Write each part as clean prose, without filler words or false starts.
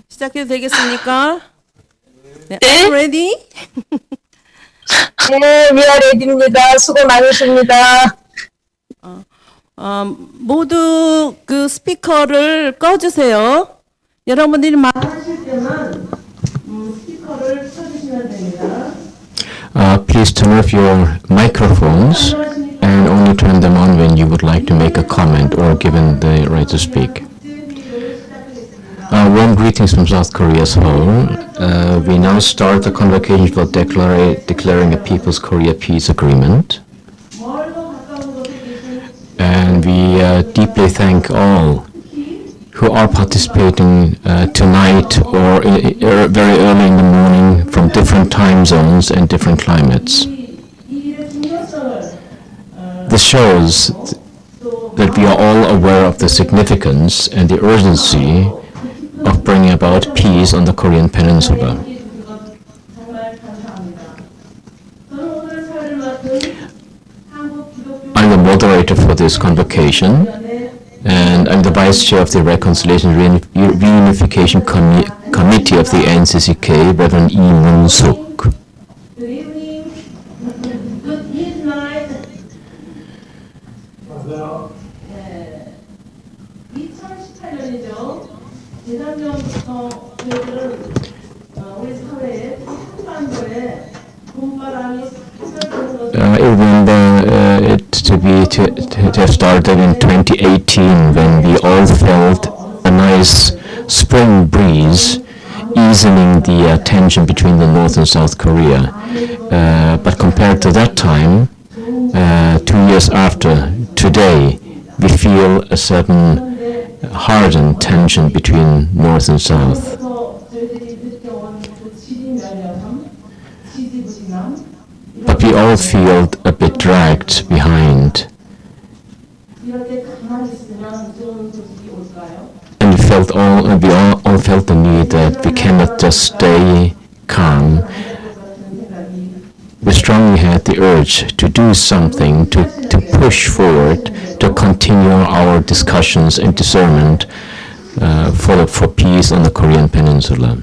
시작해도 되겠습니까? 네. 네. Ready? 네, 미아레디입니다. 수고 많으십니다. 모두 그 스피커를 꺼주세요. 여러분들이 말하실 때만 스피커를 켜주시면 됩니다. Please turn off your microphones and only turn them on when you would like to make a comment or given the right to speak. Warm greetings from South Korea as whole. We now start the convocation for declaring a People's Korea Peace Agreement. And we deeply thank all who are participating tonight or very early in the morning from different time zones and different climates. This shows that we are all aware of the significance and the urgency of bringing about peace on the Korean Peninsula. I'm the moderator for this convocation, and I'm the vice chair of the Reconciliation Reunification Committee of the NCCK, Reverend Lee Moon-suk. I remember it to have started in 2018 when we all felt a nice spring breeze easing the tension between the North and South Korea. But compared to that time, 2 years after today, we feel a certain hardened tension between North and South. But we all feel a bit dragged behind. And we all felt the need that we cannot just stay calm. We strongly had the urge to do something, to push forward, to continue our discussions and discernment for peace on the Korean Peninsula.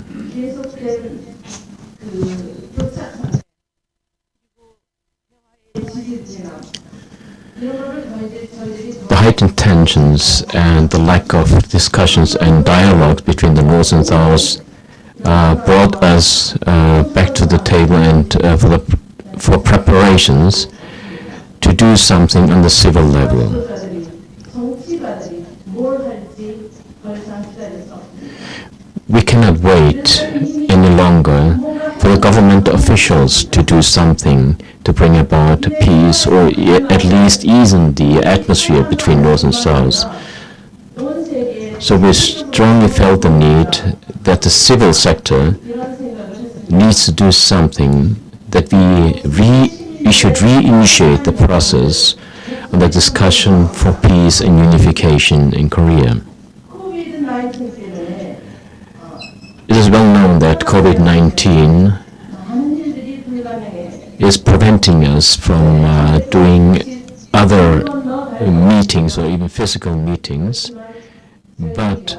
The heightened tensions and the lack of discussions and dialogue between the North and South brought us back to the table and for preparations to do something on the civil level. We cannot wait any longer for the government officials to do something to bring about peace or at least ease the atmosphere between North and South. So we strongly felt the need that the civil sector needs to do something, that we should reinitiate the process of the discussion for peace and unification in Korea. It is well known that COVID-19 is preventing us from doing other meetings or even physical meetings, but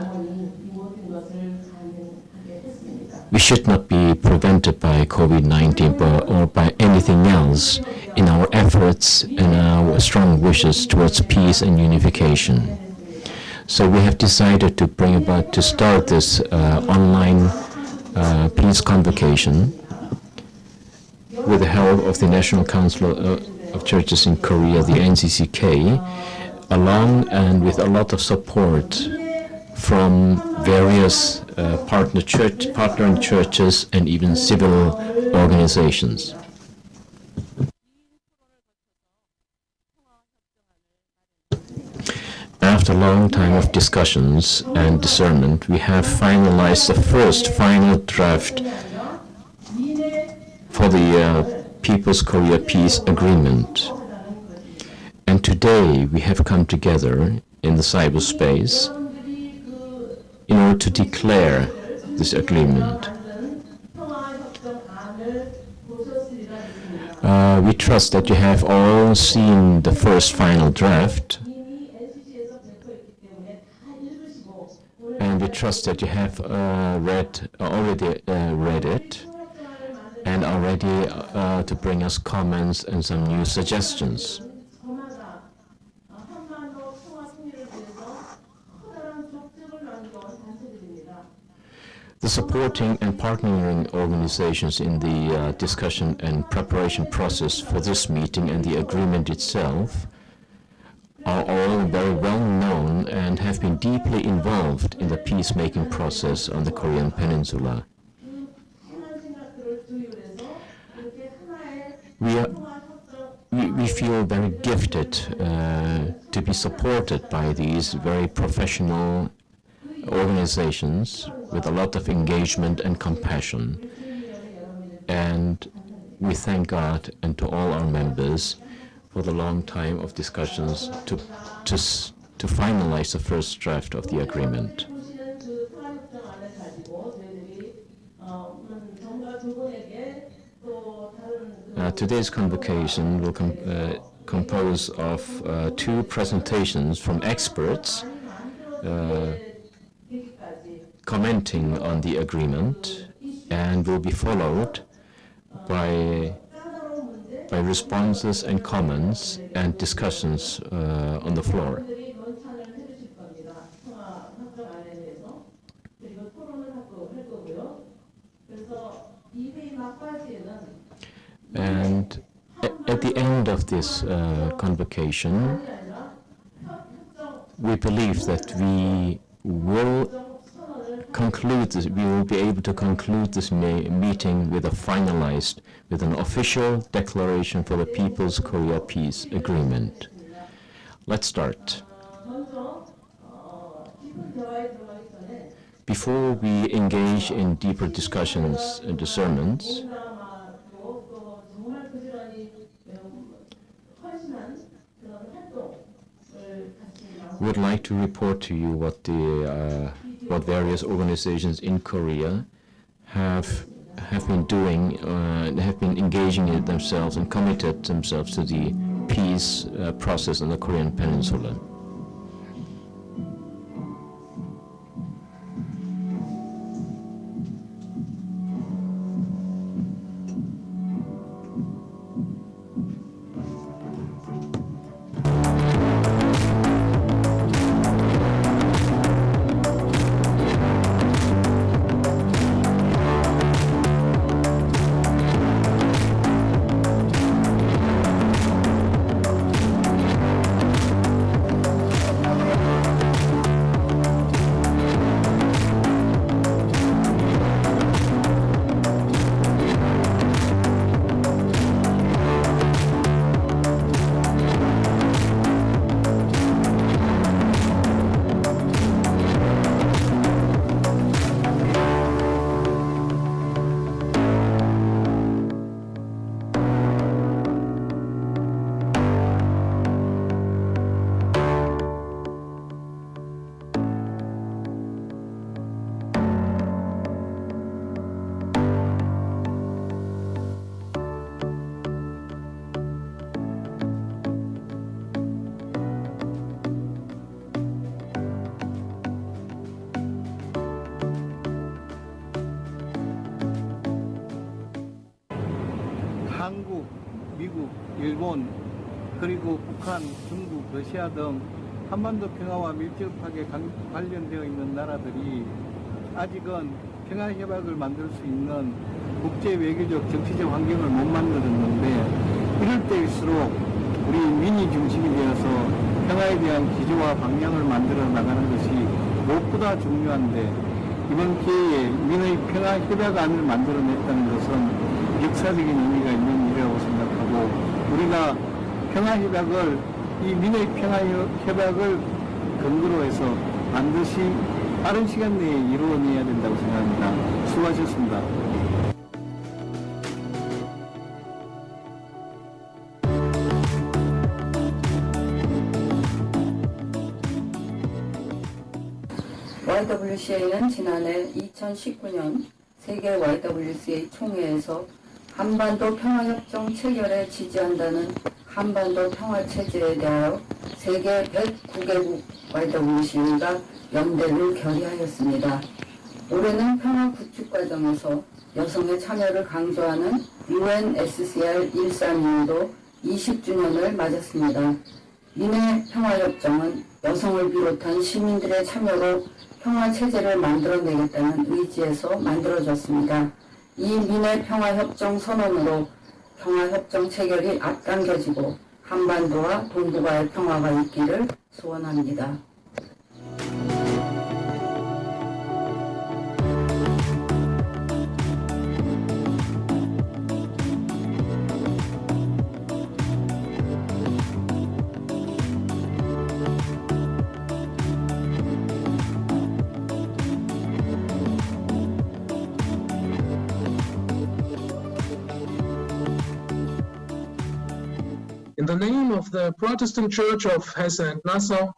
we should not be prevented by COVID-19 or by anything else in our efforts and our strong wishes towards peace and unification. So we have decided to start this online peace convocation with the help of the National Council of Churches in Korea, the NCCK, along and with a lot of support from various partnering churches and even civil organizations. After a long time of discussions and discernment, we have finalized the first final draft for the People's Korea Peace Agreement. And today we have come together in the cyberspace in order to declare this agreement. We trust that you have all seen the first final draft and we trust that you have already read it and are ready to bring us comments and some new suggestions. 저마다 한반도 평화 승리를 위해서 커다란 족적을 남겨온 단체들입니다. The supporting and partnering organizations in the discussion and preparation process for this meeting and the agreement itself are all very well known and have been deeply involved in the peacemaking process on the Korean Peninsula. We feel very gifted to be supported by these very professional organizations with a lot of engagement and compassion. And we thank God and to all our members for the long time of discussions to finalize the first draft of the agreement. Today's convocation will compose of two presentations from experts commenting on the agreement, and will be followed by responses and comments and discussions on the floor. And at the end of this convocation, we believe that we will be able to conclude this meeting with an official declaration for the People's Korea Peace Agreement. Let's start. Before we engage in deeper discussions and discernments, we would like to report to you what various organizations in Korea have been doing, have been engaging in themselves and committed themselves to the peace process on the Korean Peninsula. 한국, 미국, 일본, 그리고 북한, 중국, 러시아 등 한반도 평화와 밀접하게 관련되어 있는 나라들이 아직은 평화협약을 만들 수 있는 국제 외교적 정치적 환경을 못 만들었는데, 이럴 때일수록 우리 민이 중심이 되어서 평화에 대한 기조와 방향을 만들어 나가는 것이 무엇보다 중요한데, 이번 기회에 민의 평화협약안을 만들어냈다는 것은 역사적인 의미가 있는 일이라고 생각하고, 우리가 평화협약을, 이 민의 평화협약을 근거로 해서 반드시 빠른 시간 내에 이루어내야 된다고 생각합니다. 수고하셨습니다. YWCA는 지난해 2019년 세계 YWCA 총회에서 한반도 평화협정 체결에 지지한다는 한반도 평화 체제에 대하여 세계 109개국 WCA가 연대를 결의하였습니다. 올해는 평화 구축 과정에서 여성의 참여를 강조하는 UNSCR 132도 20주년을 맞았습니다. 미네 평화협정은 여성을 비롯한 시민들의 참여로 평화체제를 만들어내겠다는 의지에서 만들어졌습니다. 이 미네 평화협정 선언으로 평화협정 체결이 앞당겨지고 한반도와 동북아의 평화가 있기를 소원합니다. In the name of the Protestant Church of Hesse and Nassau,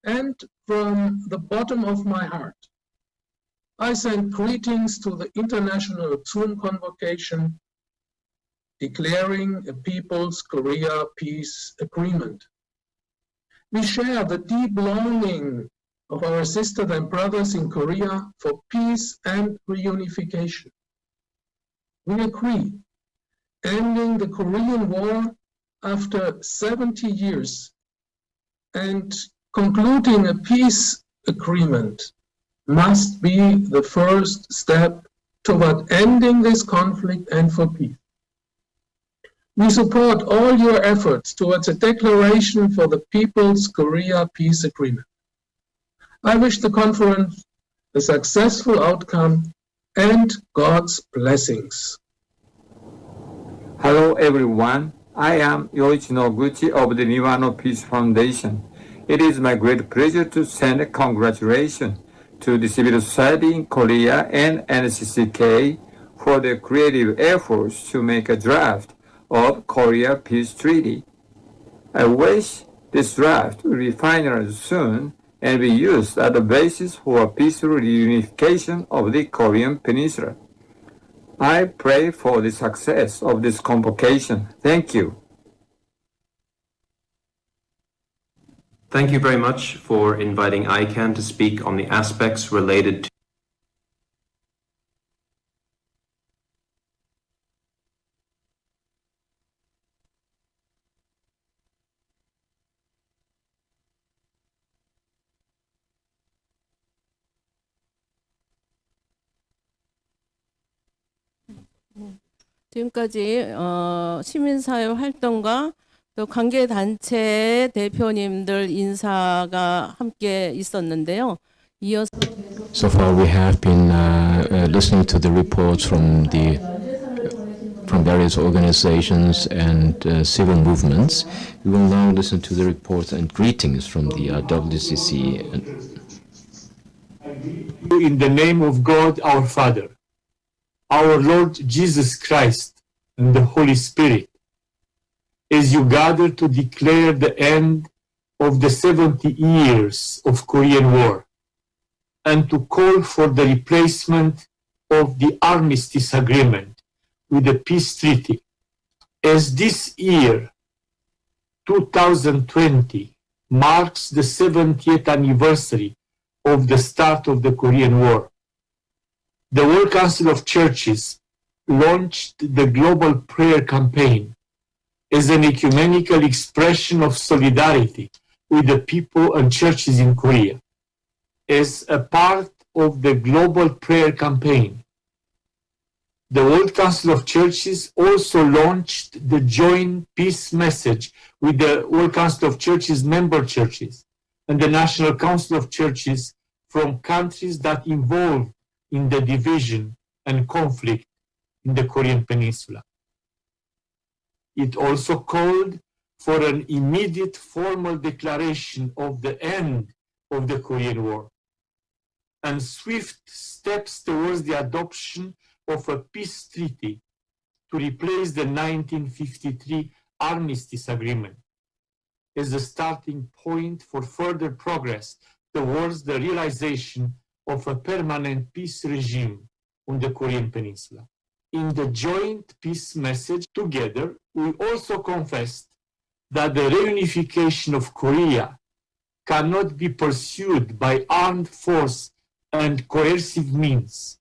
and from the bottom of my heart, I send greetings to the International Zoom Convocation declaring a People's Korea Peace Agreement. We share the deep longing of our sisters and brothers in Korea for peace and reunification. We agree, ending the Korean War after 70 years and concluding a peace agreement must be the first step toward ending this conflict and for peace. We support all your efforts towards a declaration for the People's Korea Peace Agreement. I wish the conference a successful outcome and God's blessings. Hello everyone. I am Yoichi Noguchi of the Niwano Peace Foundation. It is my great pleasure to send congratulations to the civil society in Korea and NCCK for their creative efforts to make a draft of Korea Peace Treaty. I wish this draft will be finalized soon and be used as the basis for a peaceful reunification of the Korean Peninsula. I pray for the success of this convocation. Thank you. Thank you very much for inviting ICANN to speak on the aspects related to 지금까지 시민사회 활동가 또 관계단체 대표님들 인사가 함께 있었는데요. 이어서 So far, we have been listening to the reports from various organizations and civil movements. We will now listen to the reports and greetings from the WCC. In the name of God, our Father, our Lord Jesus Christ, and the Holy Spirit, as you gather to declare the end of the 70 years of Korean War and to call for the replacement of the armistice agreement with the peace treaty, as this year, 2020, marks the 70th anniversary of the start of the Korean War. The World Council of Churches launched the Global Prayer Campaign as an ecumenical expression of solidarity with the people and churches in Korea. As a part of the Global Prayer Campaign, the World Council of Churches also launched the joint peace message with the World Council of Churches member churches and the National Council of Churches from countries that involved in the division and conflict in the Korean Peninsula. It also called for an immediate formal declaration of the end of the Korean War and swift steps towards the adoption of a peace treaty to replace the 1953 Armistice Agreement as a starting point for further progress towards the realization of a permanent peace regime on the Korean Peninsula. In the joint peace message together, we also confessed that the reunification of Korea cannot be pursued by armed force and coercive means,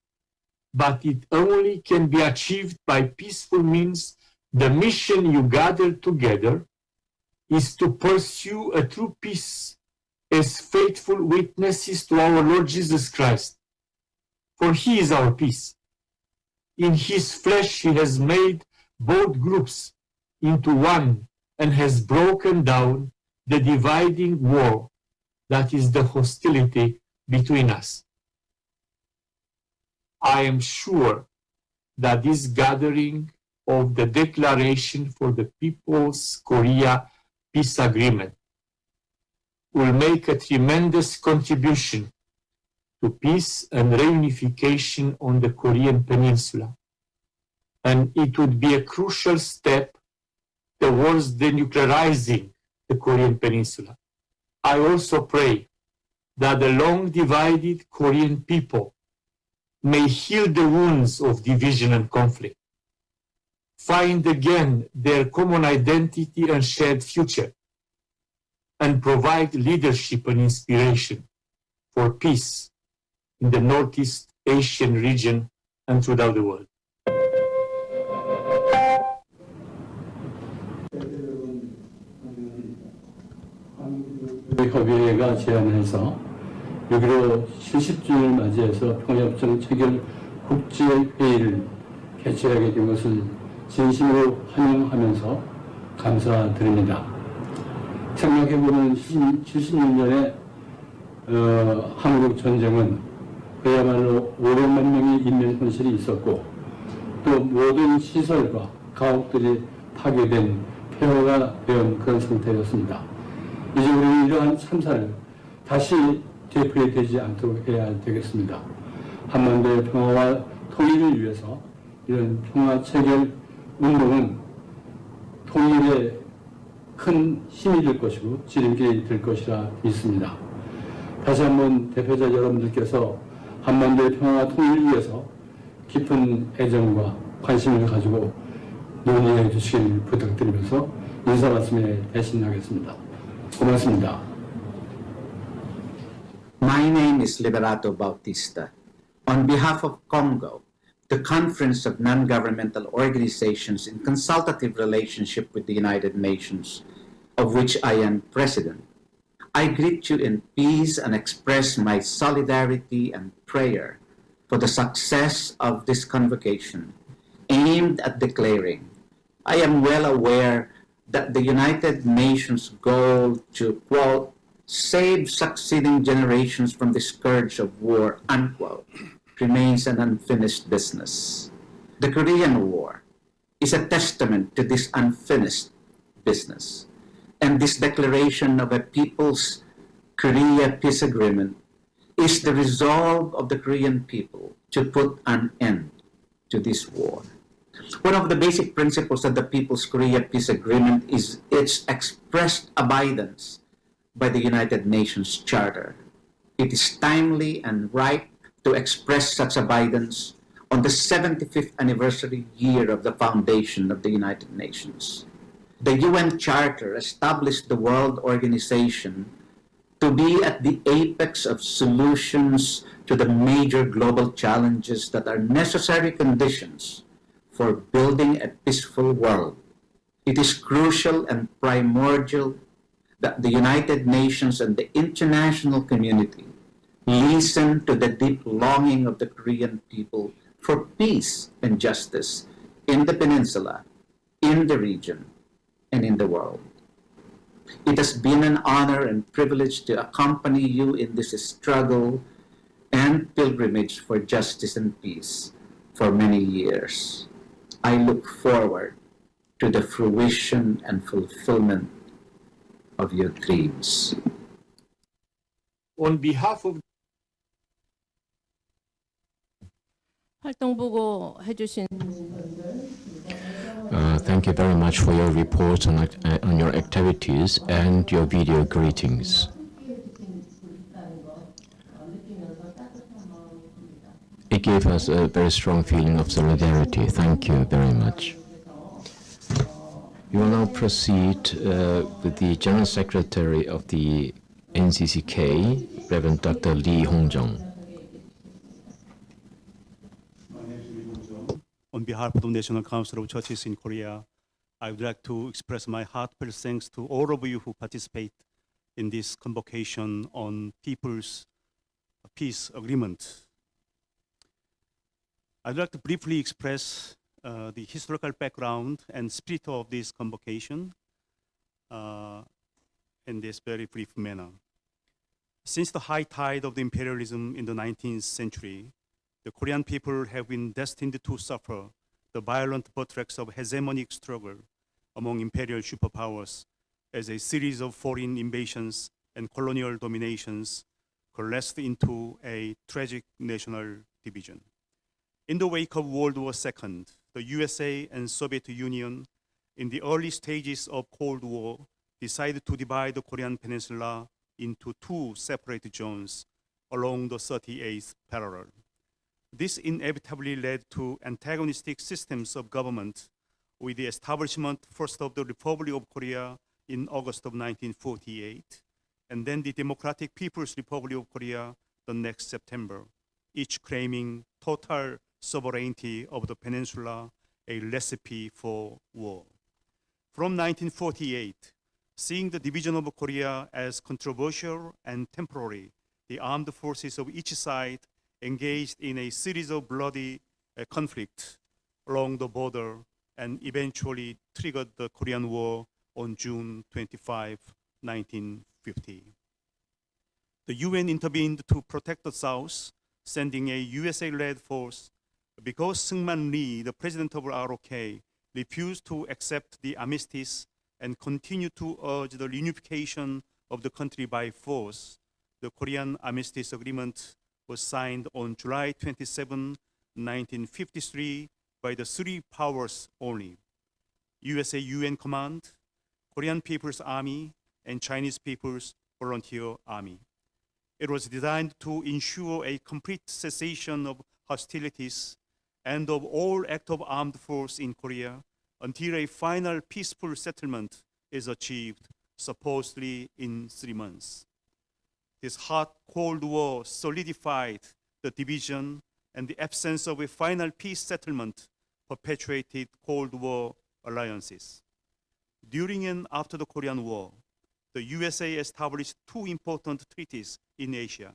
but it only can be achieved by peaceful means. The mission you gather together is to pursue a true peace as faithful witnesses to our Lord Jesus Christ. For he is our peace. In his flesh he has made both groups into one and has broken down the dividing wall that is the hostility between us. I am sure that this gathering of the Declaration for the People's Korea Peace Agreement will make a tremendous contribution to peace and reunification on the Korean Peninsula, and it would be a crucial step towards denuclearizing the Korean Peninsula. I also pray that the long-divided Korean people may heal the wounds of division and conflict, find again their common identity and shared future, and provide leadership and inspiration for peace in the Northeast Asian region and throughout the world. 협의회가 제안해서 6.15 70주년을 맞이해서 평화협정 체결 국제회의를 개최하게 된 것을 진심으로 환영하면서 감사드립니다. 생각해보면 76년에 한국 전쟁은 그야말로 500만 명의 인명 손실이 있었고 또 모든 시설과 가옥들이 파괴된 폐허가 된 그런 상태였습니다. 이제 우리는 이러한 참사를 다시 되풀이되지 않도록 해야 되겠습니다. 한반도의 평화와 통일을 위해서 이런 평화 체결 운동은 통일에 큰 힘이 될 것이고 지름길이 될 것이라 믿습니다. 다시 한번 대표자 여러분들께서 한반도의 평화와 통일을 위해서 깊은 애정과 관심을 가지고 논의해 주시길 부탁드리면서 인사 말씀에 대신하겠습니다. 고맙습니다. My name is Liberato Bautista. On behalf of Congo, the Conference of Non-Governmental Organizations in Consultative Relationship with the United Nations, of which I am President, I greet you in peace and express my solidarity and prayer for the success of this convocation aimed at declaring, I am well aware that the United Nations' goal to, quote, save succeeding generations from the scourge of war, unquote, remains an unfinished business. The Korean War is a testament to this unfinished business, and this declaration of a People's Korea Peace Agreement is the resolve of the Korean people to put an end to this war. One of the basic principles of the People's Korea Peace Agreement is its expressed abidance by the United Nations Charter. It is timely and right to express such abidance on the 75th anniversary year of the foundation of the United Nations. The UN Charter established the World Organization to be at the apex of solutions to the major global challenges that are necessary conditions for building a peaceful world. It is crucial and primordial that the United Nations and the international community listen to the deep longing of the Korean people for peace and justice in the peninsula, in the region, and in the world. It has been an honor and privilege to accompany you in this struggle and pilgrimage for justice and peace for many years. I look forward to the fruition and fulfillment of your dreams. On behalf of 활동보고 해주신 Thank you very much for your report on your activities and your video greetings. It gave us a very strong feeling of solidarity. Thank you very much. We will now proceed with the General Secretary of the NCCK, Reverend Dr. Lee Hongjong. On behalf of the National Council of Churches in Korea, I would like to express my heartfelt thanks to all of you who participate in this convocation on People's Peace Agreement. I'd like to briefly express the historical background and spirit of this convocation in this very brief manner. Since the high tide of the imperialism in the 19th century, the Korean people have been destined to suffer the violent vortex of hegemonic struggle among imperial superpowers as a series of foreign invasions and colonial dominations coalesced into a tragic national division. In the wake of World War II, the USA and Soviet Union, in the early stages of Cold War, decided to divide the Korean peninsula into two separate zones along the 38th parallel. This inevitably led to antagonistic systems of government, with the establishment first of the Republic of Korea in August of 1948, and then the Democratic People's Republic of Korea the next September, each claiming total sovereignty of the peninsula, a recipe for war. From 1948, seeing the division of Korea as controversial and temporary, the armed forces of each side engaged in a series of bloody conflicts along the border and eventually triggered the Korean War on June 25, 1950. The UN intervened to protect the South, sending a USA-led force because Seungman Lee, the president of ROK, refused to accept the armistice and continued to urge the reunification of the country by force. The Korean Armistice Agreement was signed on July 27, 1953 by the three powers only: USA UN Command, Korean People's Army, and Chinese People's Volunteer Army. It was designed to ensure a complete cessation of hostilities and of all active armed force in Korea until a final peaceful settlement is achieved, supposedly in 3 months. This hot Cold War solidified the division, and the absence of a final peace settlement perpetuated Cold War alliances. During and after the Korean War, the USA established two important treaties in Asia,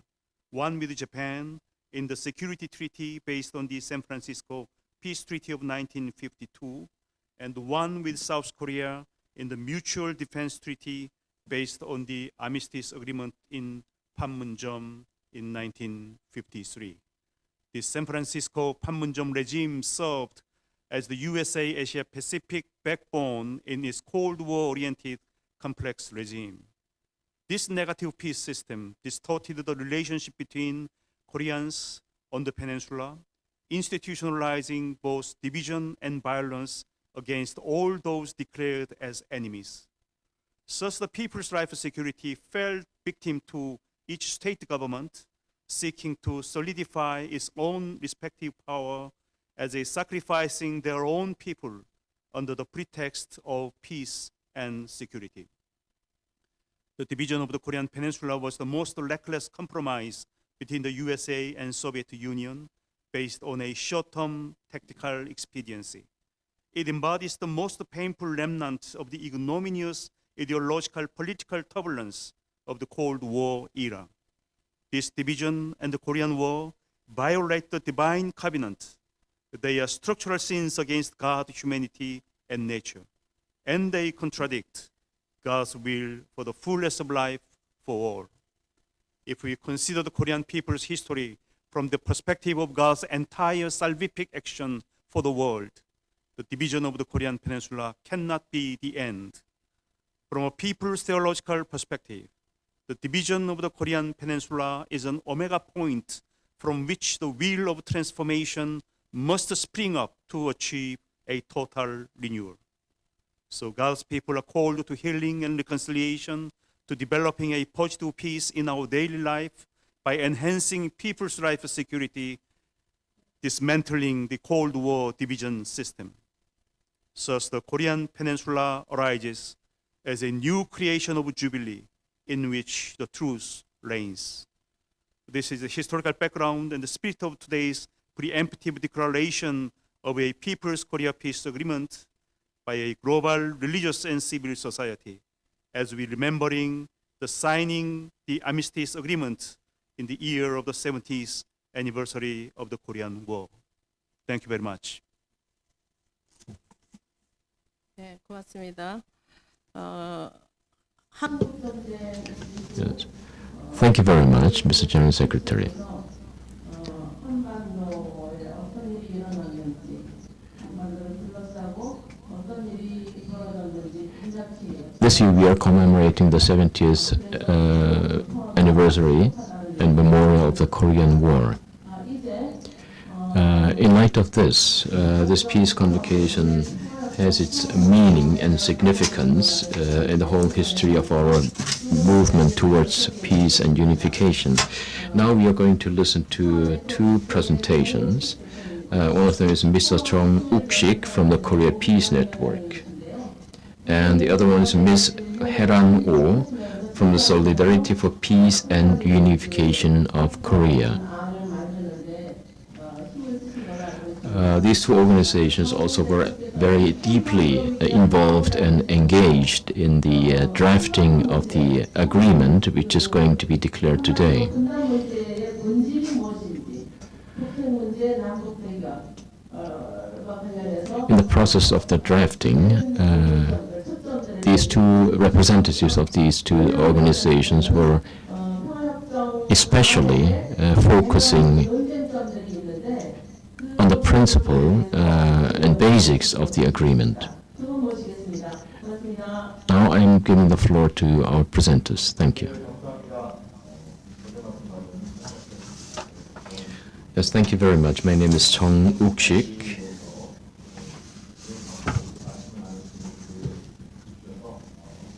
one with Japan in the Security Treaty based on the San Francisco Peace Treaty of 1952, and one with South Korea in the Mutual Defense Treaty based on the Armistice Agreement in Panmunjom in 1953. The San Francisco Panmunjom regime served as the USA Asia-Pacific backbone in its Cold War-oriented complex regime. This negative peace system distorted the relationship between Koreans on the peninsula, institutionalizing both division and violence against all those declared as enemies. Thus, the People's Life Security fell victim to each state government seeking to solidify its own respective power as a sacrificing their own people under the pretext of peace and security. The division of the Korean Peninsula was the most reckless compromise between the USA and Soviet Union based on a short-term tactical expediency. It embodies the most painful remnant of the ignominious ideological political turbulence of the Cold War era. This division and the Korean War violate the divine covenant. They are structural sins against God, humanity, and nature, and they contradict God's will for the fullness of life for all. If we consider the Korean people's history from the perspective of God's entire salvific action for the world, the division of the Korean Peninsula cannot be the end. From a people's theological perspective, the division of the Korean Peninsula is an omega point from which the wheel of transformation must spring up to achieve a total renewal. So God's people are called to healing and reconciliation, to developing a positive peace in our daily life by enhancing people's life security, dismantling the Cold War division system. Thus, the Korean Peninsula arises as a new creation of Jubilee in which the truth reigns. This is the historical background and the spirit of today's preemptive declaration of a People's Korea Peace Agreement by a global religious and civil society, as we remembering the signing the Armistice Agreement in the year of the 70th anniversary of the Korean War. Thank you very much. 네, 고맙습니다. Yes. Thank you very much, Mr. General Secretary. 한반도에 어떤 일이 일어났는지, 한반도를 둘러싸고 어떤 일이 벌어졌는지 간략히 This year we are commemorating the 70th anniversary and memorial of the Korean War. In light of this, this peace convocation has its meaning and significance in the whole history of our movement towards peace and unification. Now we are going to listen to two presentations. One of them is Mr. Chung Uk-sik from the Korea Peace Network. And the other one is Ms. Heran Oh from the Solidarity for Peace and Unification of Korea. These two organizations also were very deeply involved and engaged in the drafting of the agreement, which is going to be declared today. In the process of the drafting, these two representatives of these two organizations were especially focusing on the principle and basics of the agreement. Now I am giving the floor to our presenters. Thank you. Yes, thank you very much. My name is Chung Uk-sik.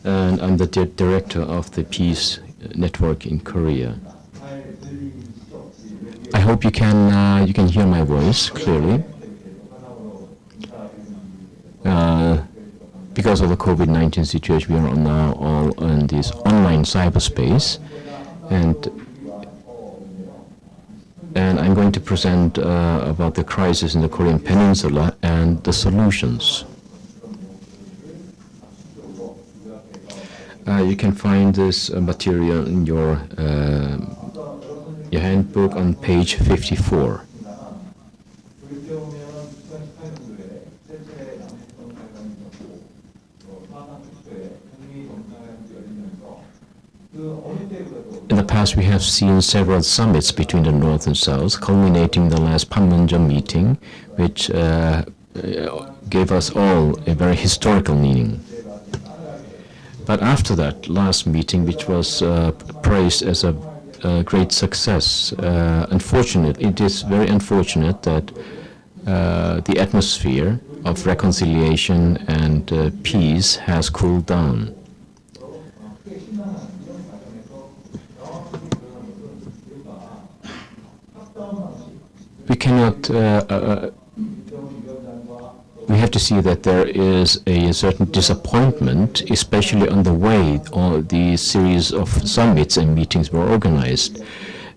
And I'm the director of the Peace Network in Korea. I hope you can hear my voice clearly. Because of the COVID-19 situation, we are now all in this online cyberspace, and I'm going to present about the crisis in the Korean Peninsula and the solutions. You can find this material in your handbook on page 54. In the past, we have seen several summits between the North and South, culminating the last Panmunjom meeting, which gave us all a very historical meaning. But after that last meeting, which was praised as a great success, it is very unfortunate that the atmosphere of reconciliation and peace has cooled down. We cannot, we have to see that there is a certain disappointment, especially on the way all the series of summits and meetings were organized,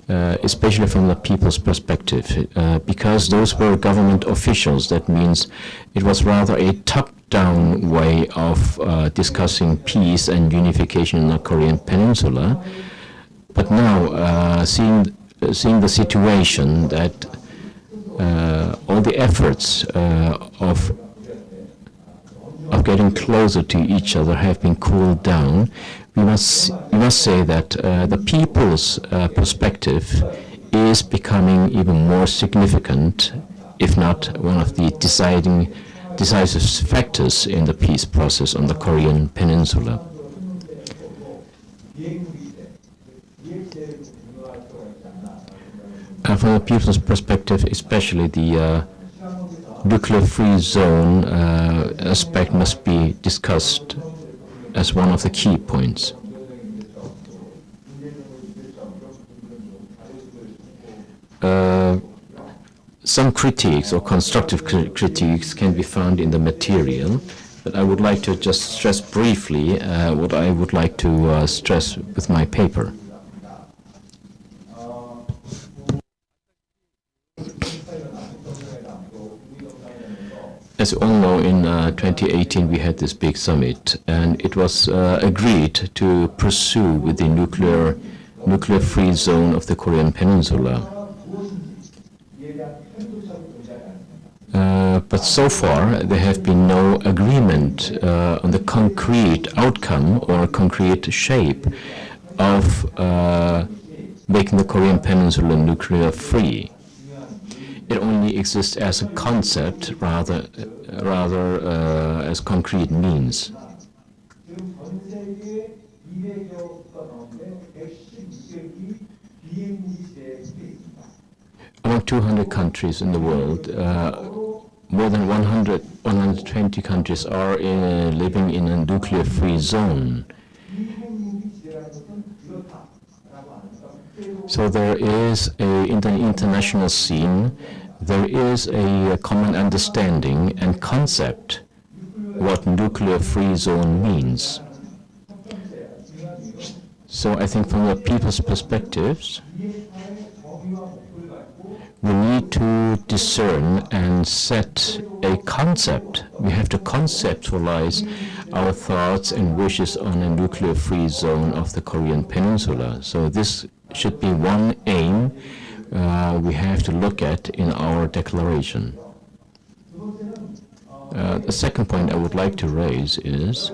especially from the people's perspective, because those were government officials. That means it was rather a top-down way of discussing peace and unification in the Korean Peninsula. But now, seeing the situation that all the efforts of getting closer to each other have been cooled down, we must say that the people's perspective is becoming even more significant, if not one of the decisive factors in the peace process on the Korean Peninsula. From the people's perspective, especially the nuclear-free zone aspect must be discussed as one of the key points. some critiques or constructive critiques can be found in the material, but I would like to just stress briefly what I would like to stress with my paper. As you all know, in 2018 we had this big summit, and it was agreed to pursue with the nuclear-free zone of the Korean Peninsula. But so far there have been no agreement on the concrete outcome or concrete shape of making the Korean Peninsula nuclear-free. It only exists as a concept rather as concrete means. Among 200 countries in the world, more than 120 countries are living in a nuclear-free zone. So there is in the international scene, there is a common understanding and concept what nuclear-free zone means. So I think from the people's perspectives, we need to discern and set a concept. We have to conceptualize our thoughts and wishes on a nuclear-free zone of the Korean Peninsula. So this should be one aim we have to look at in our declaration. The second point I would like to raise is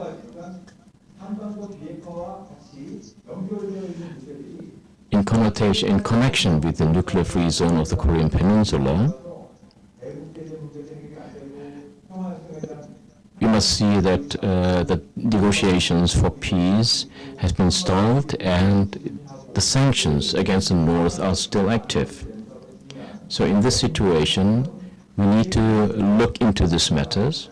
in connection with the nuclear-free zone of the Korean Peninsula, we must see that the negotiations for peace has been stalled and the sanctions against the North are still active. So in this situation, we need to look into these matters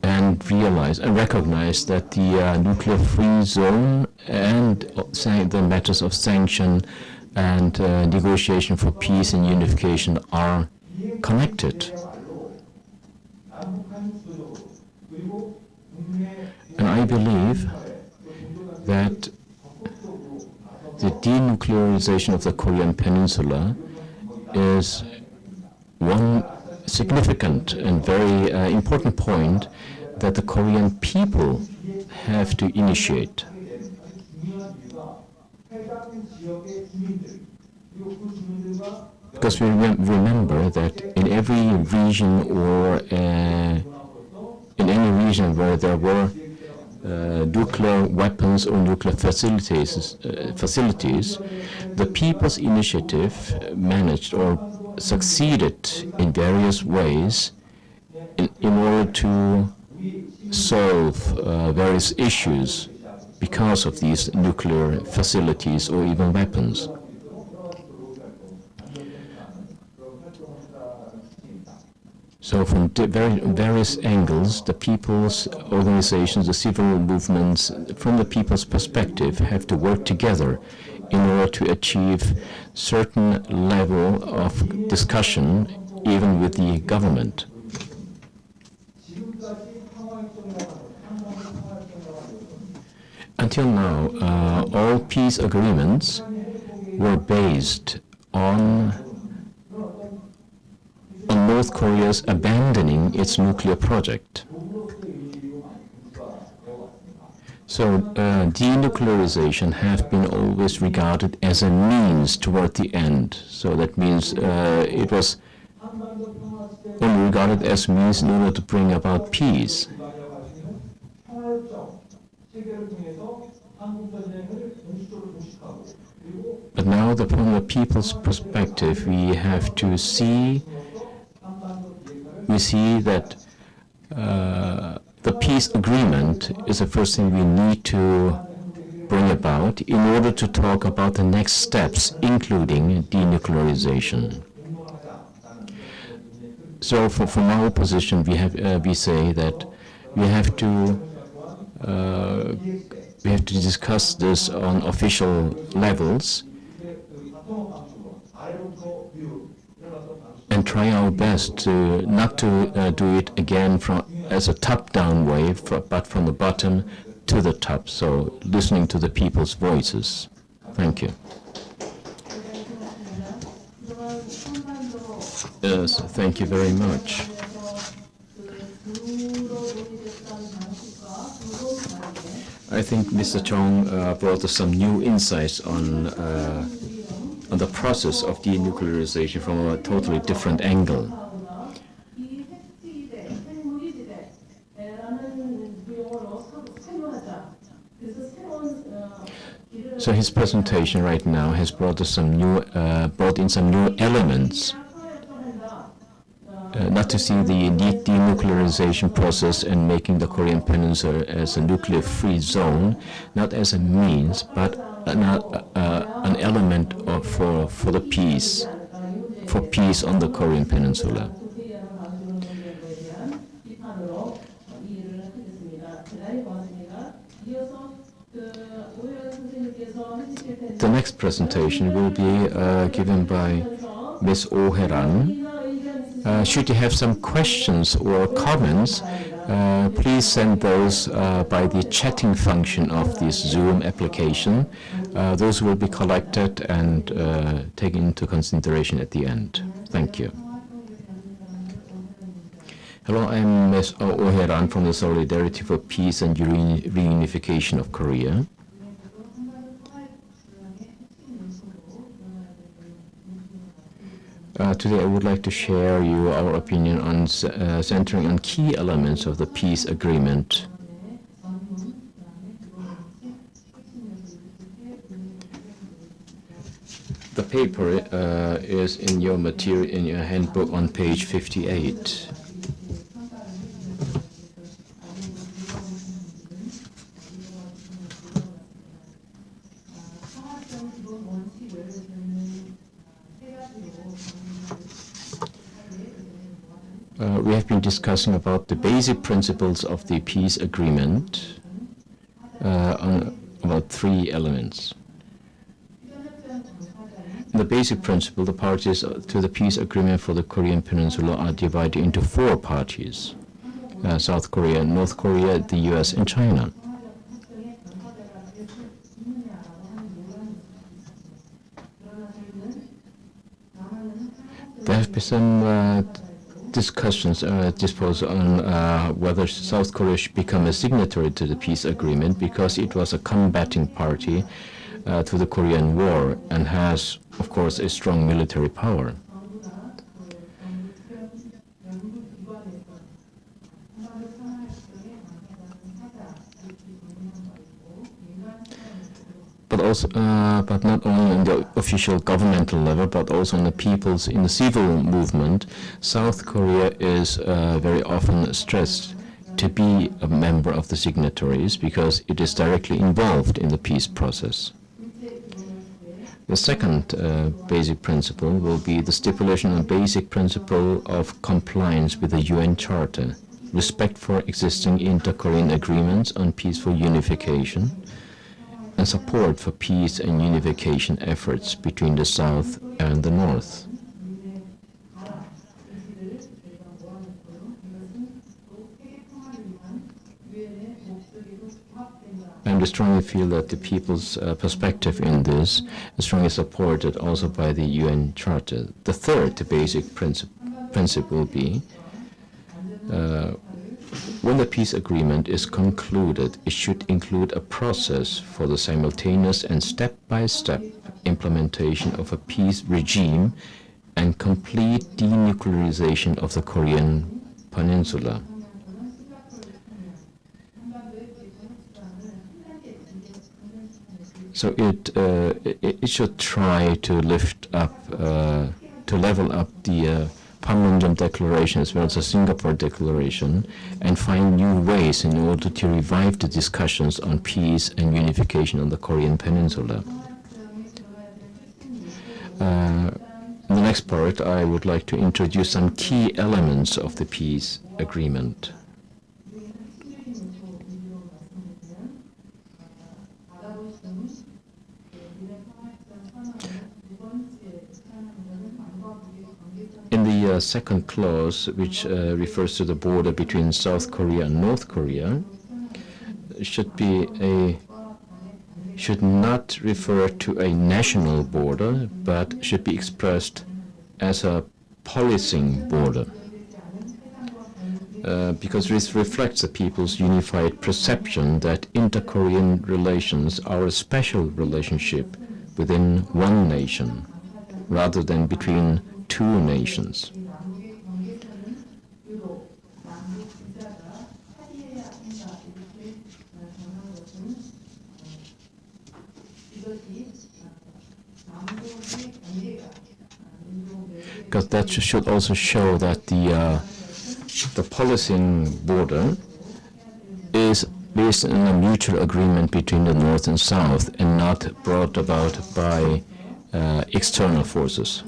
and realize and recognize that the nuclear-free zone and the matters of sanction and negotiation for peace and unification are connected. And I believe that the denuclearization of the Korean Peninsula is one significant and very important point that the Korean people have to initiate. Because we remember that in every region or in any region where there were nuclear weapons or nuclear facilities, the people's initiative managed or succeeded in various ways in order to solve various issues because of these nuclear facilities or even weapons. So from various angles, the people's organizations, the civil movements, from the people's perspective, have to work together in order to achieve certain level of discussion, even with the government. Until now, all peace agreements were based on North Korea's abandoning its nuclear project. So denuclearization has been always regarded as a means toward the end. So that means it was only regarded as means in order to bring about peace. But now, from the people's perspective, we have to see that the peace agreement is the first thing we need to bring about in order to talk about the next steps, including denuclearization. So, from our position, we say that we have to discuss this on official levels, and try our best to not to do it again as a top-down way, but from the bottom to the top. So listening to the people's voices. Thank you. Yes, thank you very much. I think Mr. Chong brought us some new insights on the process of denuclearization from a totally different angle. So his presentation right now has brought in some new elements. Not to see the denuclearization process and making the Korean Peninsula as a nuclear-free zone, not as a means, but an element for the peace, for peace on the Korean Peninsula. The next presentation will be given by Ms. Oh Heran. Should you have some questions or comments, please send those by the chatting function of this Zoom application. Those will be collected and taken into consideration at the end. Thank you. Hello, I'm Ms. Oh Heran from the Solidarity for Peace and Reunification of Korea. Today I would like to share you our opinion on centering on key elements of the peace agreement. The paper is in your material, in your handbook on page 58. We have been discussing about the basic principles of the peace agreement on about 3 elements. The basic principle, the parties to the peace agreement for the Korean Peninsula are divided into 4 parties: South Korea, North Korea, the US, and China. There have been some discussions disposed on whether South Korea should become a signatory to the peace agreement because it was a combating party to the Korean War and has, of course, a strong military power. But not only on the official governmental level, but also on in the civil movement, South Korea is very often stressed to be a member of the signatories because it is directly involved in the peace process. The second basic principle will be the stipulation of basic principle of compliance with the UN Charter, respect for existing inter-Korean agreements on peaceful unification, and support for peace and unification efforts between the South and the North. And we strongly feel that the people's perspective in this is strongly supported also by the UN Charter. The third basic principle will be when the peace agreement is concluded, it should include a process for the simultaneous and step-by-step implementation of a peace regime and complete denuclearization of the Korean Peninsula. So it should try to lift up, to level up the Panmunjom Declaration as well as the Singapore Declaration and find new ways in order to revive the discussions on peace and unification on the Korean Peninsula. In the next part, I would like to introduce some key elements of the peace agreement. In the second clause, which refers to the border between South Korea and North Korea, should not refer to a national border, but should be expressed as a policing border. Because this reflects the people's unified perception that inter-Korean relations are a special relationship within one nation, rather than between two nations. Because that should also show that the policing border is based on a mutual agreement between the North and South and not brought about by external forces.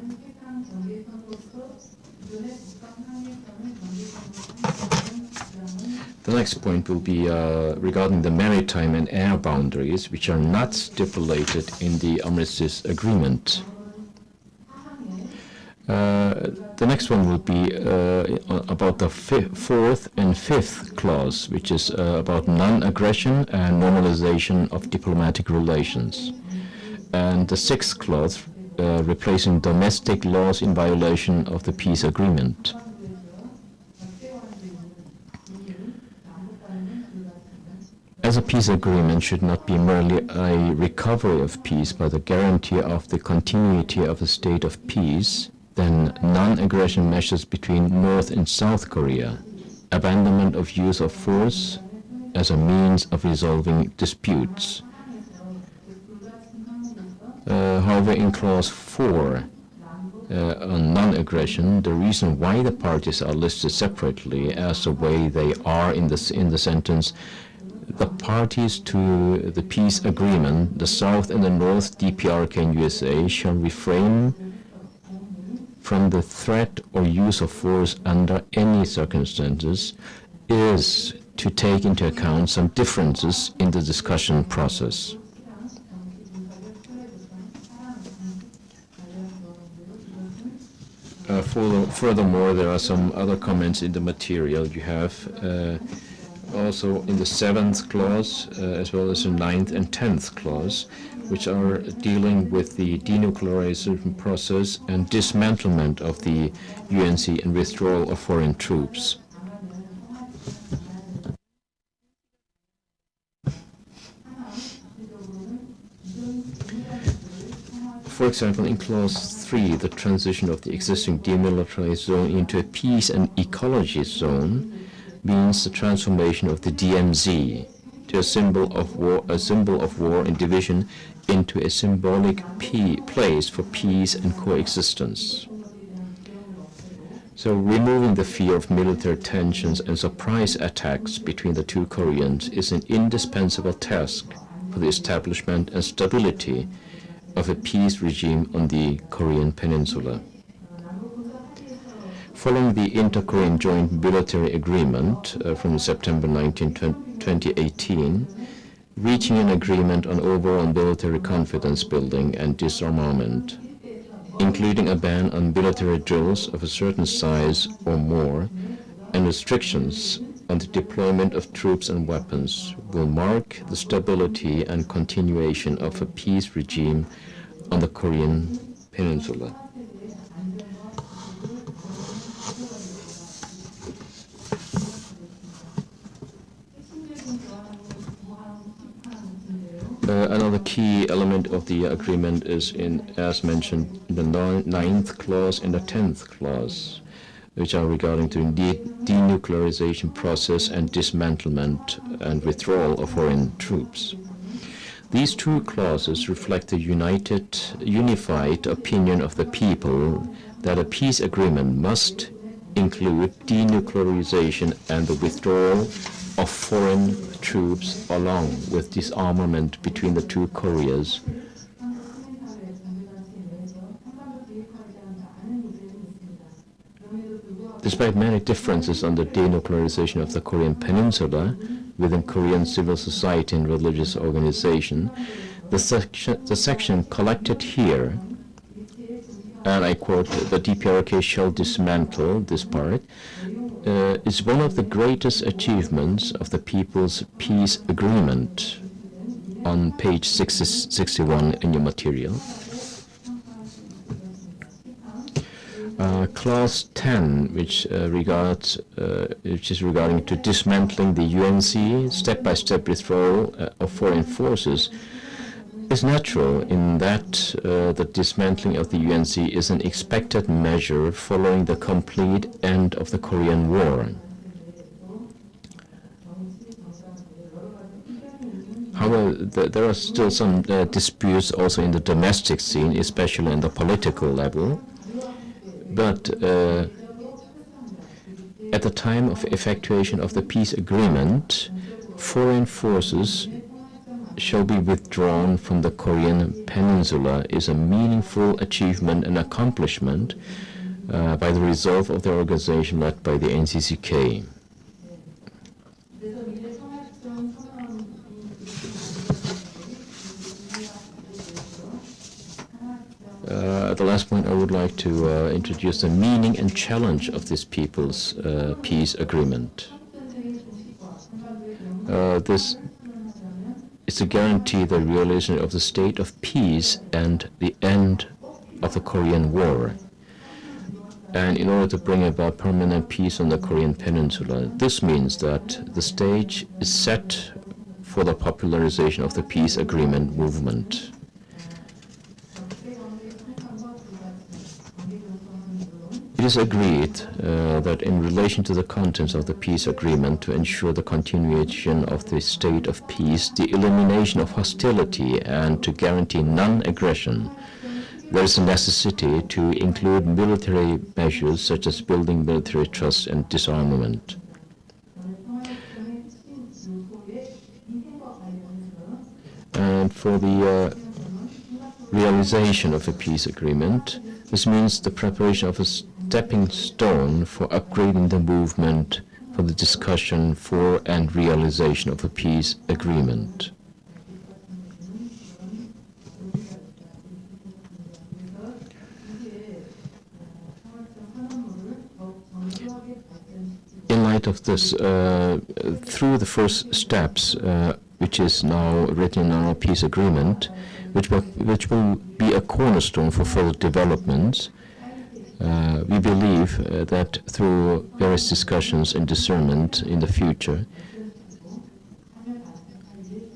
The next point will be regarding the maritime and air boundaries, which are not stipulated in the Armistice Agreement. The next one will be about the fourth and fifth clause, which is about non-aggression and normalization of diplomatic relations. And the sixth clause, replacing domestic laws in violation of the peace agreement. As a peace agreement should not be merely a recovery of peace, but a guarantee of the continuity of a state of peace, then non-aggression measures between North and South Korea, abandonment of use of force as a means of resolving disputes. However, in clause 4 on non-aggression, the reason why the parties are listed separately as the way they are in the sentence, the parties to the peace agreement, the South and the North, DPRK and USA, shall refrain from the threat or use of force under any circumstances, is to take into account some differences in the discussion process. Furthermore, there are some other comments in the material you have. Also in the 7th clause, as well as the 9th and 10th clause, which are dealing with the denuclearization process and dismantlement of the UNC and withdrawal of foreign troops. For example, in clause 3, the transition of the existing demilitarized zone into a peace and ecology zone means the transformation of the DMZ to a symbol of war and division into a symbolic place for peace and coexistence. So removing the fear of military tensions and surprise attacks between the two Koreans is an indispensable task for the establishment and stability of a peace regime on the Korean Peninsula. Following the Inter-Korean Joint Military Agreement from September 19, 2018, reaching an agreement on overall military confidence building and disarmament, including a ban on military drills of a certain size or more, and restrictions on the deployment of troops and weapons, will mark the stability and continuation of a peace regime on the Korean Peninsula. Another key element of the agreement is, as mentioned, in the 9th clause and the 10th clause, which are regarding to the denuclearization process and dismantlement and withdrawal of foreign troops. These two clauses reflect the unified opinion of the people that a peace agreement must include denuclearization and the withdrawal of foreign troops along with disarmament between the two Koreas. Despite many differences on the denuclearization of the Korean Peninsula within Korean civil society and religious organization, the section collected here and I quote, the DPRK shall dismantle this part, is one of the greatest achievements of the People's Peace Agreement on page 61 in your material. Clause 10, which is regarding to dismantling the UNC, step-by-step withdrawal of foreign forces, is natural in that the dismantling of the UNC is an expected measure following the complete end of the Korean War. However, there are still some disputes also in the domestic scene, especially in the political level. But at the time of effectuation of the peace agreement, foreign forces shall be withdrawn from the Korean peninsula is a meaningful achievement and accomplishment by the resolve of the organization led by the NCCK. At the last point, I would like to introduce the meaning and challenge of this People's Peace Agreement. This is to guarantee the realization of the state of peace and the end of the Korean War. And in order to bring about permanent peace on the Korean peninsula, this means that the stage is set for the popularization of the peace agreement movement. It is agreed that in relation to the contents of the peace agreement, to ensure the continuation of the state of peace, the elimination of hostility, and to guarantee non-aggression, there is a necessity to include military measures such as building military trust and disarmament. And for the realization of a peace agreement, this means the preparation of a stepping stone for upgrading the movement for the discussion for and realization of a peace agreement. In light of this, through the first steps, which is now written in our peace agreement, which will be a cornerstone for further developments, we believe that through various discussions and discernment in the future,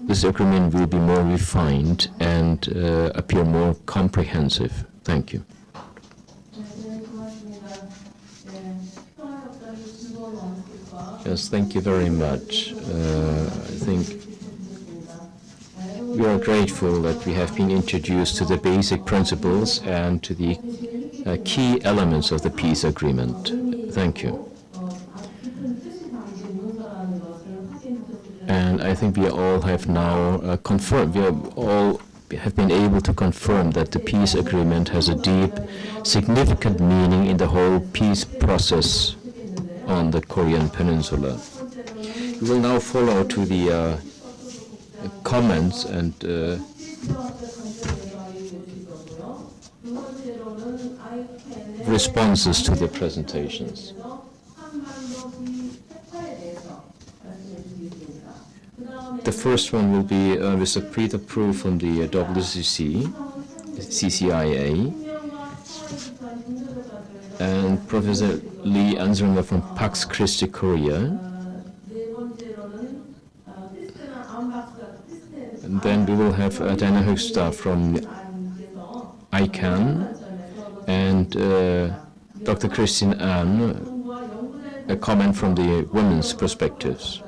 this agreement will be more refined and appear more comprehensive. Thank you. Yes, thank you very much. I think we are grateful that we have been introduced to the basic principles and to the key elements of the peace agreement. Thank you. And I think we all have now confirmed, we have been able to confirm that the peace agreement has a deep, significant meaning in the whole peace process on the Korean peninsula. We will now follow to the comments and responses to the presentations. The first one will be Mr. Peter Prue from the CCIA, and Professor Lee Ansunga from Pax Christi Korea. And then we will have Diana Högsta from ICANN, and Dr. Christine Ahn, a comment from the women's perspectives.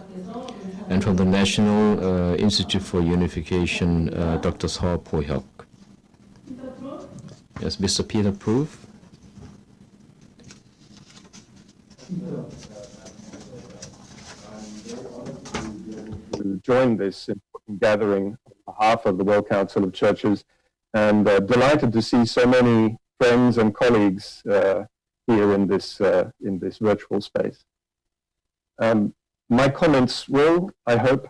And from the National Institute for Unification, Dr. Seo Po-hyuk. Yes, Mr. Peter Prue. To join this important gathering on behalf of the World Council of Churches, and delighted to see so many friends and colleagues here in this virtual space. My comments will, I hope,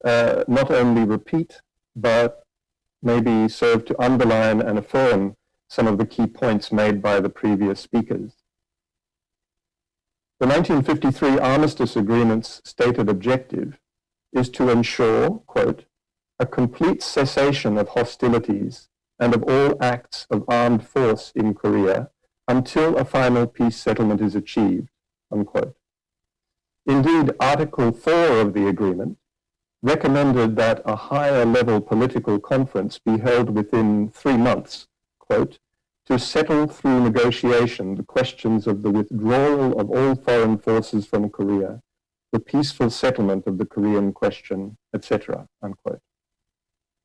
not only repeat, but maybe serve to underline and affirm some of the key points made by the previous speakers. The 1953 Armistice Agreement's stated objective is to ensure, quote, a complete cessation of hostilities and of all acts of armed force in Korea until a final peace settlement is achieved, unquote. Indeed, Article 4 of the agreement recommended that a higher level political conference be held within 3 months, quote, to settle through negotiation the questions of the withdrawal of all foreign forces from Korea, the peaceful settlement of the Korean question, etc., unquote.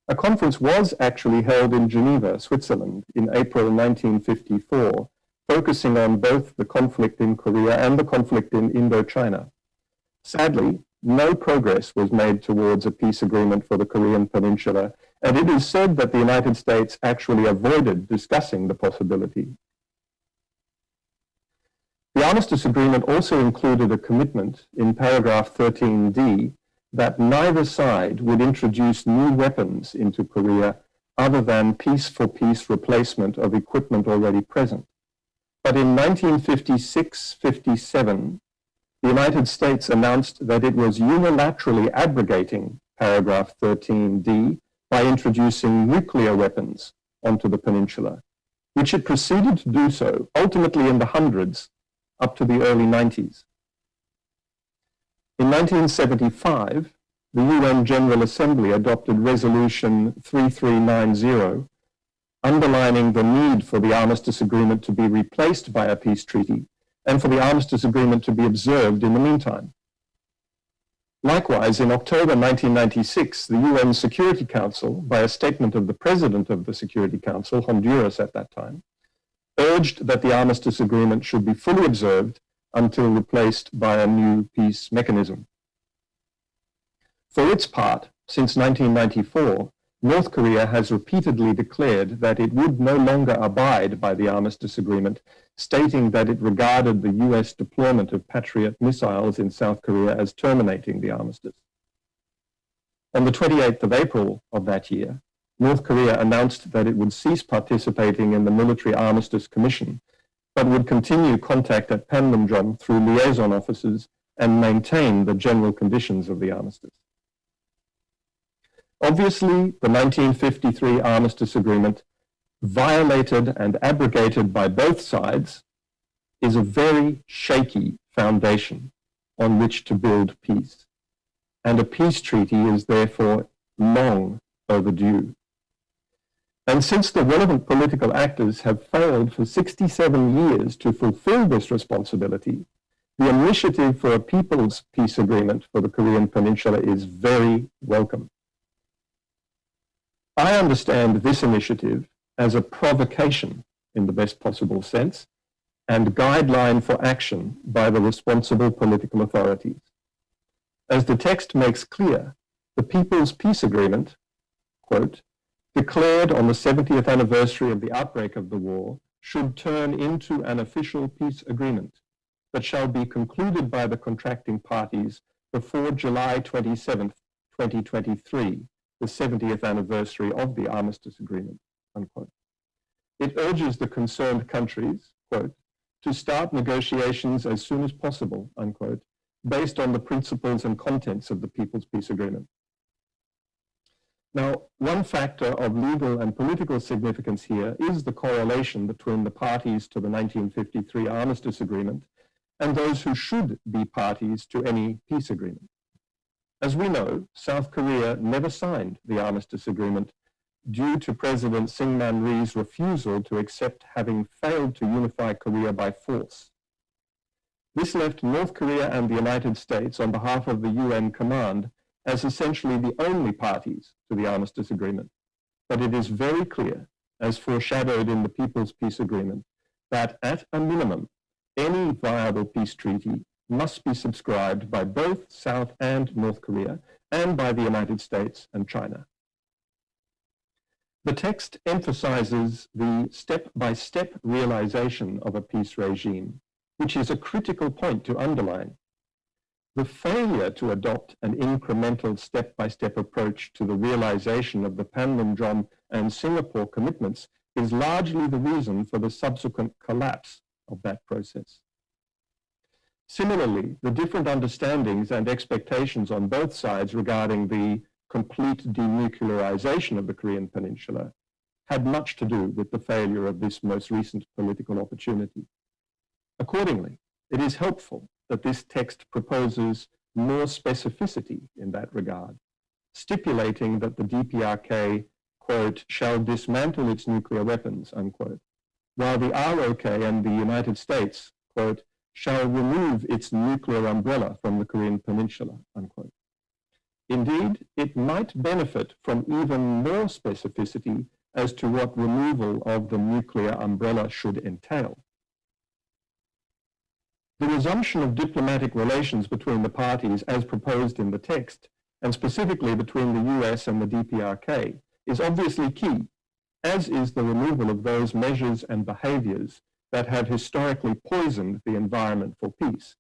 A conference was actually held in Geneva, Switzerland, in April 1954, focusing on both the conflict in Korea and the conflict in Indochina. Sadly, no progress was made towards a peace agreement for the Korean Peninsula, and it is said that the United States actually avoided discussing the possibility. The Armistice Agreement also included a commitment in paragraph 13D that neither side would introduce new weapons into Korea other than peace-for-peace replacement of equipment already present. But in 1956-57, the United States announced that it was unilaterally abrogating paragraph 13D by introducing nuclear weapons onto the peninsula, which it proceeded to do so, ultimately in the hundreds, up to the early 90s. In 1975, the UN General Assembly adopted Resolution 3390, underlining the need for the Armistice Agreement to be replaced by a peace treaty and for the Armistice Agreement to be observed in the meantime. Likewise, in October 1996, the UN Security Council, by a statement of the President of the Security Council, Honduras at that time, urged that the Armistice Agreement should be fully observed until replaced by a new peace mechanism. For its part, since 1994, North Korea has repeatedly declared that it would no longer abide by the Armistice Agreement, stating that it regarded the US deployment of Patriot missiles in South Korea as terminating the armistice. On the 28th of April of that year, North Korea announced that it would cease participating in the Military Armistice Commission, but would continue contact at Panmunjom through liaison officers and maintain the general conditions of the armistice. Obviously, the 1953 Armistice Agreement, violated and abrogated by both sides, is a very shaky foundation on which to build peace, and a peace treaty is therefore long overdue. And since the relevant political actors have failed for 67 years to fulfill this responsibility, the initiative for a people's peace agreement for the Korean Peninsula is very welcome. I understand this initiative as a provocation in the best possible sense and guideline for action by the responsible political authorities. As the text makes clear, the People's Peace Agreement, quote, declared on the 70th anniversary of the outbreak of the war, should turn into an official peace agreement that shall be concluded by the contracting parties before July 27th, 2023, the 70th anniversary of the Armistice Agreement, unquote. It urges the concerned countries, quote, to start negotiations as soon as possible, unquote, based on the principles and contents of the People's Peace Agreement. Now, one factor of legal and political significance here is the correlation between the parties to the 1953 Armistice Agreement and those who should be parties to any peace agreement. As we know, South Korea never signed the Armistice Agreement due to President Syngman Rhee's refusal to accept having failed to unify Korea by force. This left North Korea and the United States on behalf of the UN Command as essentially the only parties to the Armistice Agreement. But it is very clear, as foreshadowed in the People's Peace Agreement, that at a minimum, any viable peace treaty must be subscribed by both South and North Korea and by the United States and China. The text emphasizes the step-by-step realization of a peace regime, which is a critical point to underline. The failure to adopt an incremental step-by-step approach to the realization of the Panmunjom and Singapore commitments is largely the reason for the subsequent collapse of that process. Similarly, the different understandings and expectations on both sides regarding the complete denuclearization of the Korean Peninsula had much to do with the failure of this most recent political opportunity. Accordingly, it is helpful that this text proposes more specificity in that regard, stipulating that the DPRK, quote, shall dismantle its nuclear weapons, unquote, while the ROK and the United States, quote, shall remove its nuclear umbrella from the Korean Peninsula, unquote. Indeed, it might benefit from even more specificity as to what removal of the nuclear umbrella should entail. The resumption of diplomatic relations between the parties as proposed in the text, and specifically between the US and the DPRK, is obviously key, as is the removal of those measures and behaviors that have historically poisoned the environment for peace,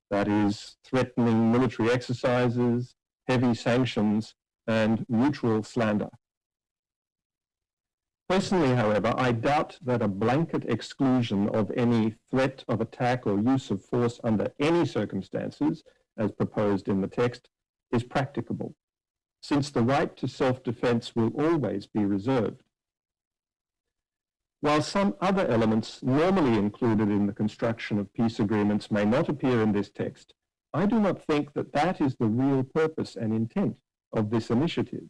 that is, threatening military exercises, heavy sanctions, and neutral slander. Personally, however, I doubt that a blanket exclusion of any threat of attack or use of force under any circumstances, as proposed in the text, is practicable, since the right to self-defense will always be reserved. While some other elements normally included in the construction of peace agreements may not appear in this text, I do not think that that is the real purpose and intent of this initiative.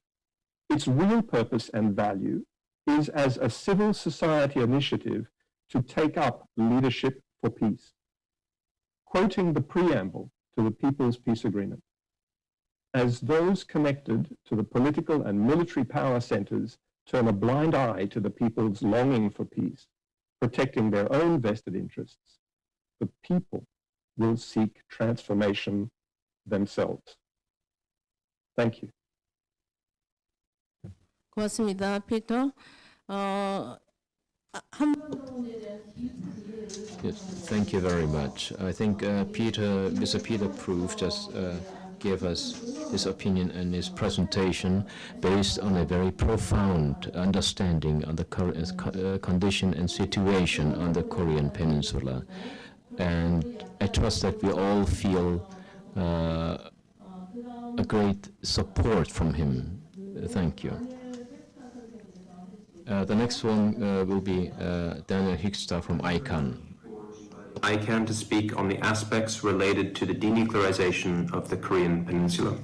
Its real purpose and value is as a civil society initiative to take up leadership for peace. Quoting the preamble to the People's Peace Agreement, as those connected to the political and military power centers turn a blind eye to the people's longing for peace, protecting their own vested interests, the people will seek transformation themselves. Thank you. 고맙습니다, 피터. Yes, thank you very much. I think Mr. Peter Proof just gave us his opinion and his presentation based on a very profound understanding of the current condition and situation on the Korean Peninsula. And I trust that we all feel a great support from him. Thank you. The next one will be Daniel Hickster from ICANN. ICANN to speak on the aspects related to the denuclearization of the Korean Peninsula.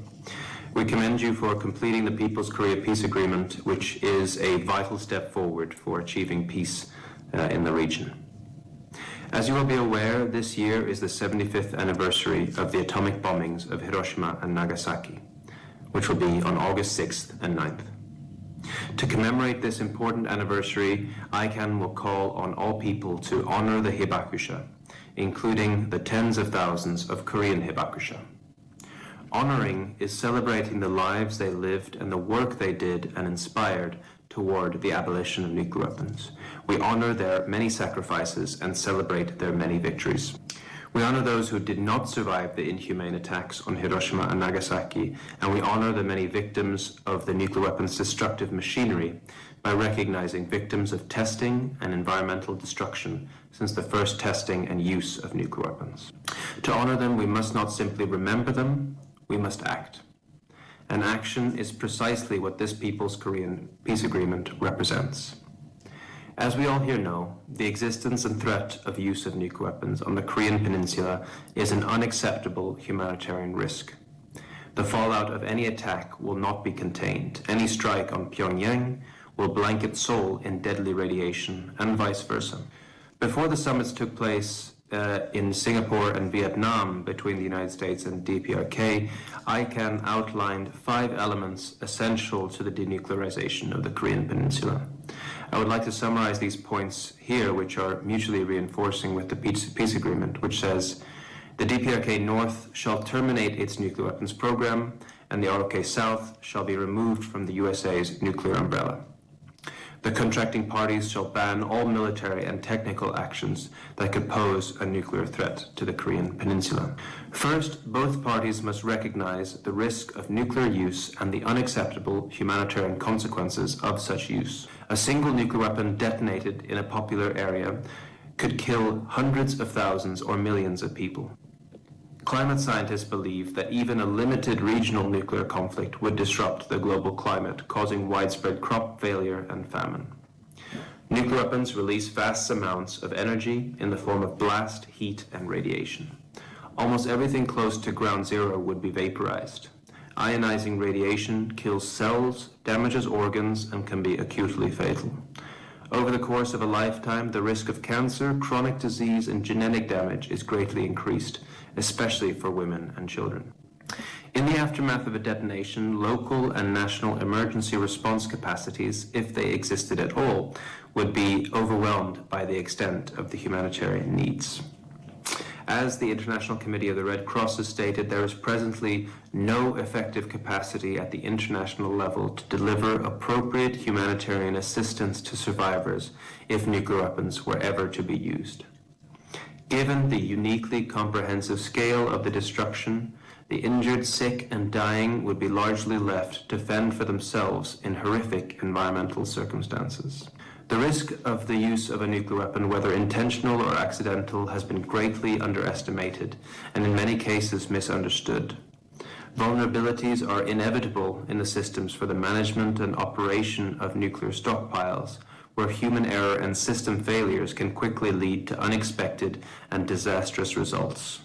We commend you for completing the People's Korea Peace Agreement, which is a vital step forward for achieving peace in the region. As you will be aware, this year is the 75th anniversary of the atomic bombings of Hiroshima and Nagasaki, which will be on August 6th and 9th. To commemorate this important anniversary, ICANN will call on all people to honor the hibakusha, including the tens of thousands of Korean hibakusha. Honoring is celebrating the lives they lived and the work they did and inspired toward the abolition of nuclear weapons. We honor their many sacrifices and celebrate their many victories. We honor those who did not survive the inhumane attacks on Hiroshima and Nagasaki, and we honor the many victims of the nuclear weapons destructive machinery by recognizing victims of testing and environmental destruction since the first testing and use of nuclear weapons. To honor them, we must not simply remember them, we must act. And action is precisely what this People's Korean Peace Agreement represents. As we all here know, the existence and threat of use of nuclear weapons on the Korean Peninsula is an unacceptable humanitarian risk. The fallout of any attack will not be contained. Any strike on Pyongyang will blanket Seoul in deadly radiation, and vice versa. Before the summits took place in Singapore and Vietnam between the United States and DPRK, ICANN outlined 5 elements essential to the denuclearization of the Korean Peninsula. I would like to summarize these points here, which are mutually reinforcing with the peace agreement, which says, the DPRK North shall terminate its nuclear weapons program, and the ROK South shall be removed from the USA's nuclear umbrella. The contracting parties shall ban all military and technical actions that could pose a nuclear threat to the Korean Peninsula. First, both parties must recognize the risk of nuclear use and the unacceptable humanitarian consequences of such use. A single nuclear weapon detonated in a popular area could kill hundreds of thousands or millions of people. Climate scientists believe that even a limited regional nuclear conflict would disrupt the global climate, causing widespread crop failure and famine. Nuclear weapons release vast amounts of energy in the form of blast, heat, and radiation. Almost everything close to ground zero would be vaporized. Ionizing radiation kills cells, damages organs, and can be acutely fatal. Over the course of a lifetime, the risk of cancer, chronic disease, and genetic damage is greatly increased, especially for women and children. In the aftermath of a detonation, local and national emergency response capacities, if they existed at all, would be overwhelmed by the extent of the humanitarian needs. As the International Committee of the Red Cross has stated, there is presently no effective capacity at the international level to deliver appropriate humanitarian assistance to survivors if nuclear weapons were ever to be used. Given the uniquely comprehensive scale of the destruction, the injured, sick, and dying would be largely left to fend for themselves in horrific environmental circumstances. The risk of the use of a nuclear weapon, whether intentional or accidental, has been greatly underestimated and in many cases misunderstood. Vulnerabilities are inevitable in the systems for the management and operation of nuclear stockpiles, where human error and system failures can quickly lead to unexpected and disastrous results.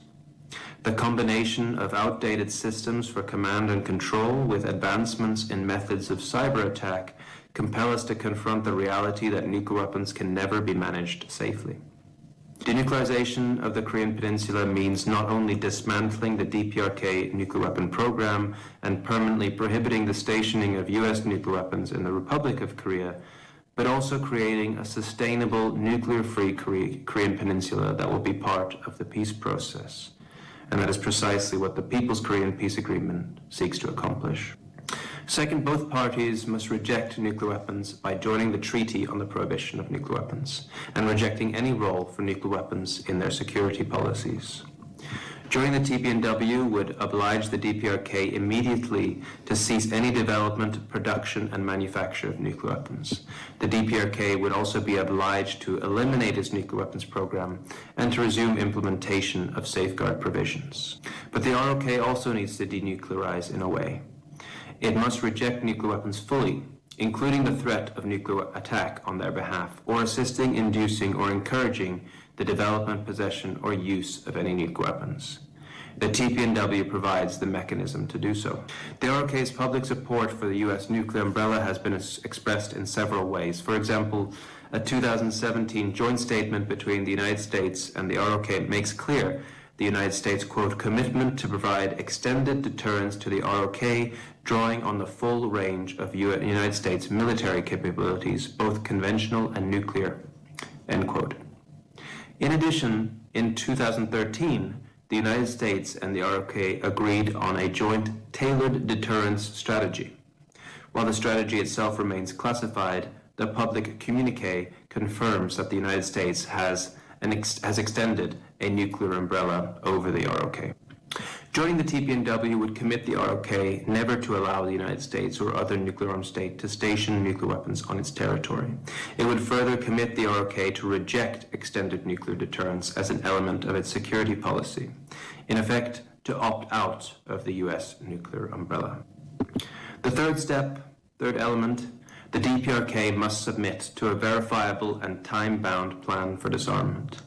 The combination of outdated systems for command and control with advancements in methods of cyber attack compel us to confront the reality that nuclear weapons can never be managed safely. Denuclearization of the Korean Peninsula means not only dismantling the DPRK nuclear weapon program and permanently prohibiting the stationing of US nuclear weapons in the Republic of Korea, but also creating a sustainable nuclear-free Korean Peninsula that will be part of the peace process. And that is precisely what the People's Korean Peace Agreement seeks to accomplish. Second, both parties must reject nuclear weapons by joining the Treaty on the Prohibition of Nuclear Weapons and rejecting any role for nuclear weapons in their security policies. Joining the TPNW would oblige the DPRK immediately to cease any development, production, and manufacture of nuclear weapons. The DPRK would also be obliged to eliminate its nuclear weapons program and to resume implementation of safeguard provisions. But the ROK also needs to denuclearize in a way. It must reject nuclear weapons fully, including the threat of nuclear attack on their behalf, or assisting, inducing, or encouraging the development, possession, or use of any nuclear weapons. The TPNW provides the mechanism to do so. The ROK's public support for the U.S. nuclear umbrella has been expressed in several ways. For example, a 2017 joint statement between the United States and the ROK makes clear the United States, quote, commitment to provide extended deterrence to the ROK, drawing on the full range of United States military capabilities, both conventional and nuclear, end quote. In addition, in 2013, the United States and the ROK agreed on a joint tailored deterrence strategy. While the strategy itself remains classified, the public communique confirms that the United States has extended a nuclear umbrella over the ROK. Joining the TPNW would commit the ROK never to allow the United States or other nuclear-armed state to station nuclear weapons on its territory. It would further commit the ROK to reject extended nuclear deterrence as an element of its security policy. In effect, to opt out of the US nuclear umbrella. The third element, the DPRK must submit to a verifiable and time-bound plan for disarmament.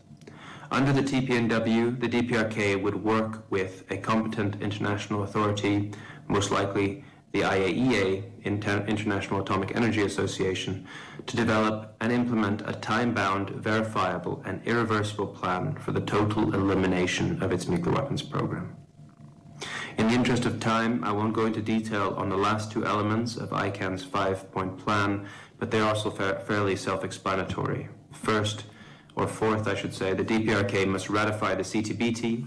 Under the TPNW, the DPRK would work with a competent international authority, most likely the IAEA, International Atomic Energy Association, to develop and implement a time-bound, verifiable, and irreversible plan for the total elimination of its nuclear weapons program. In the interest of time, I won't go into detail on the last two elements of ICAN's 5-point plan, but they're also fairly self-explanatory. Fourth, I should say, the DPRK must ratify the CTBT,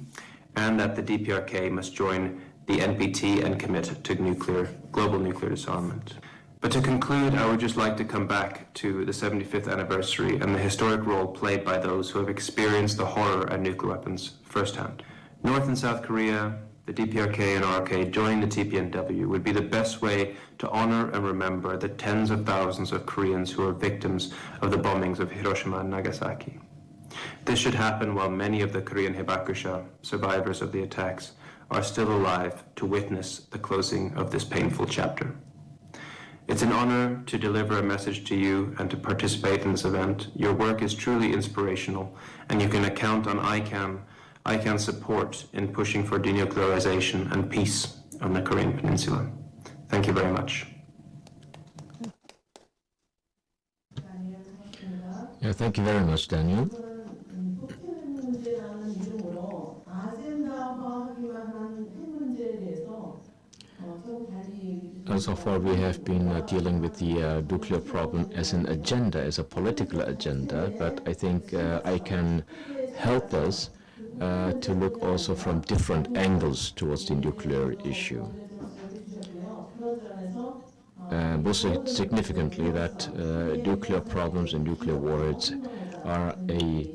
and that the DPRK must join the NPT and commit to global nuclear disarmament. But to conclude, I would just like to come back to the 75th anniversary and the historic role played by those who have experienced the horror of nuclear weapons firsthand. North and South Korea the DPRK and RK join the TPNW would be the best way to honor and remember the tens of thousands of Koreans who are victims of the bombings of Hiroshima and Nagasaki. This should happen while many of the Korean hibakusha, survivors of the attacks, are still alive to witness the closing of this painful chapter. It's an honor to deliver a message to you and to participate in this event. Your work is truly inspirational, and you can count on ICANN's support in pushing for denuclearization and peace on the Korean Peninsula. Thank you very much. Yeah, thank you very much, Daniel. So far, we have been dealing with the nuclear problem as an agenda, as a political agenda, but I think I can help us to look also from different angles towards the nuclear issue. Most significantly, that nuclear problems and nuclear wars are a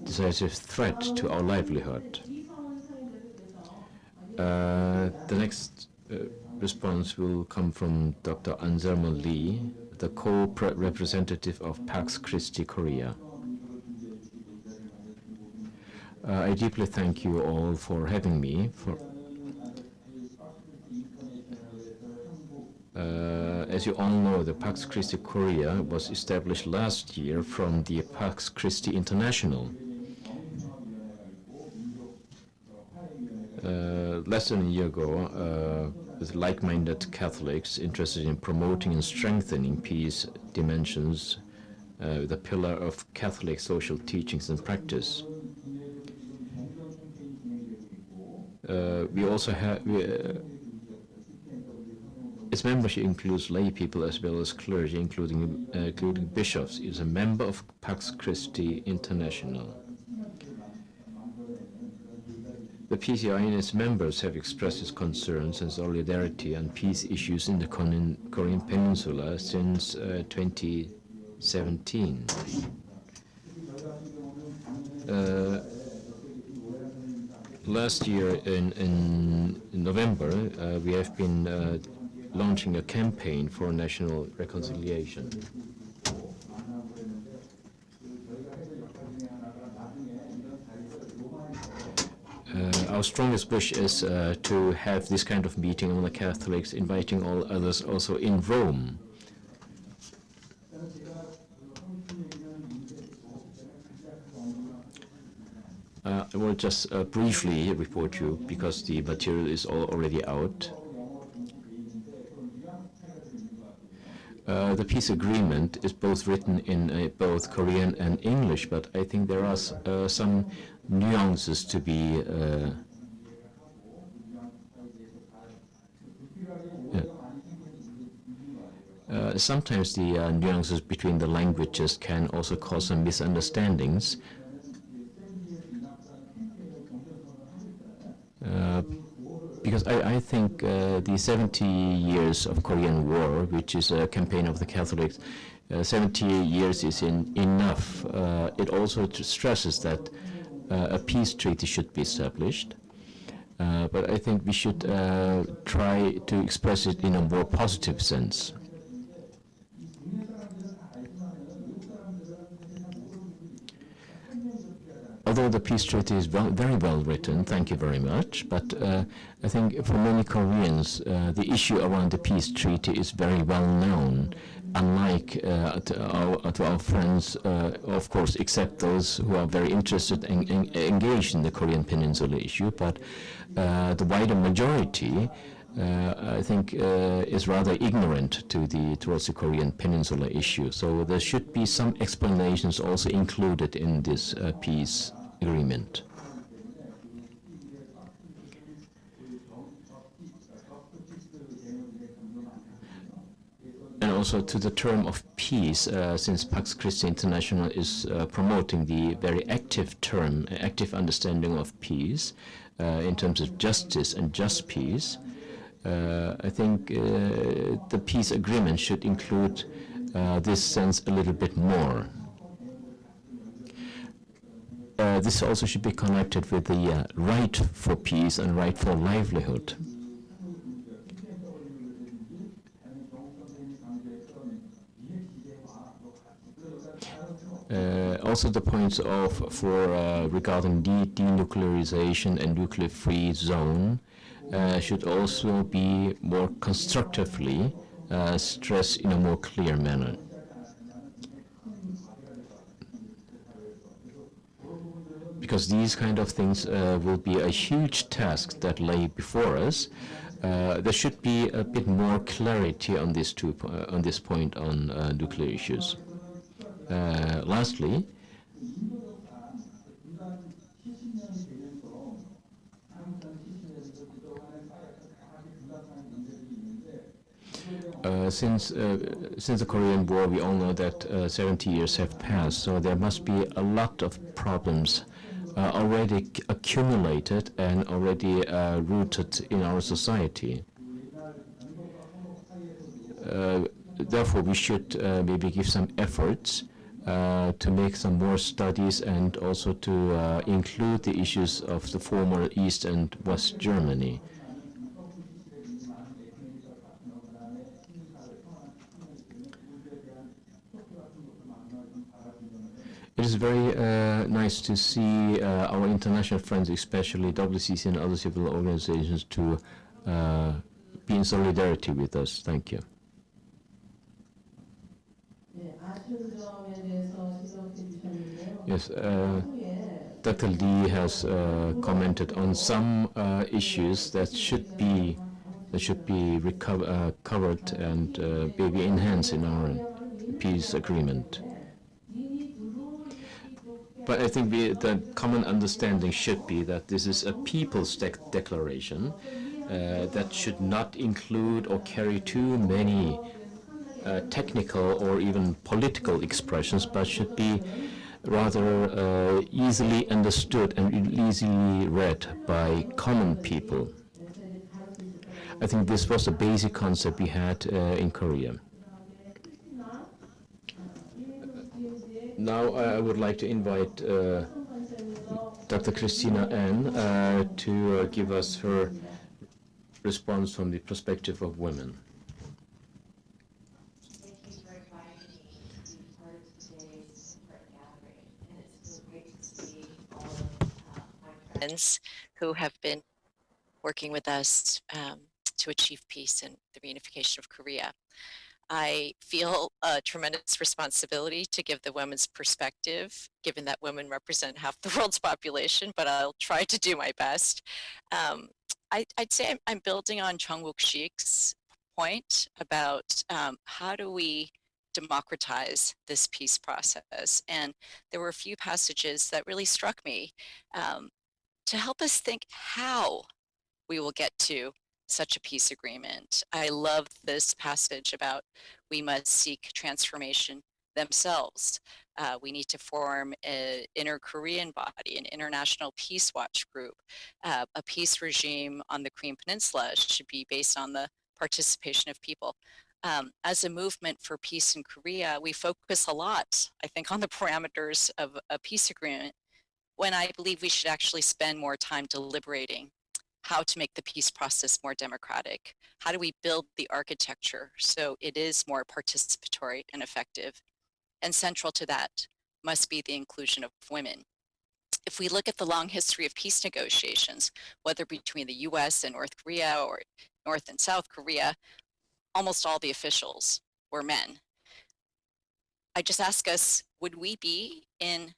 decisive threat to our livelihood. The next response will come from Dr. Anselmo Lee, the co-representative of Pax Christi Korea. I deeply thank you all for having me. As you all know, the Pax Christi Korea was established last year from the Pax Christi International. Less than a year ago, with like-minded Catholics interested in promoting and strengthening peace dimensions, the pillar of Catholic social teachings and practice. We also have, its membership includes lay people as well as clergy, including bishops. It is a member of Pax Christi International. The PCI and its members have expressed its concerns and solidarity on peace issues in the Korean Peninsula since 2017. Last year in November, we have been launching a campaign for national reconciliation. Our strongest wish is to have this kind of meeting among the Catholics, inviting all others also in Rome. I will just briefly report you, because the material is already out. The peace agreement is both written in both Korean and English, but I think there are some nuances to be sometimes the nuances between the languages can also cause some misunderstandings. Because I think the 70 years of Korean War, which is a campaign of the Catholics, 70 years is enough. It also stresses that a peace treaty should be established. But I think we should try to express it in a more positive sense. Although the peace treaty is very well written, thank you very much, but I think for many Koreans, the issue around the peace treaty is very well known, unlike to our friends, of course, except those who are very interested and engaged in the Korean Peninsula issue, but the wider majority, I think, is rather ignorant towards the Korean Peninsula issue. So there should be some explanations also included in this peace agreement. And also to the term of peace, since Pax Christi International is promoting the very active term, active understanding of peace in terms of justice and just peace. I think the peace agreement should include this sense a little bit more. this also should be connected with the right for peace and right for livelihood. Also, the points regarding denuclearization and nuclear-free zone should also be more constructively stressed in a more clear manner. Because these kind of things will be a huge task that lay before us. There should be a bit more clarity on this point on nuclear issues. Lastly, since the Korean War, we all know that 70 years have passed, so there must be a lot of problems already accumulated and already rooted in our society. Therefore, we should maybe give some efforts to make some more studies and also to include the issues of the former East and West Germany. It is very nice to see our international friends, especially WCC and other civil organizations, to be in solidarity with us. Thank you. Yes, Dr. Lee has commented on some issues that should be covered and maybe enhanced in our peace agreement. But I think the common understanding should be that this is a people's declaration that should not include or carry too many technical or even political expressions, but should be rather easily understood and easily read by common people. I think this was a basic concept we had in Korea. Now I would like to invite Dr. Christina Ann to give us her response from the perspective of women. Thank you for inviting me to be part of today's gathering, and it's so great to see all of my friends who have been working with us to achieve peace and the reunification of Korea. I feel a tremendous responsibility to give the women's perspective, given that women represent half the world's population, but I'll try to do my best. I'd say I'm building on Chung-wook Shik's point about how do we democratize this peace process. And there were a few passages that really struck me to help us think how we will get to such a peace agreement. I love this passage about we must seek transformation themselves. We need to form an inter-Korean body, an international peace watch group. A peace regime on the Korean Peninsula should be based on the participation of people. As a movement for peace in Korea, we focus a lot, I think, on the parameters of a peace agreement, when I believe we should actually spend more time deliberating how to make the peace process more democratic. How do we build the architecture so it is more participatory and effective? And central to that must be the inclusion of women. If we look at the long history of peace negotiations, whether between the US and North Korea or North and South Korea, almost all the officials were men. I just ask us, would we be in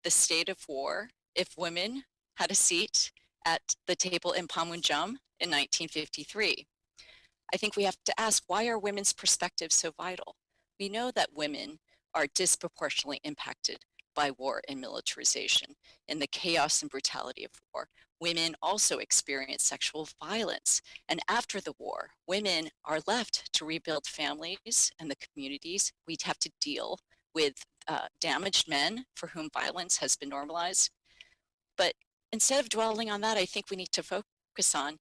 the state of war if women had a seat at the table in Panmunjom in 1953? I think we have to ask, why are women's perspectives so vital? We know that women are disproportionately impacted by war and militarization. In the chaos and brutality of war, women also experience sexual violence. And after the war, women are left to rebuild families and the communities. We'd have to deal with damaged men for whom violence has been normalized. But instead of dwelling on that, I think we need to focus on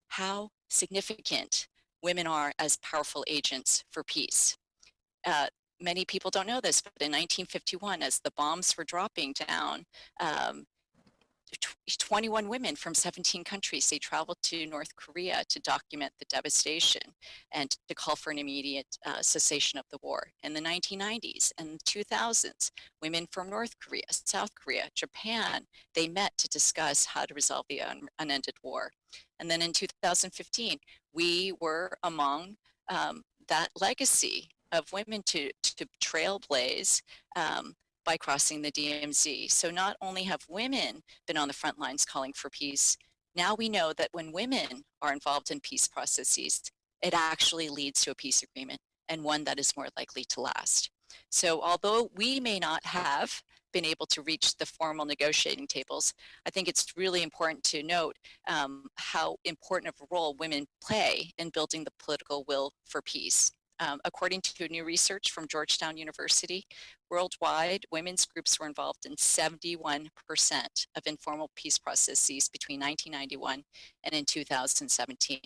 how significant women are as powerful agents for peace. many people don't know this, but in 1951, as the bombs were dropping down, 21 women from 17 countries, they traveled to North Korea to document the devastation and to call for an immediate cessation of the war. In the 1990s and 2000s, women from North Korea, South Korea, Japan, they met to discuss how to resolve the unended war. And then in 2015, we were among that legacy of women to trailblaze by crossing the DMZ. So not only have women been on the front lines calling for peace, now we know that when women are involved in peace processes, it actually leads to a peace agreement, and one that is more likely to last. So although we may not have been able to reach the formal negotiating tables, I think it's really important to note how important of a role women play in building the political will for peace. According to new research from Georgetown University, worldwide, women's groups were involved in 71% of informal peace processes between 1991 and in 2017.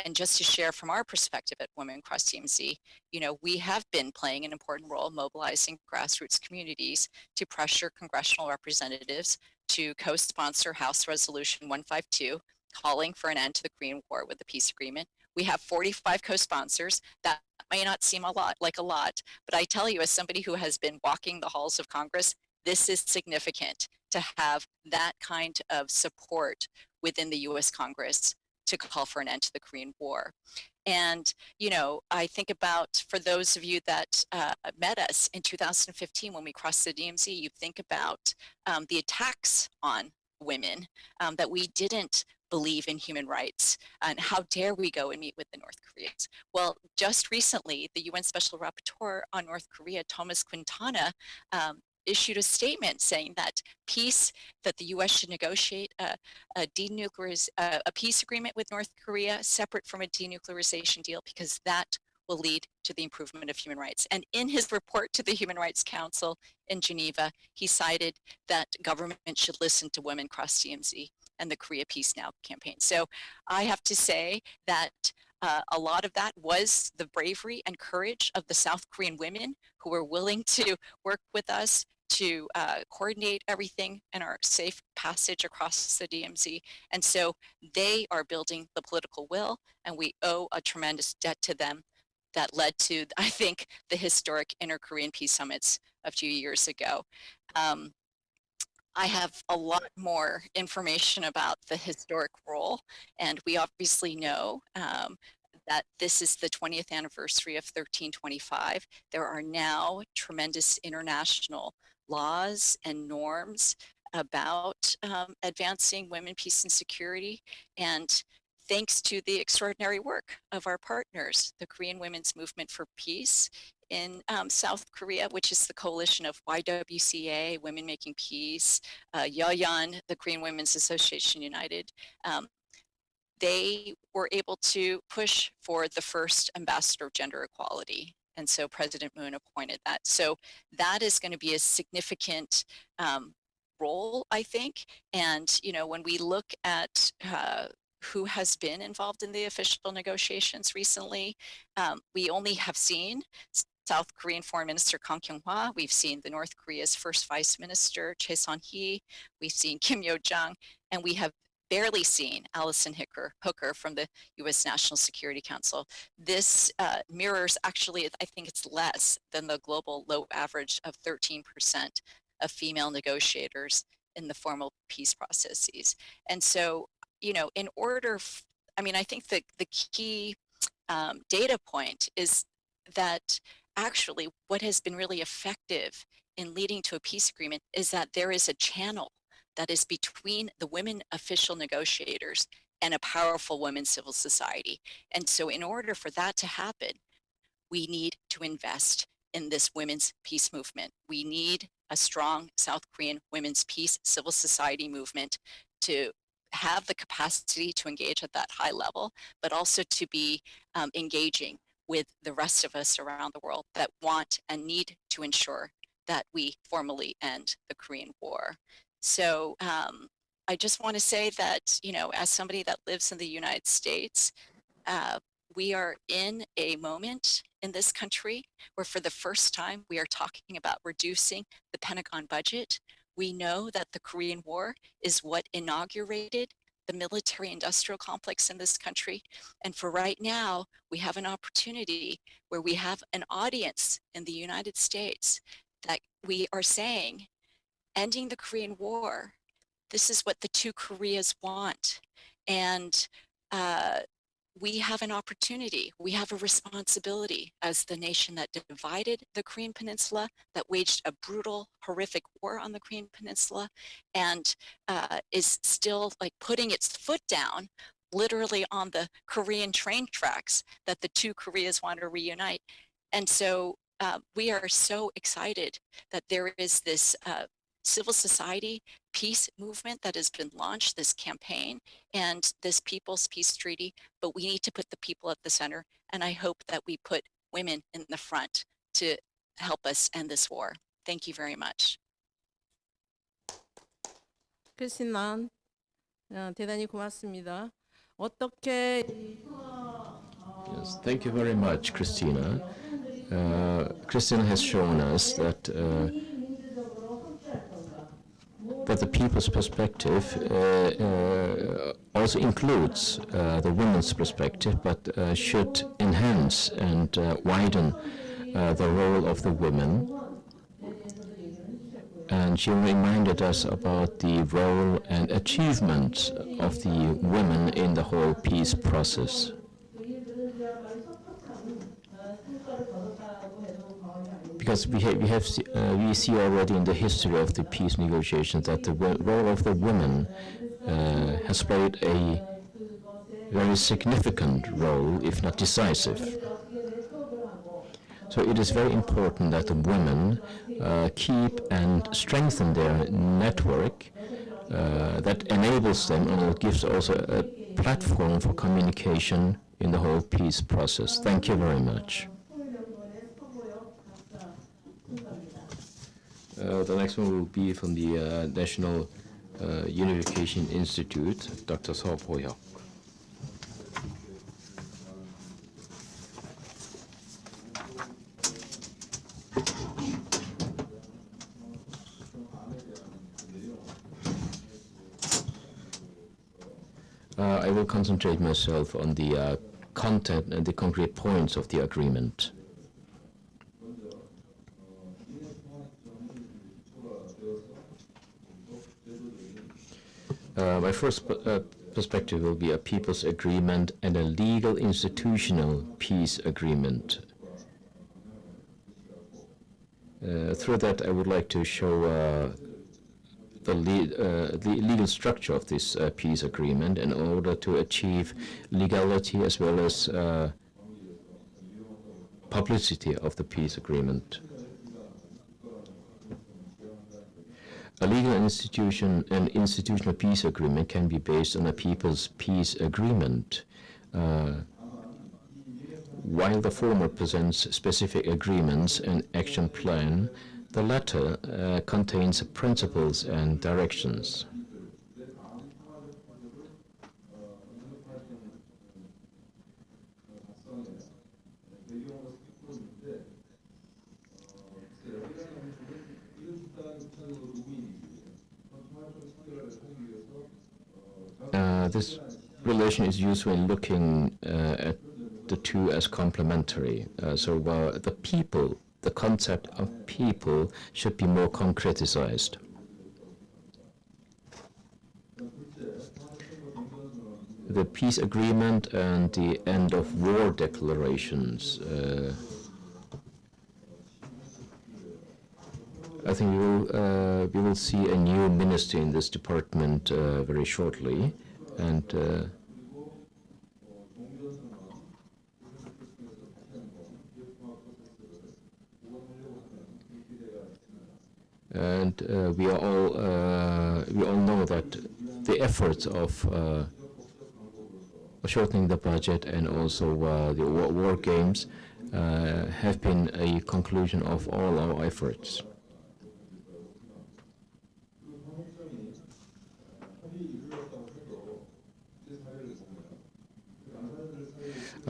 And just to share from our perspective at Women Across DMZ, you know, we have been playing an important role mobilizing grassroots communities to pressure congressional representatives to co-sponsor House Resolution 152, calling for an end to the Korean War with a peace agreement. We have 45 co-sponsors. That may not seem a lot, but I tell you, as somebody who has been walking the halls of Congress, this is significant to have that kind of support within the US Congress to call for an end to the Korean War. And, you know, I think about, for those of you that met us in 2015 when we crossed the DMZ, you think about the attacks on women, that we didn't believe in human rights, and how dare we go and meet with the North Koreans. Well, just recently, the UN Special Rapporteur on North Korea, Thomas Quintana, issued a statement saying that the US should negotiate a peace agreement with North Korea separate from a denuclearization deal, because that will lead to the improvement of human rights. And in his report to the Human Rights Council in Geneva, he cited that government should listen to Women Across DMZ and the Korea Peace Now campaign. So I have to say that a lot of that was the bravery and courage of the South Korean women who were willing to work with us to coordinate everything in our safe passage across the DMZ. And so they are building the political will, and we owe a tremendous debt to them that led to, I think, the historic Inter-Korean Peace Summits a few years ago. I have a lot more information about the historic role, and we obviously know that this is the 20th anniversary of 1325. There are now tremendous international laws and norms about advancing women, peace, and security. And thanks to the extraordinary work of our partners, the Korean Women's Movement for Peace in South Korea, which is the coalition of YWCA, Women Making Peace, Yeoyeon, the Korean Women's Association United, they were able to push for the first ambassador of gender equality. And so President Moon appointed that. So that is going to be a significant role, I think. And, you know, when we look at who has been involved in the official negotiations recently, we only have seen South Korean Foreign Minister Kang Kyung-hwa. We've seen the North Korea's first Vice Minister, Choi Son-hee. We've seen Kim Yo-jong, and we have barely seen Alison Hooker from the U.S. National Security Council. This mirrors, actually, I think it's less than the global low average of 13% of female negotiators in the formal peace processes. And so, you know, in order, I think the key data point is that actually what has been really effective in leading to a peace agreement is that there is a channel that is between the women official negotiators and a powerful women civil society. And so in order for that to happen, we need to invest in this women's peace movement. We need a strong South Korean women's peace civil society movement to have the capacity to engage at that high level, but also to be engaging with the rest of us around the world that want and need to ensure that we formally end the Korean War. So I just want to say that, you know, as somebody that lives in the United States, we are in a moment in this country where for the first time we are talking about reducing the Pentagon budget. We know that the Korean War is what inaugurated the military-industrial complex in this country. And for right now, we have an opportunity where we have an audience in the United States that we are saying, ending the Korean War, this is what the two Koreas want. And we have an opportunity, we have a responsibility as the nation that divided the Korean Peninsula, that waged a brutal, horrific war on the Korean Peninsula, and is still like putting its foot down literally on the Korean train tracks that the two Koreas want to reunite. And so we are so excited that there is this civil society peace movement that has been launched, this campaign, and this People's Peace Treaty, but we need to put the people at the center, and I hope that we put women in the front to help us end this war. Thank you very much. 크리스틴 대단히 고맙습니다. 어떻게 Yes, thank you very much, Christina. Christina has shown us that the people's perspective also includes the women's perspective, but should enhance and widen the role of the women. And she reminded us about the role and achievements of the women in the whole peace process. Because we see already in the history of the peace negotiations that the role of the women has played a very significant role, if not decisive. So it is very important that the women keep and strengthen their network that enables them and gives also a platform for communication in the whole peace process. Thank you very much. The next one will be from the National Unification Institute, Dr. Seo Bo-hyuk. I will concentrate myself on the content and the concrete points of the agreement. My first perspective will be a people's agreement and a legal institutional peace agreement. Through that, I would like to show the legal structure of this peace agreement in order to achieve legality as well as publicity of the peace agreement. A legal institution and institutional peace agreement can be based on a people's peace agreement. While the former presents specific agreements and action plan, the latter contains principles and directions. This relation is used when looking at the two as complementary. So the people, the concept of people should be more concretized. The peace agreement and the end of war declarations. I think we will see a new minister in this department very shortly, and we all know that the efforts of shortening the budget and also the war games have been a conclusion of all our efforts.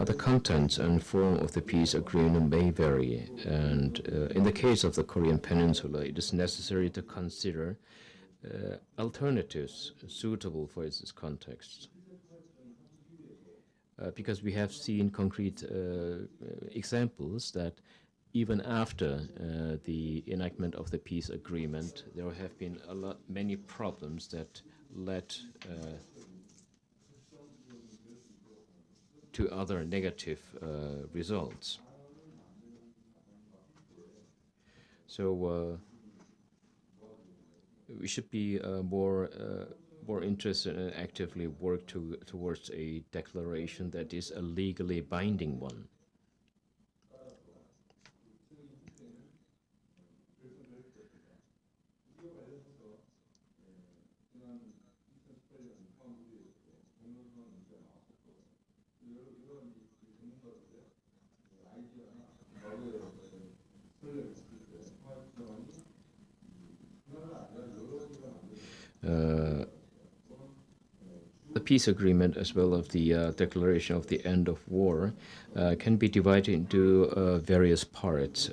the contents and form of the peace agreement may vary, and in the case of the Korean Peninsula, it is necessary to consider alternatives suitable for its context. Because we have seen concrete examples that even after the enactment of the peace agreement, there have been many problems that led to other negative results. So we should be more interested and actively work towards a declaration that is a legally binding one. The peace agreement, as well as the declaration of the end of war, can be divided into various parts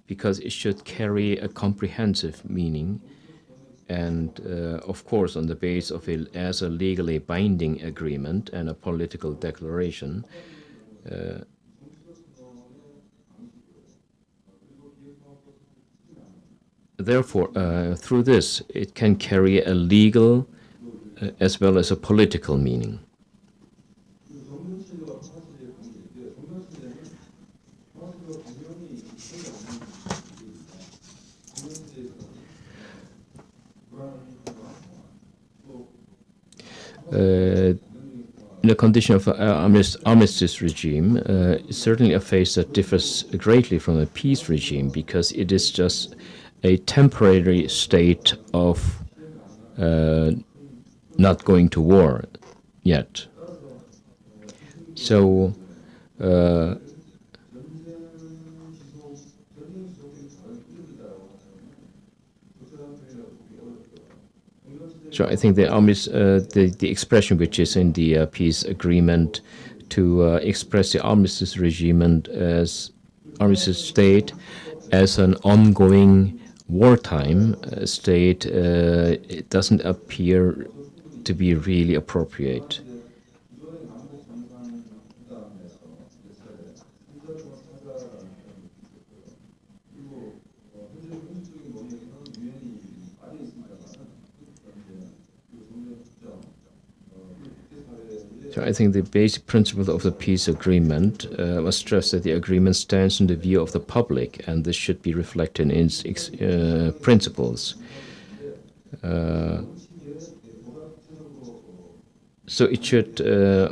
because it should carry a comprehensive meaning, and of course, on the basis of it as a legally binding agreement and a political declaration. Therefore, through this, it can carry a legal as well as a political meaning. In a condition of armistice regime, it's certainly a phase that differs greatly from a peace regime because it is just a temporary state of not going to war yet. So so I think the expression which is in the peace agreement to express the armistice regime and as armistice state as an ongoing wartime state, it doesn't appear to be really appropriate. So I think the basic principle of the peace agreement must stress that the agreement stands in the view of the public, and this should be reflected in its principles. So it should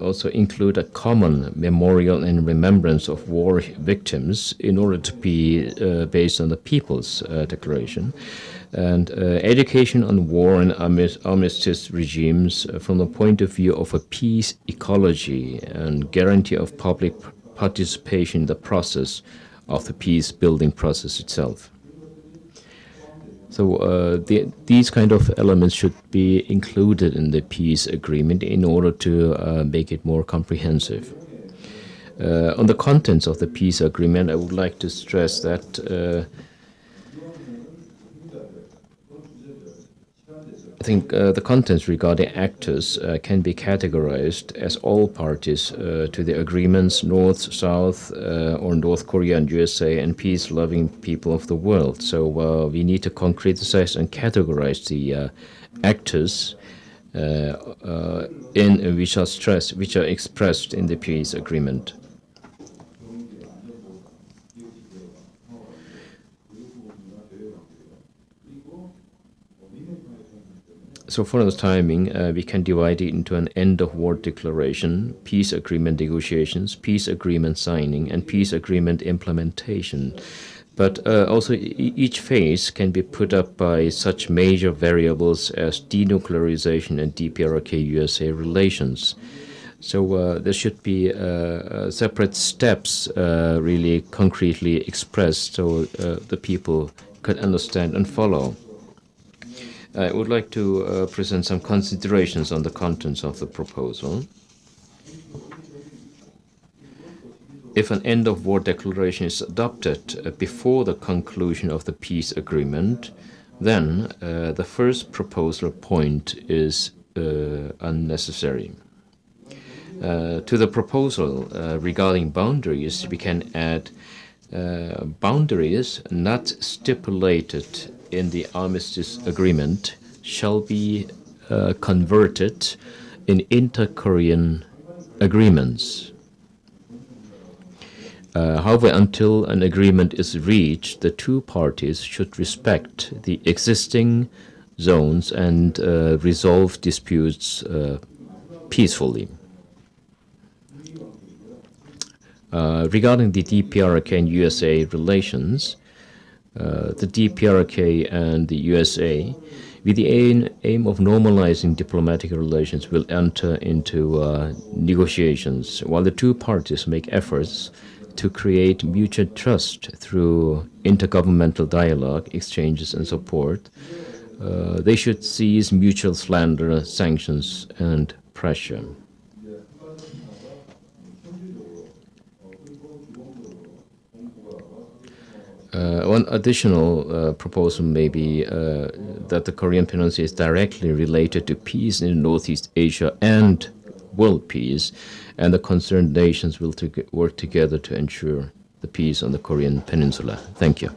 also include a common memorial and remembrance of war victims in order to be based on the People's Declaration. And education on war and armistice regimes from the point of view of a peace ecology and guarantee of public participation in the process of the peace building process itself. So these kind of elements should be included in the peace agreement in order to make it more comprehensive. On the contents of the peace agreement, I would like to stress that I think the contents regarding actors can be categorized as all parties to the agreements, North, South, or North Korea and USA, and peace-loving people of the world. So we need to concretize and categorize the actors which are expressed in the peace agreement. So for the timing, we can divide it into an end-of-war declaration, peace agreement negotiations, peace agreement signing, and peace agreement implementation. But also each phase can be put up by such major variables as denuclearization and DPRK-USA relations. So there should be separate steps really concretely expressed so the people could understand and follow. I would like to present some considerations on the contents of the proposal. if an end of war declaration is adopted before the conclusion of the peace agreement, then the first proposal point is unnecessary. To the proposal regarding boundaries, we can add boundaries not stipulated in the armistice agreement shall be converted in inter-Korean agreements. However, until an agreement is reached, the two parties should respect the existing zones and resolve disputes peacefully. Regarding the DPRK and USA relations, the DPRK and the USA, with the aim of normalizing diplomatic relations, will enter into negotiations while the two parties make efforts to create mutual trust through intergovernmental dialogue, exchanges, and support. They should cease mutual slander, sanctions, and pressure. One additional proposal may be that the Korean Peninsula is directly related to peace in Northeast Asia and world peace, and the concerned nations will work together to ensure the peace on the Korean Peninsula. Thank you.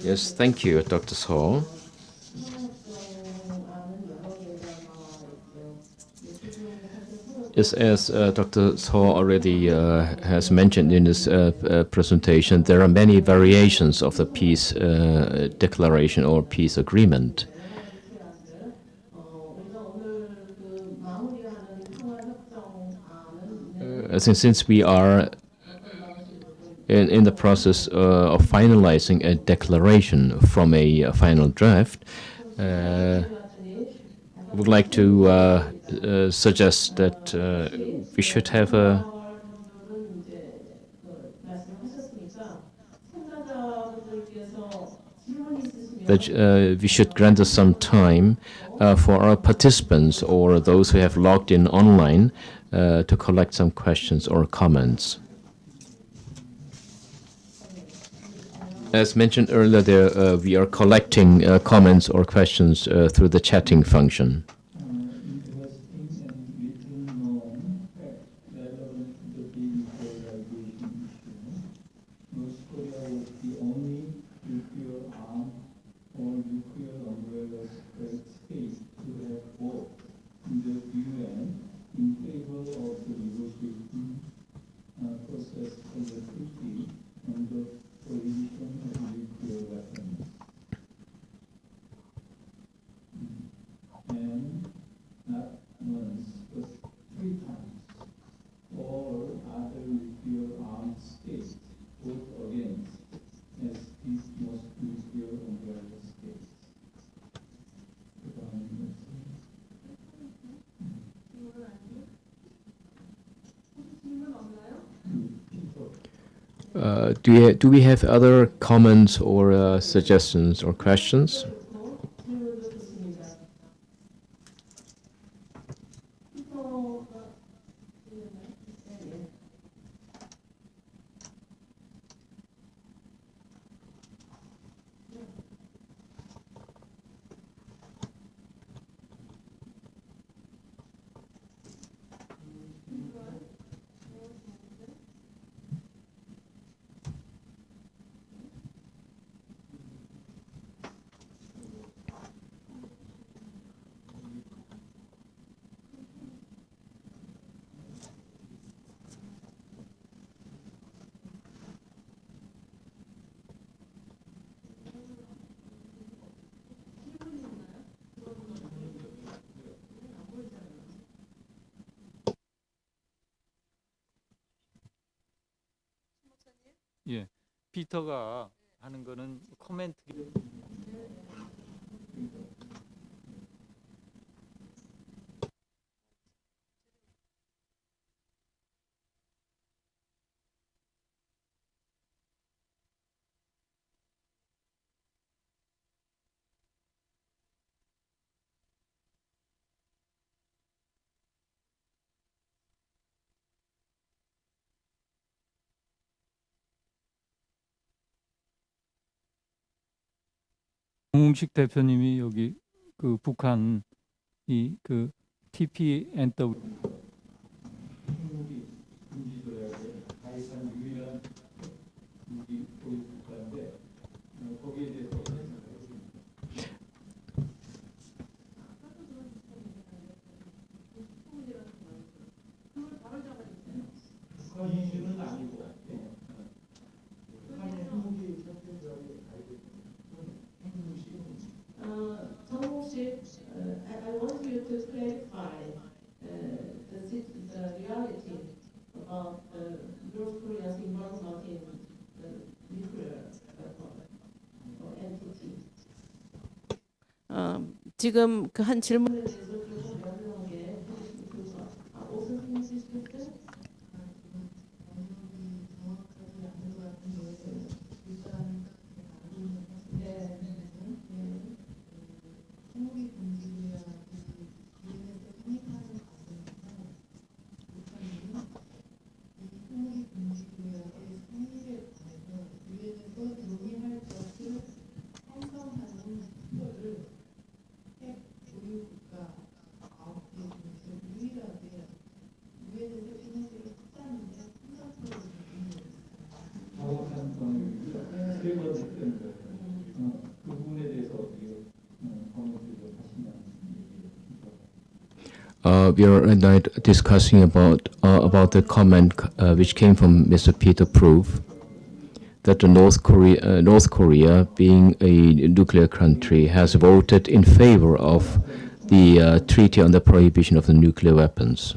Yes, thank you, Dr. Seo. Yes, as Dr. Seo already has mentioned in his presentation, there are many variations of the peace declaration or peace agreement. Since we are in the process of finalizing a declaration from a final draft, I would like to suggest that we should have we should grant us some time for our participants or those who have logged in online to collect some questions or comments. As mentioned earlier, we are collecting comments or questions through the chatting function. Do we have other comments or suggestions or questions? 예, 피터가 하는 거는 코멘트. 홍웅식 대표님이 여기 그 북한이 그 TPNW 정우식, I want you to clarify the reality about North Korea's involvement in nuclear or entity. 지금 그 한 질문에 대해서 조금 명료하게 해주시면 좋을 것 같아요. 오승 minister? We are tonight discussing about the comment which came from Mr. Peter Proof that the North Korea, being a nuclear country, has voted in favor of the Treaty on the Prohibition of the Nuclear Weapons.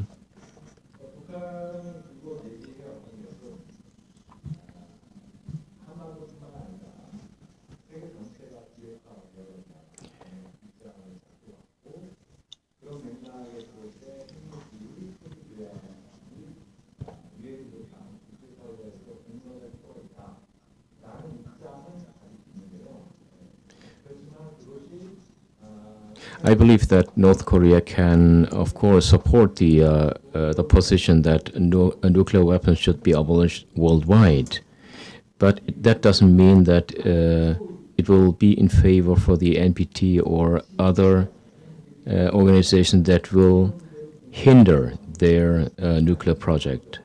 I believe that North Korea can, of course, support the position that nuclear weapons should be abolished worldwide, but that doesn't mean that it will be in favor for the NPT or other organizations that will hinder their nuclear project.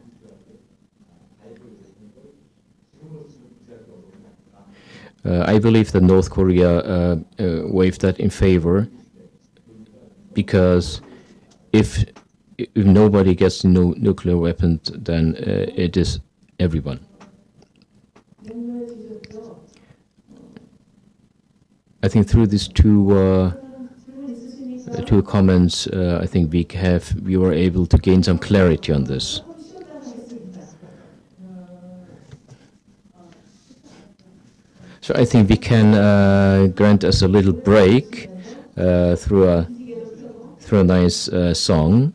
I believe that North Korea waved that in favor, because if nobody gets nuclear weapons, then it is everyone. I think through these two comments, I think we were able to gain some clarity on this. So I think we can grant us a little break through a nice song.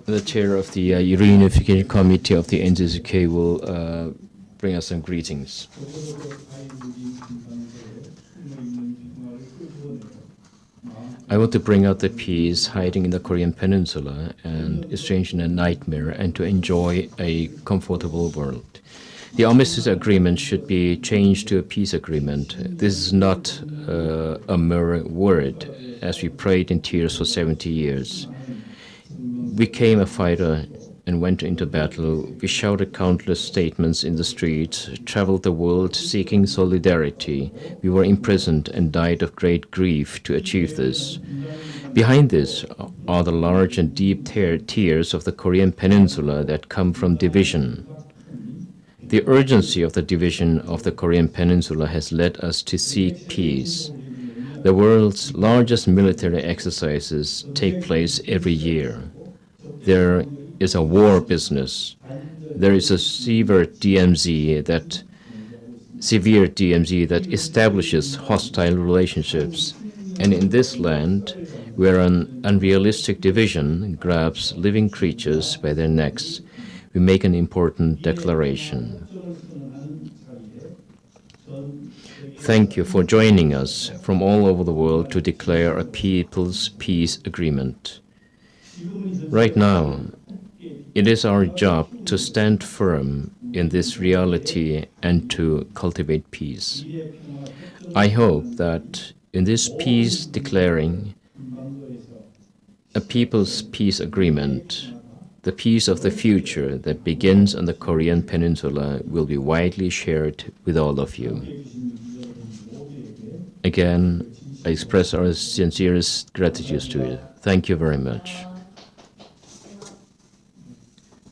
The chair of the Reunification Committee of the NCCK will bring us some greetings. I want to bring out the peace hiding in the Korean Peninsula and exchange in a nightmare, and to enjoy a comfortable world. The armistice agreement should be changed to a peace agreement. This is not a mere word, as we prayed in tears for 70 years. We became a fighter and went into battle. We shouted countless statements in the streets, traveled the world seeking solidarity. We were imprisoned and died of great grief to achieve this. Behind this are the large and deep tears of the Korean Peninsula that come from division. The urgency of the division of the Korean Peninsula has led us to seek peace. The world's largest military exercises take place every year. There is a war business. There is a severe DMZ that establishes hostile relationships. And in this land, where an unrealistic division grabs living creatures by their necks, we make an important declaration. Thank you for joining us from all over the world to declare a people's peace agreement. Right now, it is our job to stand firm in this reality and to cultivate peace. I hope that in this peace declaring a people's peace agreement, the peace of the future that begins on the Korean Peninsula will be widely shared with all of you. Again, I express our sincerest gratitude to you. Thank you very much.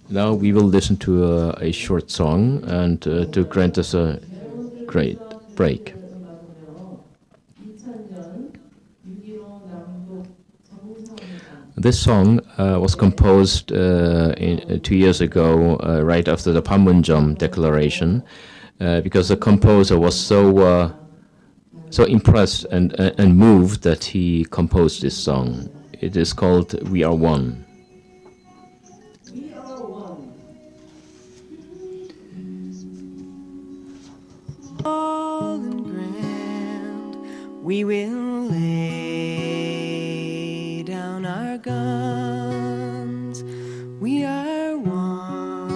Now we will listen to a short song and to grant us a great break. This song was composed 2 years ago, right after the Panmunjom Declaration, because the composer was so impressed and moved that he composed this song. It is called "We Are One." We will lay down our guns. We are one.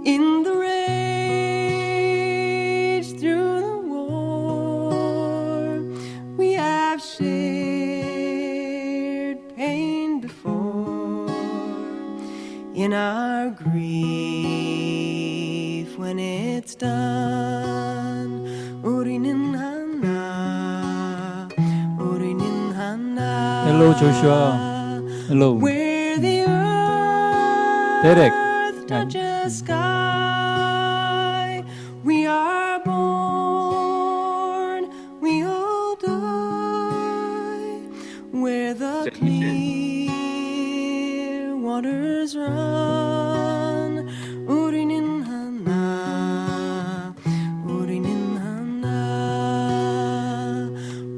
In the rage through the war, we have shared pain before. In our grief, when it's done, 우리는 하나, 우리는 하나. Hello, Joshua. Hello. Where the Derek. earth touches sky, we are born, we all die. Where the clear waters run, 우리는 하나, 우리는 하나.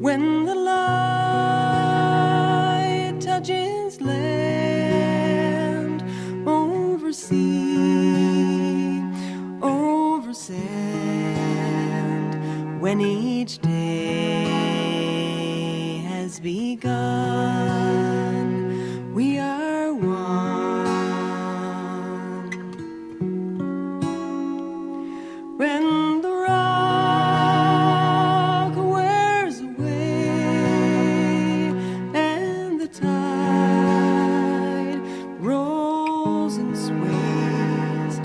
When the light touches land, over sea, over sand, when each day has begun, we are one. When the rock wears away and the tide rolls and sways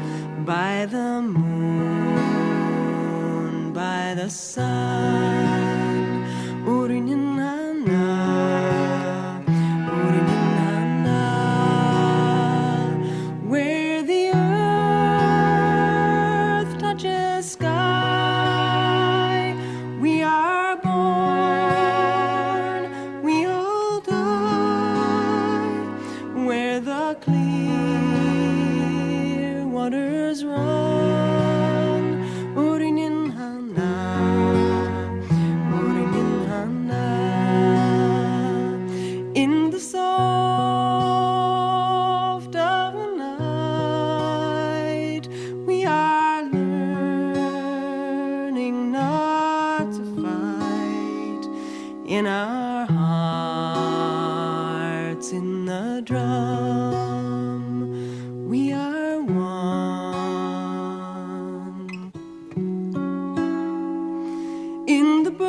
by the moon, by the sun, 우리는 하나, 우리는 하나. Where the earth touches sky, we are born, we all die. Where the clear waters run, 우리는 하나, 우리는 하나. In the soft of the night, we are learning not to fight. In our hearts, in the drum, we are one. In the birth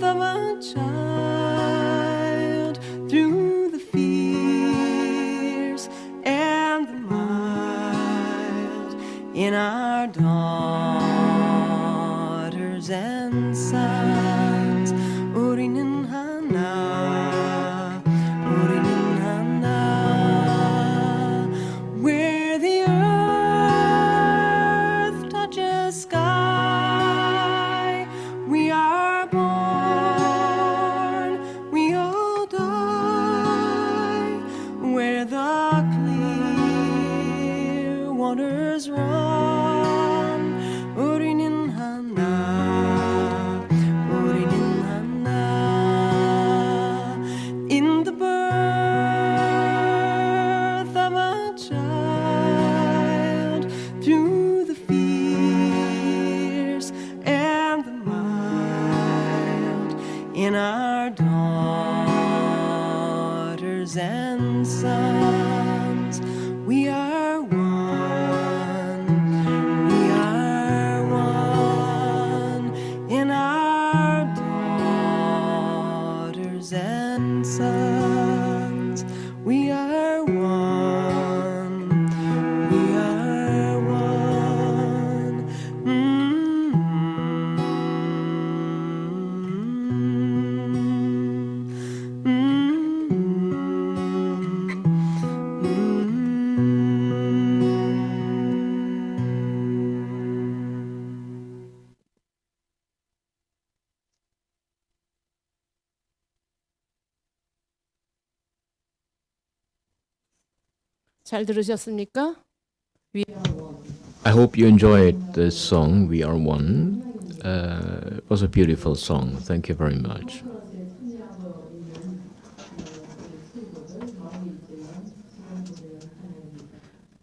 of a child, through the fierce and the mild, in our daughters and sons, 우리는 하나, 우리는 하나. Where the earth touches sky, we are born, we all die. Where the clear waters run, 우리는 하나, in our daughters and sons. We are one. We are one in our daughters and sons. We are one. We are one. 잘 들으셨습니까? I hope you enjoyed the song "We Are One." It was a beautiful song. Thank you very much.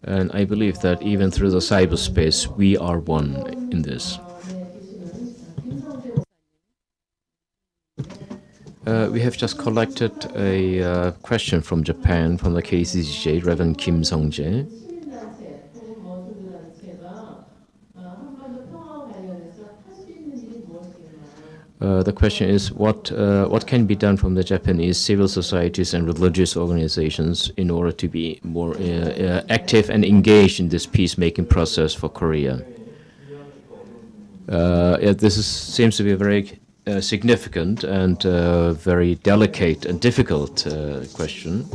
And I believe that even through the cyberspace, we are one in this. We have just collected a question from Japan, from the KCCJ, Reverend Kim Sung-jae. The question is, what can be done from the Japanese civil societies and religious organizations in order to be more active and engaged in this peacemaking process for Korea? Seems to be a very significant and very delicate and difficult question.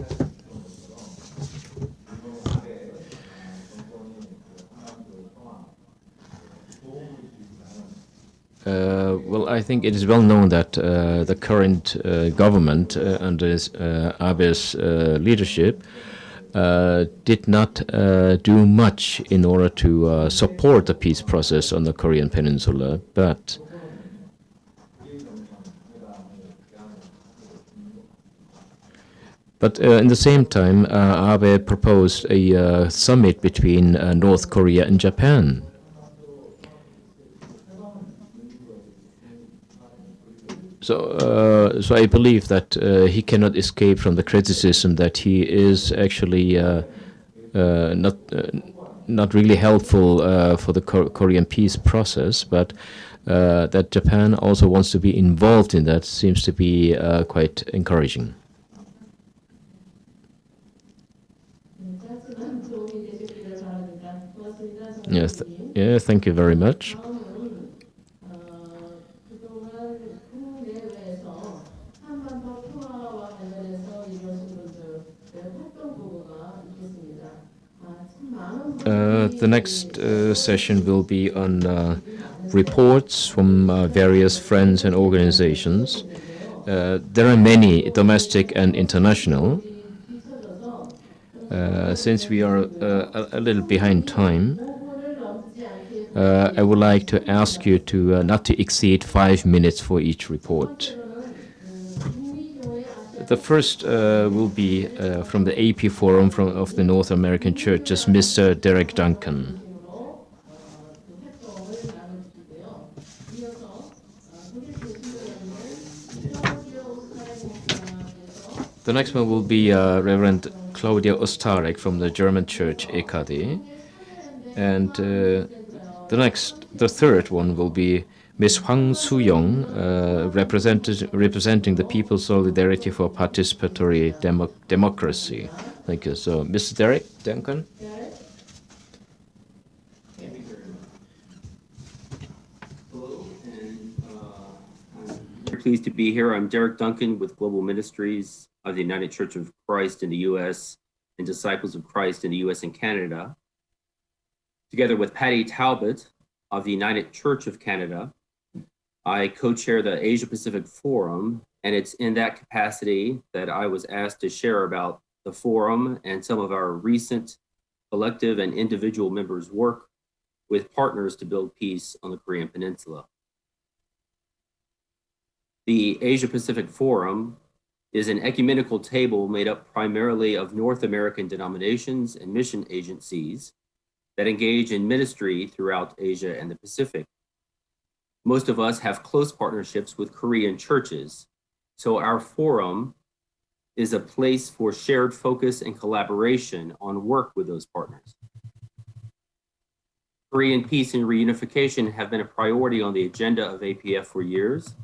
Well, I think it is well known that the current government under Abe's leadership did not do much in order to support the peace process on the Korean Peninsula, but in the same time, Abe proposed a summit between North Korea and Japan. So I believe that he cannot escape from the criticism that he is actually not really helpful for the Korean peace process, but that Japan also wants to be involved in that seems to be quite encouraging. Yes, thank you very much. The next session will be on reports from various friends and organizations. There are many, domestic and international. Since we are a little behind time, I would like to ask you to not to exceed 5 minutes for each report. The first will be from the AP Forum of the North American Churches, Mr. Derek Duncan. The next one will be Reverend Claudia Ostarek from the German Church EKD. And the third one will be Ms. Hwang Soo-young, representing the People's Solidarity for Participatory Democracy. Thank you. So, Mr. Derek Duncan. Hello, and I'm very pleased to be here. I'm Derek Duncan with Global Ministries of the United Church of Christ in the U.S. and Disciples of Christ in the U.S. and Canada, together with Patty Talbot of the United Church of Canada. I co-chair the Asia Pacific Forum, and it's in that capacity that I was asked to share about the forum and some of our recent collective and individual members' work with partners to build peace on the Korean Peninsula. The Asia Pacific Forum is an ecumenical table made up primarily of North American denominations and mission agencies that engage in ministry throughout Asia and the Pacific. Most of us have close partnerships with Korean churches, So our forum is a place for shared focus and collaboration on work with those partners. Korean peace and reunification have been a priority on the agenda of APF for years.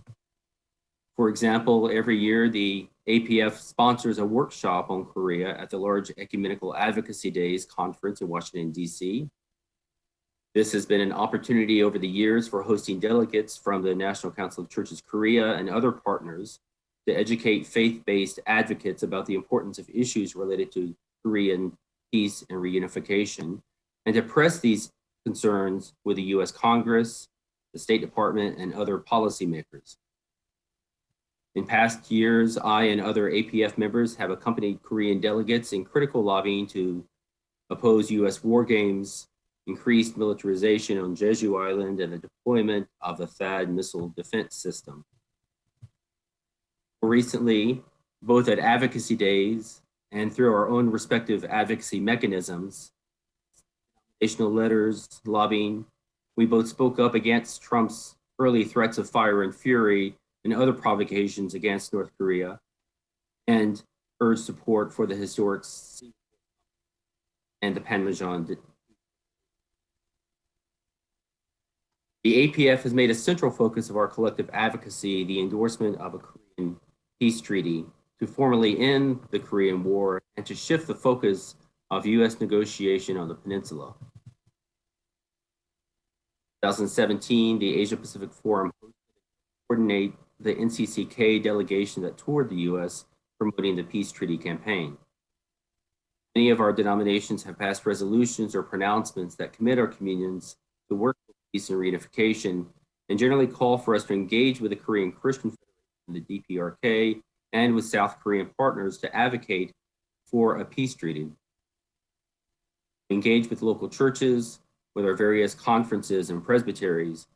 For example, every year the APF sponsors a workshop on Korea at the large Ecumenical Advocacy Days conference in Washington, D.C. This has been an opportunity over the years for hosting delegates from the National Council of Churches Korea and other partners to educate faith-based advocates about the importance of issues related to Korean peace and reunification, and to press these concerns with the U.S. Congress, the State Department, and other policymakers. In past years, I and other APF members have accompanied Korean delegates in critical lobbying to oppose U.S. war games, increased militarization on Jeju Island, and the deployment of the THAAD missile defense system. Recently, both at advocacy days and through our own respective advocacy mechanisms, national letters, lobbying, we both spoke up against Trump's early threats of fire and fury and other provocations against North Korea, and urged support for the historic and the Panmunjom. The APF has made a central focus of our collective advocacy the endorsement of a Korean peace treaty to formally end the Korean War and to shift the focus of U.S. negotiation on the peninsula. In 2017, the Asia Pacific Forum coordinated the NCCK delegation that toured the U.S. promoting the peace treaty campaign. Many of our denominations have passed resolutions or pronouncements that commit our communions to work for peace and reunification, and generally call for us to engage with the Korean Christian Federation, the DPRK, and with South Korean partners to advocate for a peace treaty. Engage with local churches, with our various conferences and presbyteries,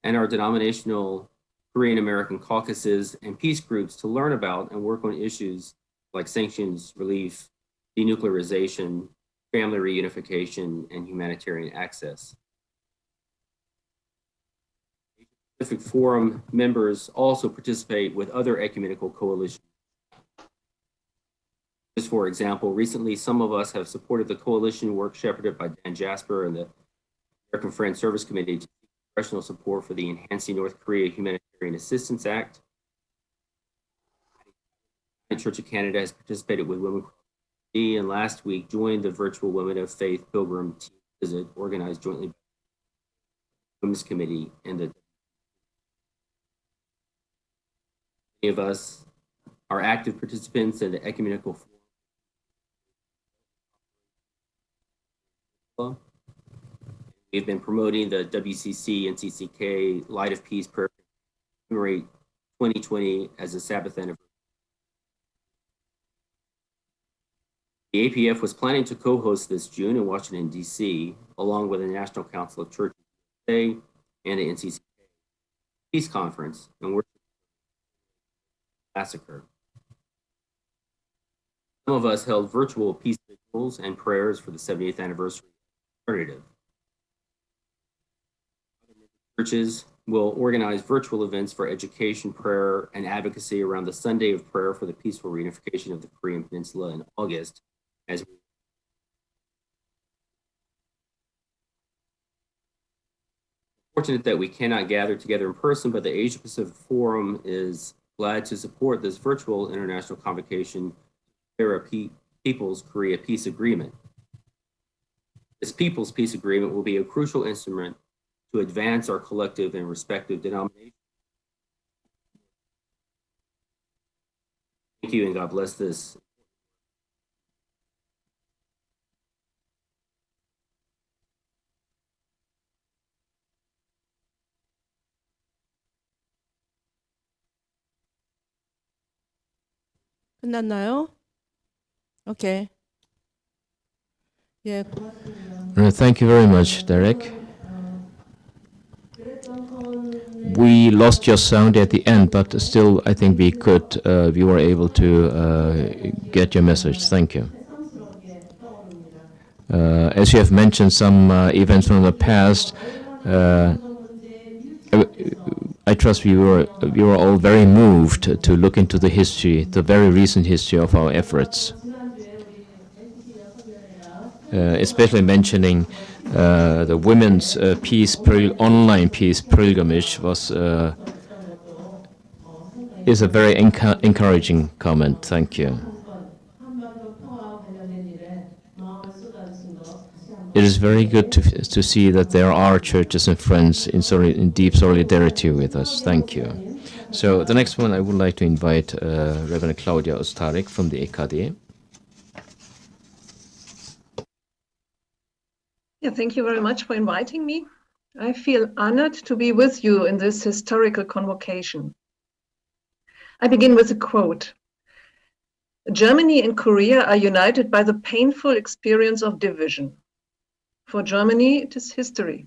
and our denominational Korean American caucuses and peace groups to learn about and work on issues like sanctions relief, denuclearization, family reunification, and humanitarian access. Pacific Forum members also participate with other ecumenical coalitions. Just for example, recently some of us have supported the coalition work shepherded by Dan Jasper and the American Friends Service Committee to seek congressional support for the Enhancing North Korea Humanitarian Assistance Act. The Church of Canada has participated with Women and last week joined the virtual Women of Faith Pilgrim team visit organized jointly by the Women's Committee and the many of us are active participants in the ecumenical forum. We've been promoting the WCC and CCK Light of Peace Prayer Commemorate 2020 as a Sabbath anniversary. The APF was planning to co-host this June in Washington, D.C., along with the National Council of Churches and the NCCK Peace Conference, and we're massacre. Some of us held virtual peace rituals and prayers for the 70th anniversary alternative. Churches will organize virtual events for education, prayer, and advocacy around the Sunday of Prayer for the peaceful reunification of the Korean Peninsula in August. As we fortunate that we cannot gather together in person, but the Asia Pacific Forum is glad to support this virtual international convocation for a People's Korea Peace Agreement. This People's Peace Agreement will be a crucial instrument to advance our collective and respective denominations. Thank you, and God bless this. 끝났나요? 오케이. 예. Thank you very much, Derek. We lost your sound at the end, but still, I think we were able to get your message. Thank you. As you have mentioned some events from the past, I trust we were all very moved to look into the history, the very recent history of our efforts. Especially mentioning the women's online peace pilgrimage is a very encouraging comment. Thank you. It is very good to see that there are churches and friends in deep solidarity with us. Thank you. So the next one, I would like to invite Reverend Claudia Ostarik from the EKD. Yeah, thank you very much for inviting me. I feel honored to be with you in this historical convocation. I begin with a quote. Germany and Korea are united by the painful experience of division. For Germany, it is history.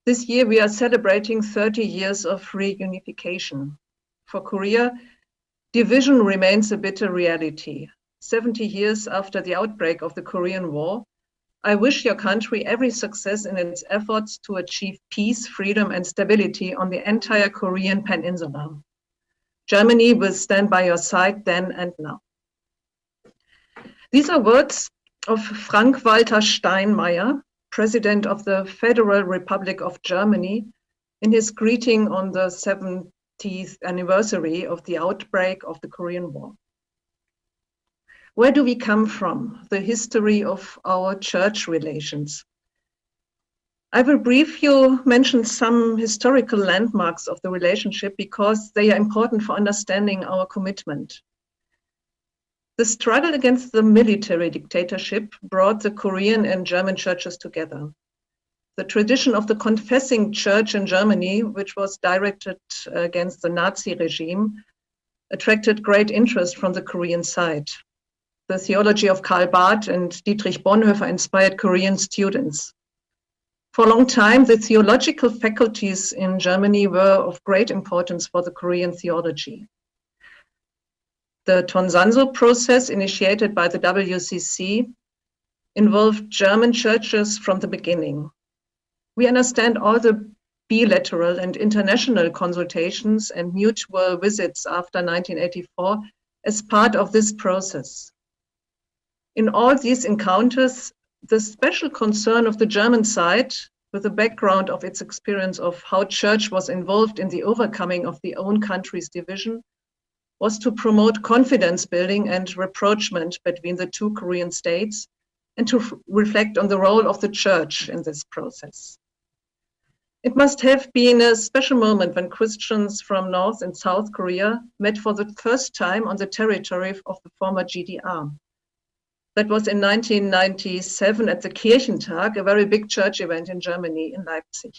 This year, we are celebrating 30 years of reunification. For Korea, division remains a bitter reality. 70 years after the outbreak of the Korean War, I wish your country every success in its efforts to achieve peace, freedom, and stability on the entire Korean peninsula. Germany will stand by your side then and now. These are words of Frank-Walter Steinmeier, President of the Federal Republic of Germany, in his greeting on the 70th anniversary of the outbreak of the Korean War. Where do we come from? The history of our church relations. I will briefly mention some historical landmarks of the relationship because they are important for understanding our commitment. The struggle against the military dictatorship brought the Korean and German churches together. The tradition of the confessing church in Germany, which was directed against the Nazi regime, attracted great interest from the Korean side. The theology of Karl Barth and Dietrich Bonhoeffer inspired Korean students. For a long time, the theological faculties in Germany were of great importance for the Korean theology. The Tonsanso process, initiated by the WCC, involved German churches from the beginning. We understand all the bilateral and international consultations and mutual visits after 1984 as part of this process. In all these encounters, the special concern of the German side, with the background of its experience of how church was involved in the overcoming of the own country's division, was to promote confidence building and rapprochement between the two Korean states and to reflect on the role of the church in this process. It must have been a special moment when Christians from North and South Korea met for the first time on the territory of the former GDR. That was in 1997 at the Kirchentag, a very big church event in Germany, in Leipzig.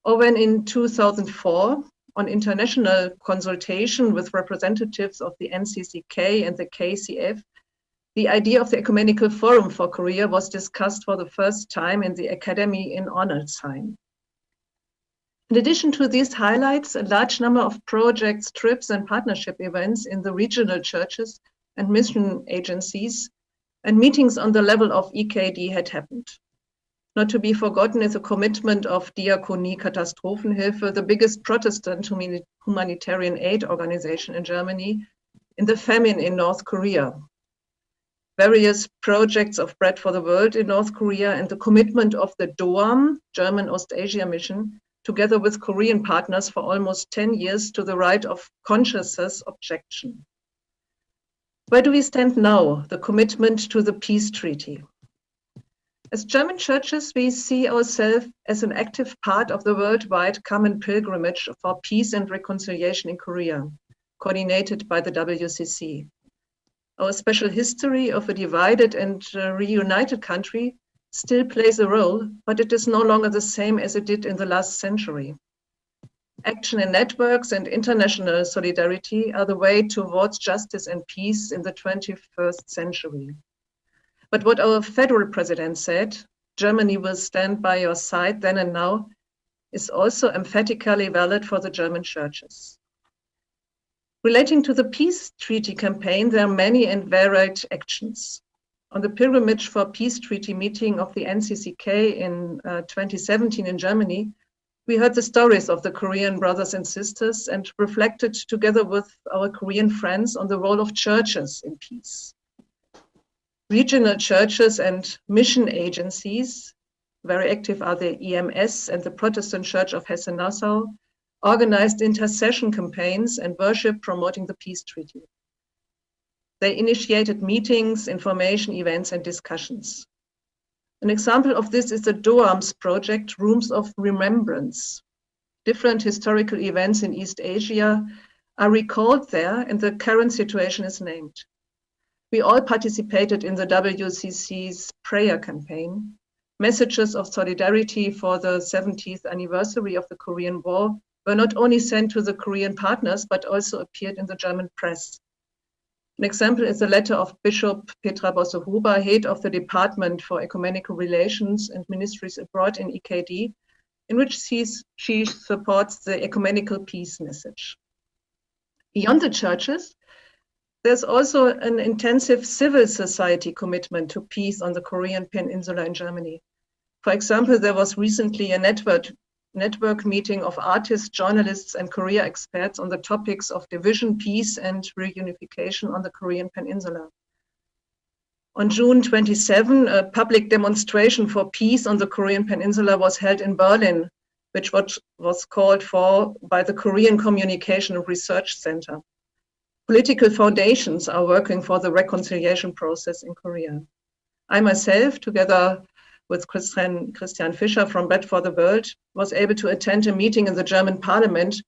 Or when in 2004, on international consultation with representatives of the NCCK and the KCF, the idea of the Ecumenical Forum for Korea was discussed for the first time in the Academy in Arnoldsheim. In addition to these highlights, a large number of projects, trips, and partnership events in the regional churches and mission agencies and meetings on the level of EKD had happened. Not to be forgotten is a commitment of Diakonie Katastrophenhilfe, the biggest Protestant humanitarian aid organization in Germany, in the famine in North Korea. Various projects of Bread for the World in North Korea and the commitment of the DOAM, German Ostasia Mission, together with Korean partners for almost 10 years to the right of conscious objection. Where do we stand now? The commitment to the peace treaty. As German churches, we see ourselves as an active part of the worldwide common pilgrimage for peace and reconciliation in Korea, coordinated by the WCC. Our special history of a divided and reunited country still plays a role, but it is no longer the same as it did in the last century. Action in networks and international solidarity are the way towards justice and peace in the 21st century. But what our federal president said, Germany will stand by your side then and now, is also emphatically valid for the German churches. Relating to the peace treaty campaign, there are many and varied actions. On the Pilgrimage for Peace Treaty meeting of the NCCK in 2017 in Germany, We heard the stories of the Korean brothers and sisters and reflected together with our Korean friends on the role of churches in peace. Regional churches and mission agencies, very active are the EMS and the Protestant Church of Hesse-Nassau, organized intercession campaigns and worship promoting the peace treaty. They initiated meetings, information events, and discussions. An example of this is the DOAMS project, Rooms of Remembrance. Different historical events in East Asia are recalled there, and the current situation is named. We all participated in the WCC's prayer campaign. Messages of solidarity for the 70th anniversary of the Korean War were not only sent to the Korean partners, but also appeared in the German press. An example is the letter of Bishop Petra Bosse-Huber, head of the Department for Ecumenical Relations and Ministries Abroad in EKD, in which she supports the ecumenical peace message. Beyond the churches, there's also an intensive civil society commitment to peace on the Korean Peninsula in Germany. For example, there was recently a network meeting of artists, journalists, and Korea experts on the topics of division, peace, and reunification on the Korean Peninsula. On June 27, a public demonstration for peace on the Korean Peninsula was held in Berlin, which was called for by the Korean Communication Research Center. Political foundations are working for the reconciliation process in Korea. I myself, together with Christian Fischer from Bread for the World, was able to attend a meeting in the German parliament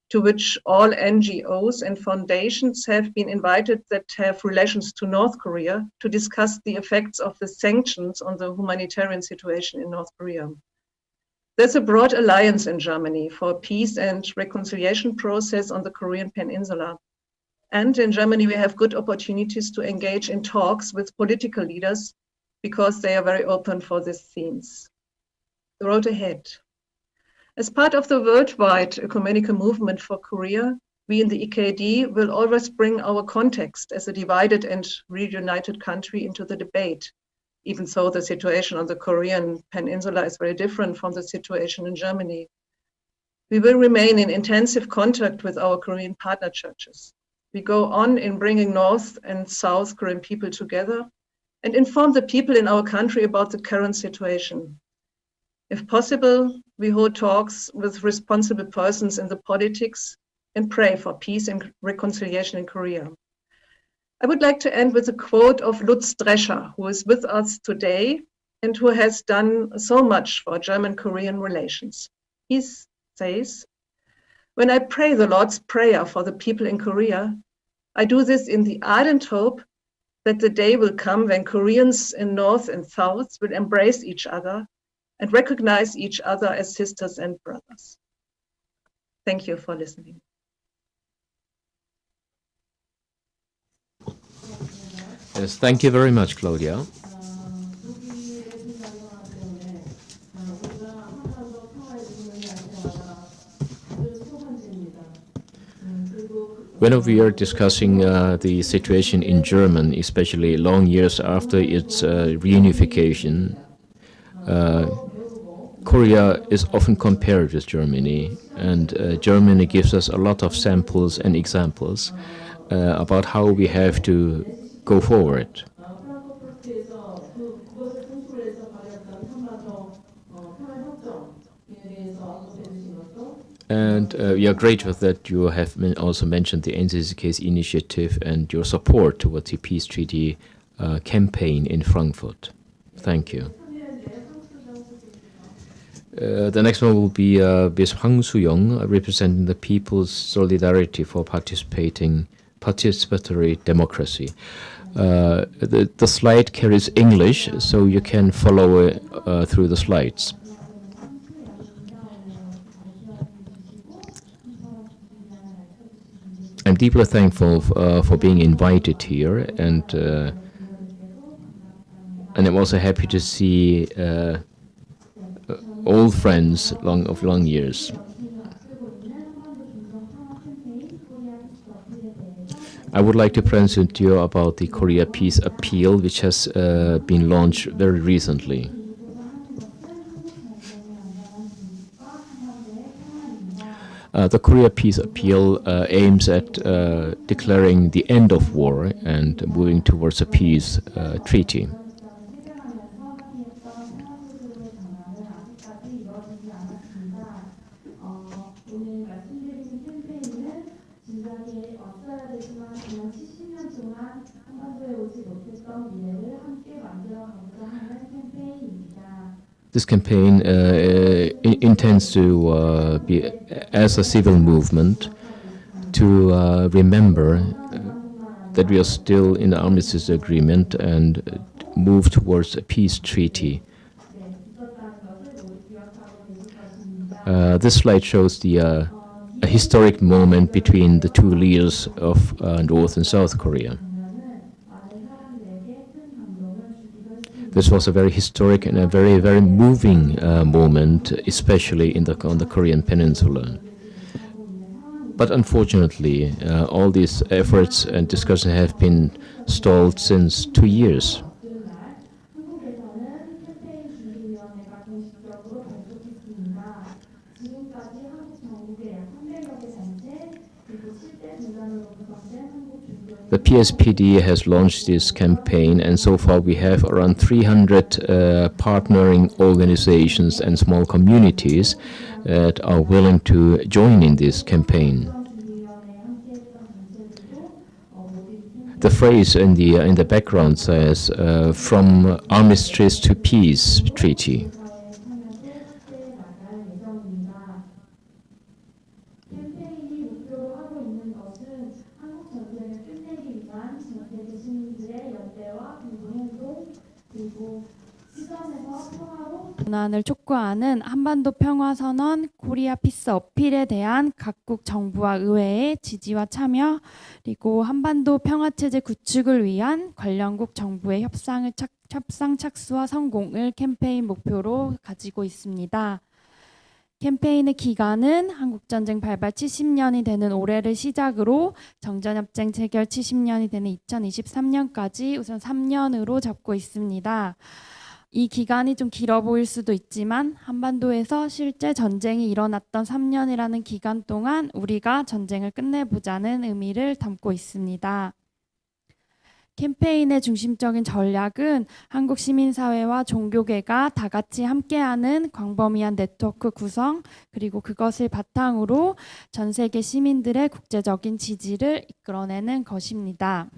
to which all NGOs and foundations have been invited that have relations to North Korea to discuss the effects of the sanctions on the humanitarian situation in North Korea. There's a broad alliance in Germany for peace and reconciliation process on the Korean Peninsula. And in Germany, we have good opportunities to engage in talks with political leaders because they are very open for these themes. The road ahead. As part of the worldwide ecumenical movement for Korea, we in the EKD will always bring our context as a divided and reunited country into the debate, even though the situation on the Korean Peninsula is very different from the situation in Germany. We will remain in intensive contact with our Korean partner churches. We go on in bringing North and South Korean people together and inform the people in our country about the current situation. If possible, we hold talks with responsible persons in the politics and pray for peace and reconciliation in Korea. I would like to end with a quote of Lutz Drescher, who is with us today and who has done so much for German-Korean relations. He says, "When I pray the Lord's Prayer for the people in Korea, I do this in the ardent hope that the day will come when Koreans in North and South will embrace each other and recognize each other as sisters and brothers." Thank you for listening. Yes, thank you very much, Claudia. When we are discussing the situation in Germany, especially long years after its reunification, Korea is often compared with Germany, and Germany gives us a lot of samples and examples about how we have to go forward. And we are grateful that you have also mentioned the NCCK's initiative and your support towards the peace treaty campaign in Frankfurt. Thank you. The next one will be Ms. Hwang Soo-young, representing the People's Solidarity for Participatory Democracy. The slide carries English, so you can follow through the slides. I'm deeply thankful for being invited here, and I'm also happy to see old friends of long years. I would like to present you about the Korea Peace Appeal, which has been launched very recently. The Korea Peace Appeal aims at declaring the end of war and moving towards a peace treaty. This campaign intends to be as a civil movement to remember that we are still in the armistice agreement and move towards a peace treaty. This slide shows a historic moment between the two leaders of North and South Korea. This was a very historic and a very, very moving moment, especially on the Korean Peninsula. But unfortunately, all these efforts and discussions have been stalled since 2 years. The PSPD has launched this campaign, and so far we have around 300 partnering organizations and small communities that are willing to join in this campaign. The phrase in the background says, "From armistice to peace treaty." 전환을 촉구하는 한반도 평화선언 코리아 피스 어필에 대한 각국 정부와 의회의 지지와 참여, 그리고 한반도 평화체제 구축을 위한 관련국 정부의 협상 착수와 성공을 캠페인 목표로 가지고 있습니다. 캠페인의 기간은 한국전쟁 발발 70년이 되는 올해를 시작으로 정전협정 체결 70년이 되는 2023년까지 우선 3년으로 잡고 있습니다. 이 기간이 좀 길어 보일 수도 있지만 한반도에서 실제 전쟁이 일어났던 3년이라는 기간 동안 우리가 전쟁을 끝내보자는 의미를 담고 있습니다. 캠페인의 중심적인 전략은 한국 시민사회와 종교계가 다 같이 함께하는 광범위한 네트워크 구성, 그리고 그것을 바탕으로 전 세계 시민들의 국제적인 지지를 이끌어내는 것입니다.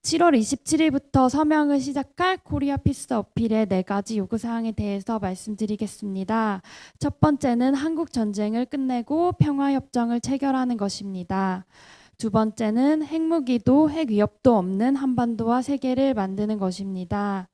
7월 27일부터 서명을 시작할 코리아 피스 어필의 4가지 요구사항에 대해서 말씀드리겠습니다. 첫 번째는 한국 전쟁을 끝내고 평화협정을 체결하는 것입니다. 두 번째는 핵무기도 핵 위협도 없는 한반도와 세계를 만드는 것입니다.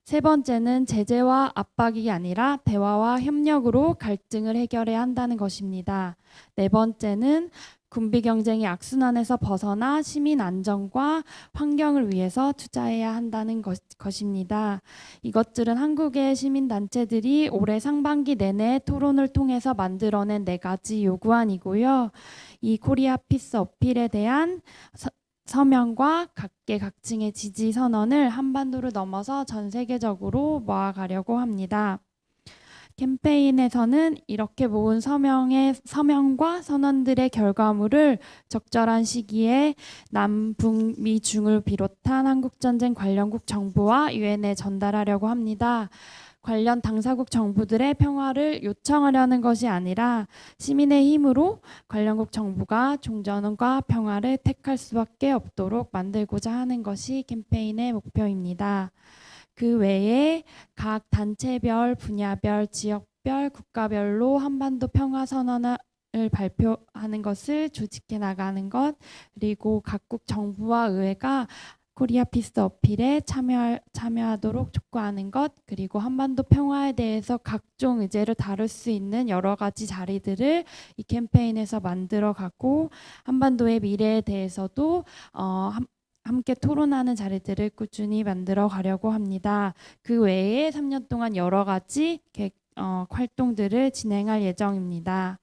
세 번째는 제재와 압박이 아니라 대화와 협력으로 갈등을 해결해야 한다는 것입니다. 네 번째는 군비 경쟁의 악순환에서 벗어나 시민 안전과 환경을 위해서 투자해야 한다는 것입니다. 이것들은 한국의 시민단체들이 올해 상반기 내내 토론을 통해서 만들어낸 4가지 요구안이고요. 이 코리아 피스 어필에 대한 서명과 각계각층의 지지 선언을 한반도를 넘어서 전 세계적으로 모아가려고 합니다. 캠페인에서는 이렇게 모은 서명과 선언들의 결과물을 적절한 시기에 남북미 중을 비롯한 한국전쟁 관련국 정부와 유엔에 전달하려고 합니다. 관련 당사국 정부들의 평화를 요청하려는 것이 아니라 시민의 힘으로 관련국 정부가 종전과 평화를 택할 수밖에 없도록 만들고자 하는 것이 캠페인의 목표입니다. 그 외에 각 단체별, 분야별, 지역별, 국가별로 한반도 평화선언을 발표하는 것을 조직해 나가는 것, 그리고 각국 정부와 의회가 코리아 피스 어필에 참여하도록 촉구하는 것, 그리고 한반도 평화에 대해서 각종 의제를 다룰 수 있는 여러 가지 자리들을 이 캠페인에서 만들어가고 한반도의 미래에 대해서도 함께 토론하는 자리들을 꾸준히 만들어 가려고 합니다. 그 외에 3년 동안 여러 가지 활동들을 진행할 예정입니다.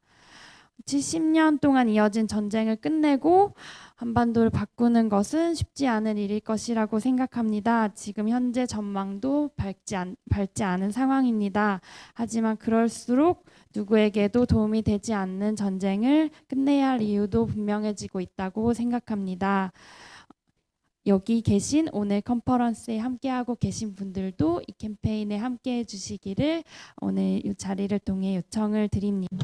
70년 동안 이어진 전쟁을 끝내고 한반도를 바꾸는 것은 쉽지 않은 일일 것이라고 생각합니다. 지금 현재 전망도 밝지 않은 상황입니다. 하지만 그럴수록 누구에게도 도움이 되지 않는 전쟁을 끝내야 할 이유도 분명해지고 있다고 생각합니다. 여기 계신 오늘 컨퍼런스에 함께하고 계신 분들도 이 캠페인에 함께해 주시기를 오늘 이 자리를 통해 요청을 드립니다.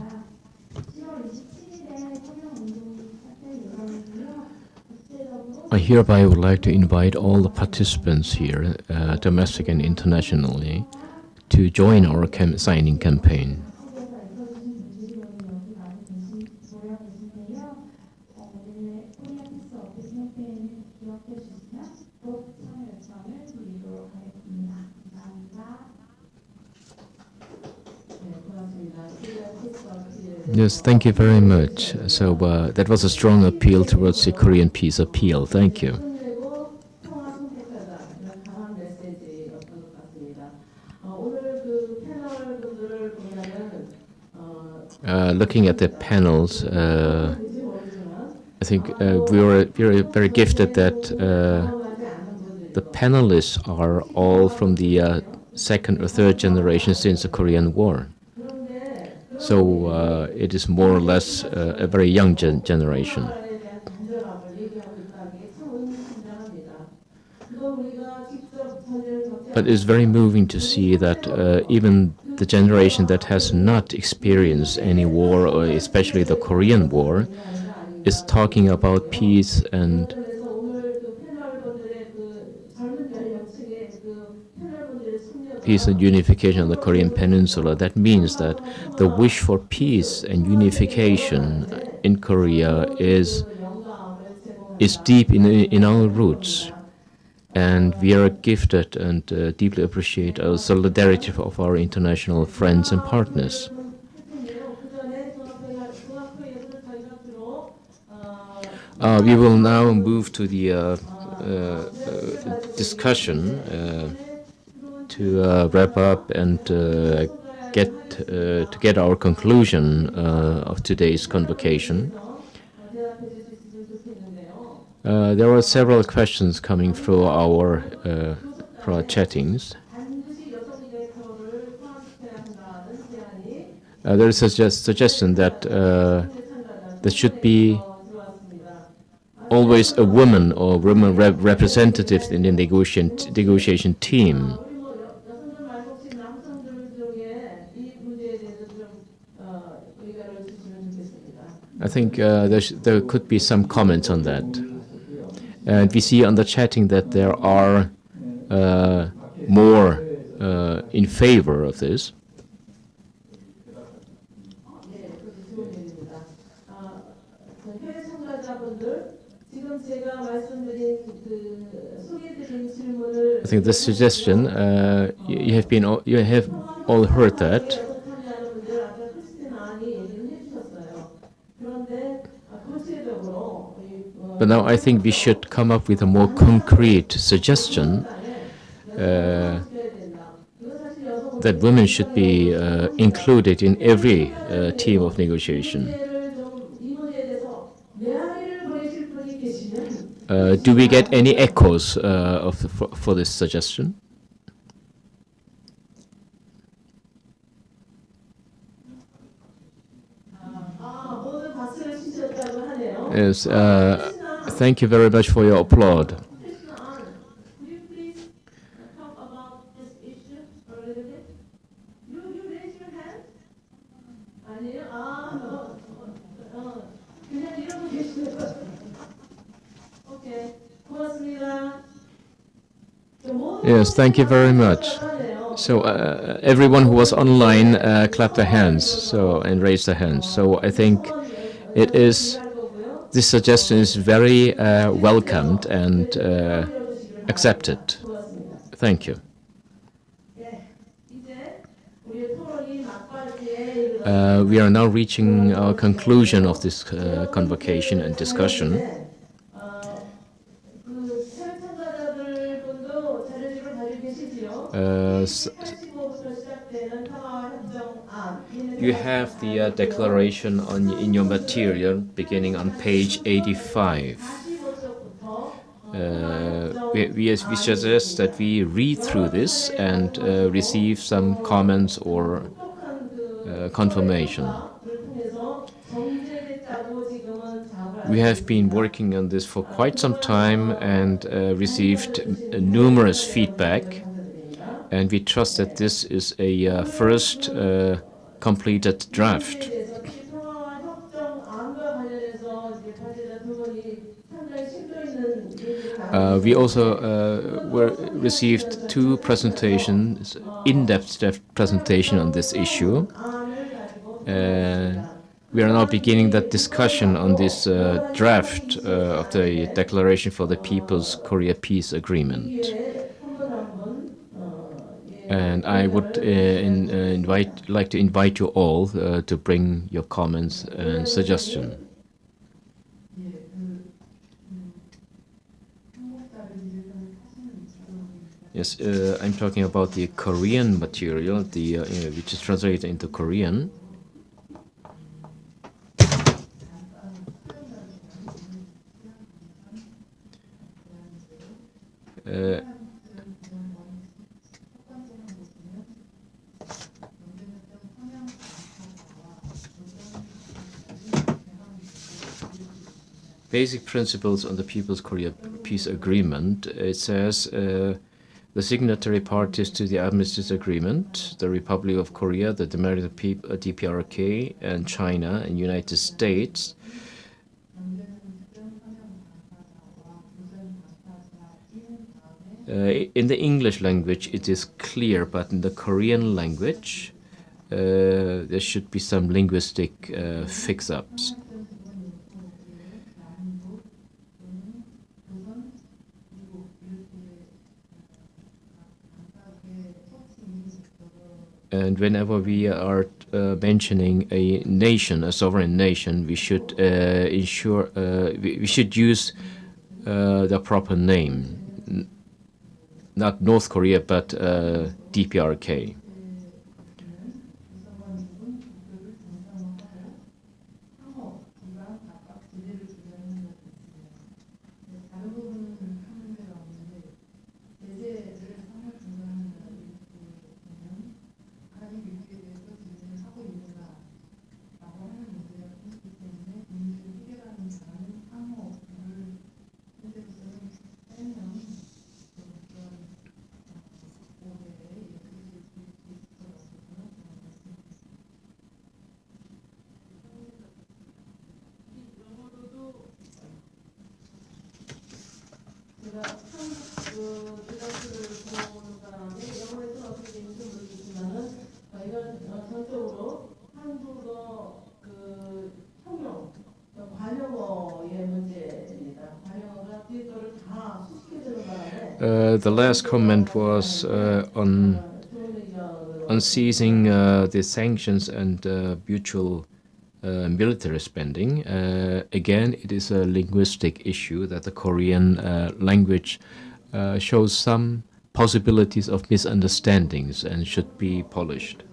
10월 27일에 청년운동이 시작될 예정이고요. I hereby would like to invite all the participants here, domestic and internationally, to join our signing campaign. Yes, thank you very much. So that was a strong appeal towards the Korean peace appeal. Thank you. Looking at the panels, I think we were very gifted that the panelists are all from the second or third generation since the Korean War. So it is more or less a very young generation. But it's very moving to see that even the generation that has not experienced any war, or especially the Korean War, is talking about peace and unification on the Korean Peninsula. That means that the wish for peace and unification in Korea is deep in our roots. And we are gifted and deeply appreciate the solidarity of our international friends and partners. We will now move to the discussion to wrap up and get our conclusion of today's convocation. There were several questions coming through our chattings. There is a suggestion that there should be always a woman or women representatives in the negotiation team. I think there could be some comments on that. And we see on the chatting that there are more in favor of this. I think the suggestion you have all heard that. But now I think we should come up with a more concrete suggestion that women should be included in every team of negotiation. Do we get any echoes for this suggestion? Yes, thank you very much for your applaud. Yes, thank you very much. So everyone who was online clapped their hands and raised their hands. So I think this suggestion is very welcomed and accepted. Thank you. We are now reaching our conclusion of this convocation and discussion. You have the declaration in your material beginning on page 85. We suggest that we read through this and receive some comments or confirmation. We have been working on this for quite some time and received numerous feedback, and we trust that this is a first completed draft. We also received two presentations, in-depth presentation on this issue. We are now beginning that discussion on this draft of the Declaration for the People's Korea Peace Agreement. And I would like to invite you all to bring your comments and suggestions. Yes, I'm talking about the Korean material, which is translated into Korean. Basic principles on the People's Korea Peace Agreement. It says the signatory parties to the Armistice Agreement, the Republic of Korea, the Democratic DPRK, and China and United States, in the English language it is clear, but in the Korean language there should be some linguistic fix-ups. And whenever we are mentioning a nation, a sovereign nation, we should ensure we should use the proper name, not North Korea, but DPRK. The last comment was on seizing the sanctions and mutual military spending. Again, it is a linguistic issue that the Korean language shows some possibilities of misunderstandings and should be polished.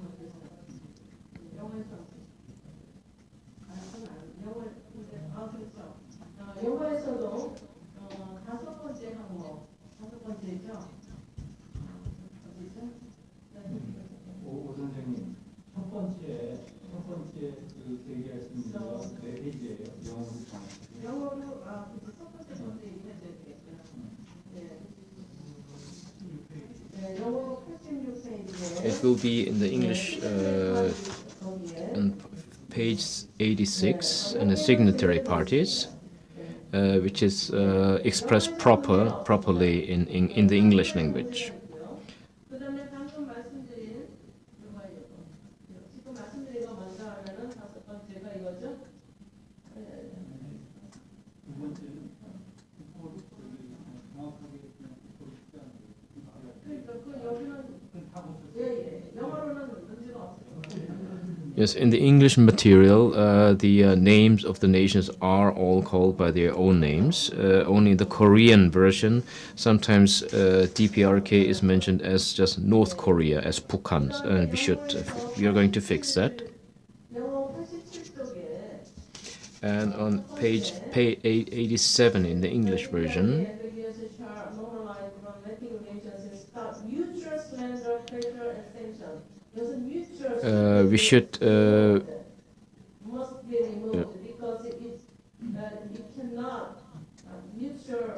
It will be in the English on page 86 and the signatory parties, which is expressed properly in the English language. Yes, in the English material, the names of the nations are all called by their own names. Only in the Korean version, sometimes DPRK is mentioned as just North Korea, as Bukhan, and we are going to fix that. And on page 87 in the English version, we should must be removed because it cannot mutual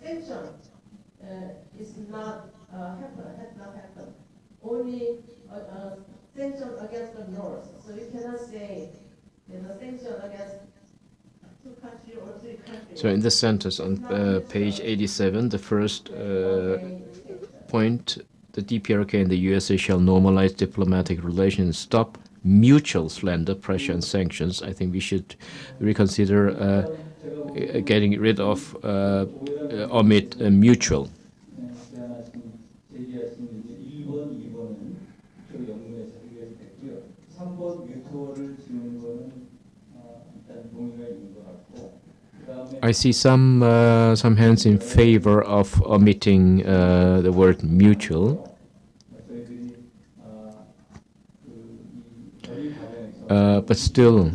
sanction is not has not happened. Only sanction against the North. So you cannot say there's a sanction against two countries or three countries. so in the sentence on page 87, the first point, the DPRK and the USA shall normalize diplomatic relations and stop mutual slander, pressure, and sanctions. I think we should reconsider getting rid of omit mutual. I see some hands in favor of omitting the word mutual. But still,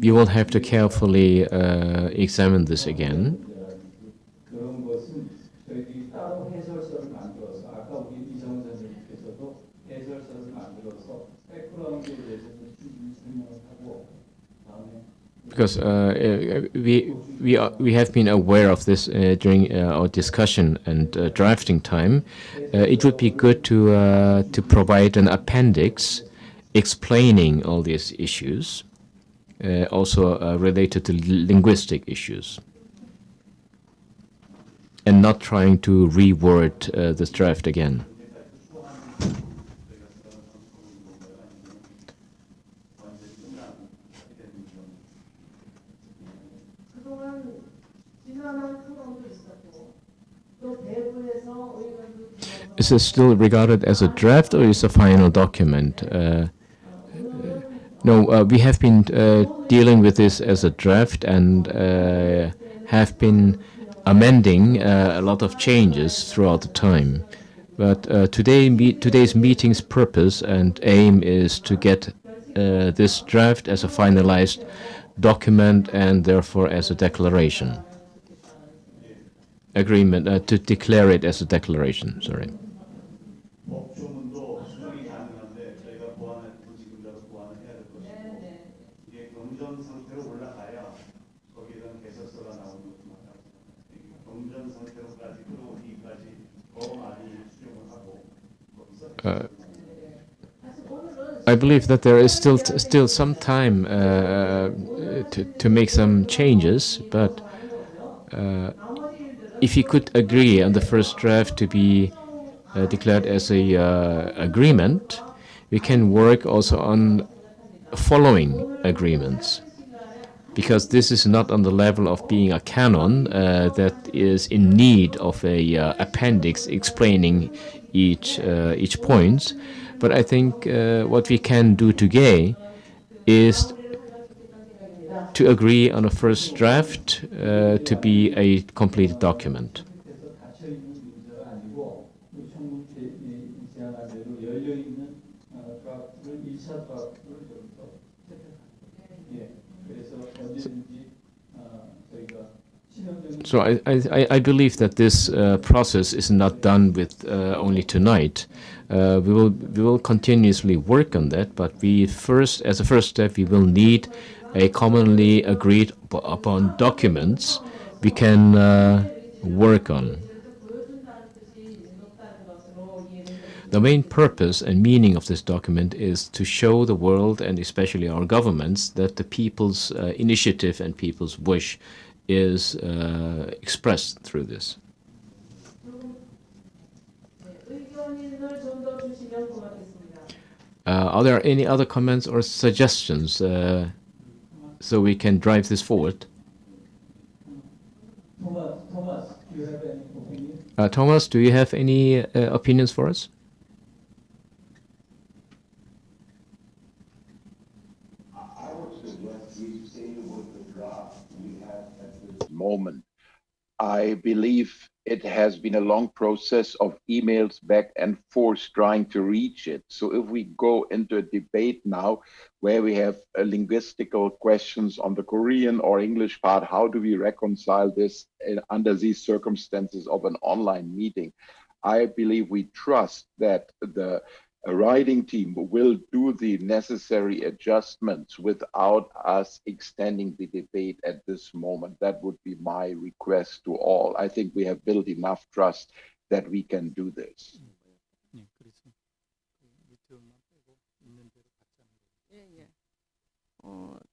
we will have to carefully examine this again. Because we have been aware of this during our discussion and drafting time. It would be good to provide an appendix explaining all these issues, also related to linguistic issues, and not trying to reword this draft again. Is it still regarded as a draft or is a final document? No, we have been dealing with this as a draft and have been amending a lot of changes throughout the time. But today's meeting's purpose and aim is to get this draft as a finalized document and therefore as a declaration. Agreement, to declare it as a declaration, sorry. I believe that there is still some time to make some changes, but if you could agree on the first draft to be declared as a agreement, we can work also on following agreements, because this is not on the level of being a canon that is in need of a appendix explaining each point. But I think what we can do today is to agree on a first draft to be a complete document. So I believe that this process is not done with only tonight. We will continuously work on that, but as a first step, we will need a commonly agreed upon documents we can work on. The main purpose and meaning of this document is to show the world, and especially our governments, that the people's initiative and people's wish is expressed through this. Are there any other comments or suggestions so we can drive this forward? Thomas, do you have any opinions for us? Moment I believe it has been a long process of emails back and forth trying to reach it. So if we go into a debate now where we have linguistical questions on the Korean or English part, how do we reconcile this under these circumstances of an online meeting? I believe we trust that the writing team will do the necessary adjustments without us extending the debate at this moment. That would be my request to all. I think we have built enough trust that we can do this.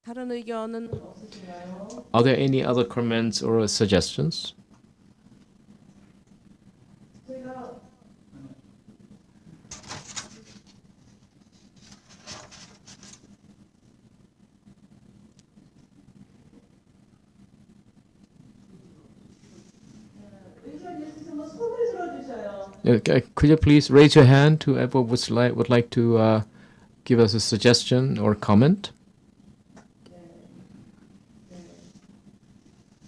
다른 의견은 없으신가요? Are there any other comments or suggestions? 제가 의견 있으시면 손을 들어주셔요. Could you please raise your hand, whoever would like to give us a suggestion or comment?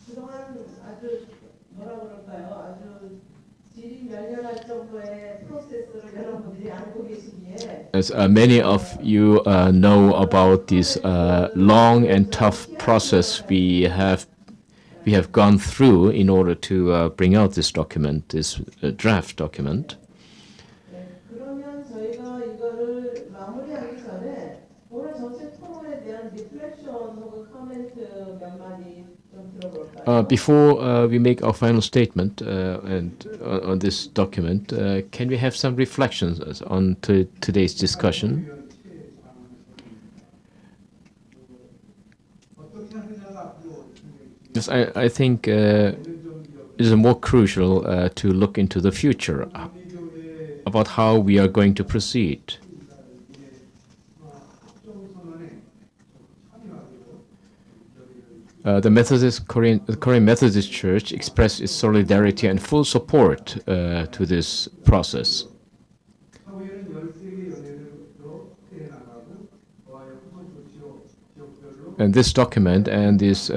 그동안 아주 뭐라 그럴까요? 아주 질이 멸렬할 정도의 프로세스를 여러분들이 알고 계시기에 As many of you know about this long and tough process we have gone through in order to bring out this document, this draft document. 그러면 저희가 이거를 마무리하기 전에 오늘 전체 토론에 대한 리플렉션 혹은 코멘트 몇 마디 좀 들어볼까요? Before we make our final statement and on this document, can we have some reflections on today's discussion? Yes, I think it is more crucial to look into the future about how we are going to proceed. The Korean Methodist Church expressed its solidarity and full support to this process. And this document and these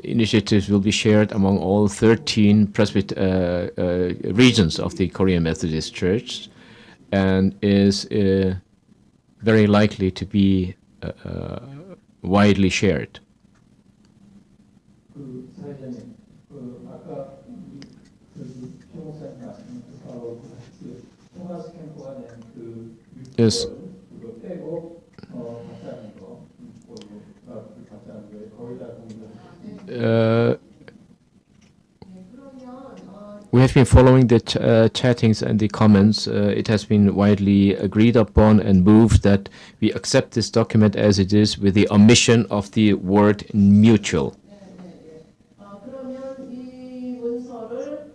initiatives will be shared among all 13 regions of the Korean Methodist Church, and is very likely to be widely shared. Yes. We have been following the chattings and the comments. It has been widely agreed upon and moved that we accept this document as it is with the omission of the word mutual. 그러면 이 문서를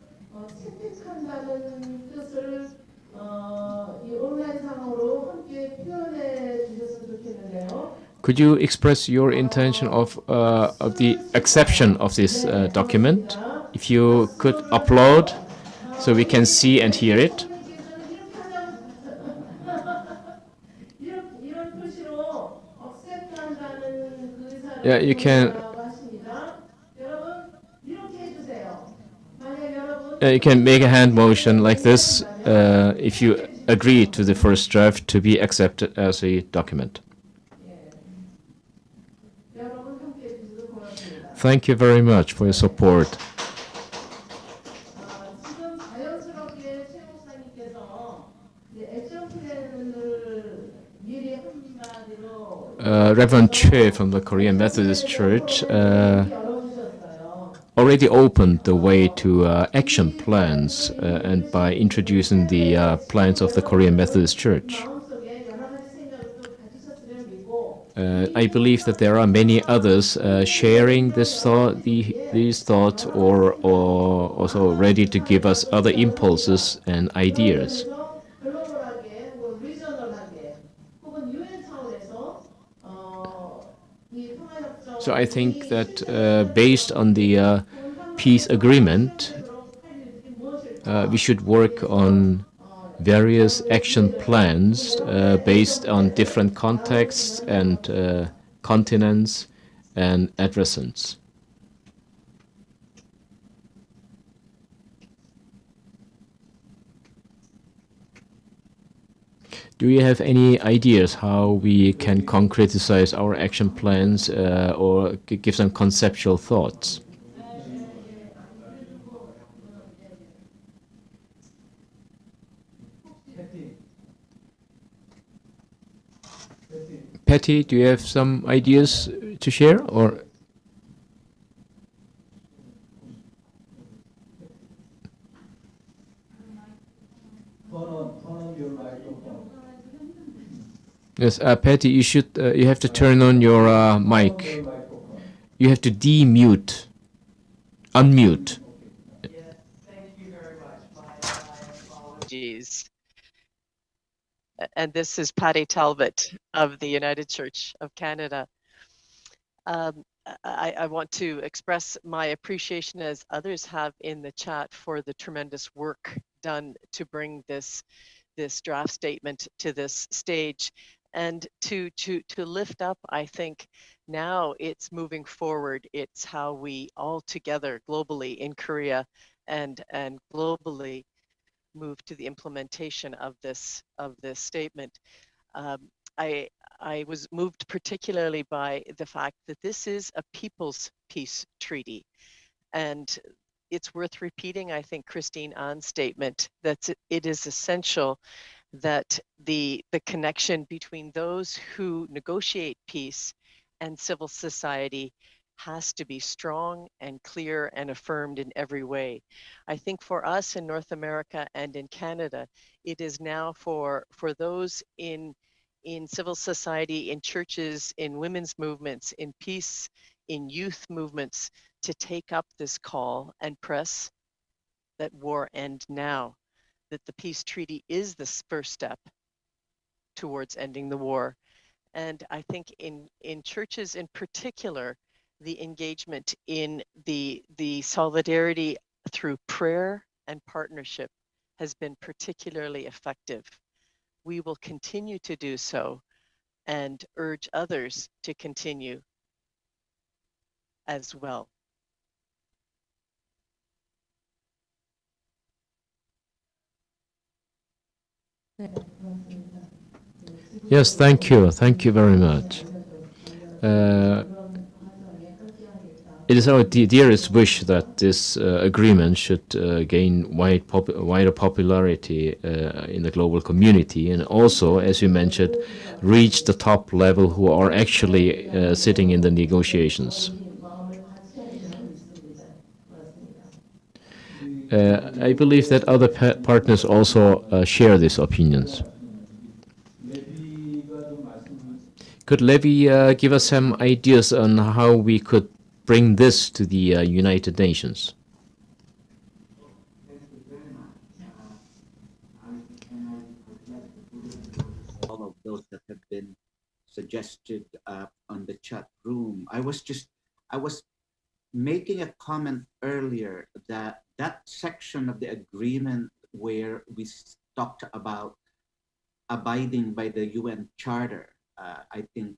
채택한다는 뜻을 이 온라인상으로 함께 표현해 주셨으면 좋겠는데요. Could you express your intention of the exception of this document? If you could upload so we can see and hear it. Yeah, you can. You can make a hand motion like this if you agree to the first draft to be accepted as a document. Thank you very much for your support. 지금 자연스럽게 최 목사님께서 액션 플랜을 미리 한마디로 Reverend Choi from the Korean Methodist Church already opened the way to action plans and by introducing the plans of the Korean Methodist Church. I believe that there are many others sharing this thought, these thoughts, or also ready to give us other impulses and ideas. So I think that based on the peace agreement, we should work on various action plans based on different contexts and continents and addressants. Do you have any ideas how we can concretize our action plans or give some conceptual thoughts? Patty, do you have some ideas to share, or? Yes, Patty, you should. You have to turn on your mic. You have to unmute. Geez. And this is Patty Talbot of the United Church of Canada. I want to express my appreciation, as others have in the chat, for the tremendous work done to bring this draft statement to this stage, and to lift up. I think now it's moving forward. It's how we all together globally in Korea and globally move to the implementation of this statement. I was moved particularly by the fact that this is a people's peace treaty, and it's worth repeating, I think, Christine Ann's statement that it is essential that the connection between those who negotiate peace and civil society has to be strong and clear and affirmed in every way. I think for us in North America and in Canada, it is now for those in civil society, in churches, in women's movements, in peace, in youth movements, to take up this call and press that war end now, that the peace treaty is the first step towards ending the war. And I think in churches in particular, the engagement in the solidarity through prayer and partnership has been particularly effective. We will continue to do so and urge others to continue as well. Yes, thank you. Thank you very much. It is our dearest wish that this agreement should gain wider popularity in the global community, and also, as you mentioned, reach the top level who are actually sitting in the negotiations. I believe that other partners also share these opinions. Could Levi give us some ideas on how we could bring this to the United Nations? All of those that have been suggested on the chat room. I was making a comment earlier that section of the agreement where we talked about abiding by the UN Charter, I think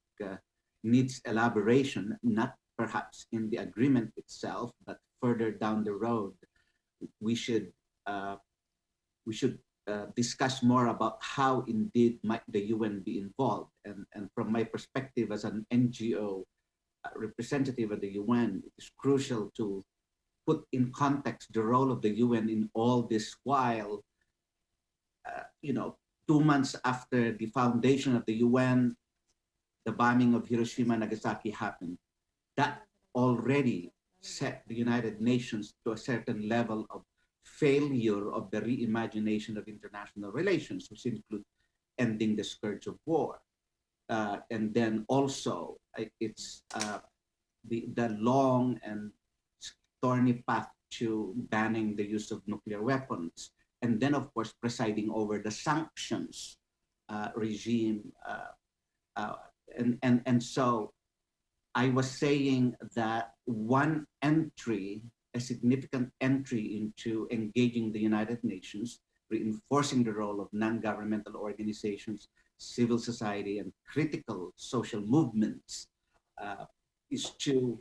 needs elaboration, not perhaps in the agreement itself, but further down the road. We should discuss more about how indeed might the UN be involved. And from my perspective as an NGO representative of the UN, it is crucial to put in context the role of the UN in all this while, 2 months after the foundation of the UN, the bombing of Hiroshima and Nagasaki happened. That already set the United Nations to a certain level of failure of the reimagination of international relations, which include ending the scourge of war. And then also, it's the long and thorny path to banning the use of nuclear weapons. And then, of course, presiding over the sanctions regime. And so I was saying that one entry, a significant entry into engaging the United Nations, reinforcing the role of non-governmental organizations, civil society, and critical social movements, is to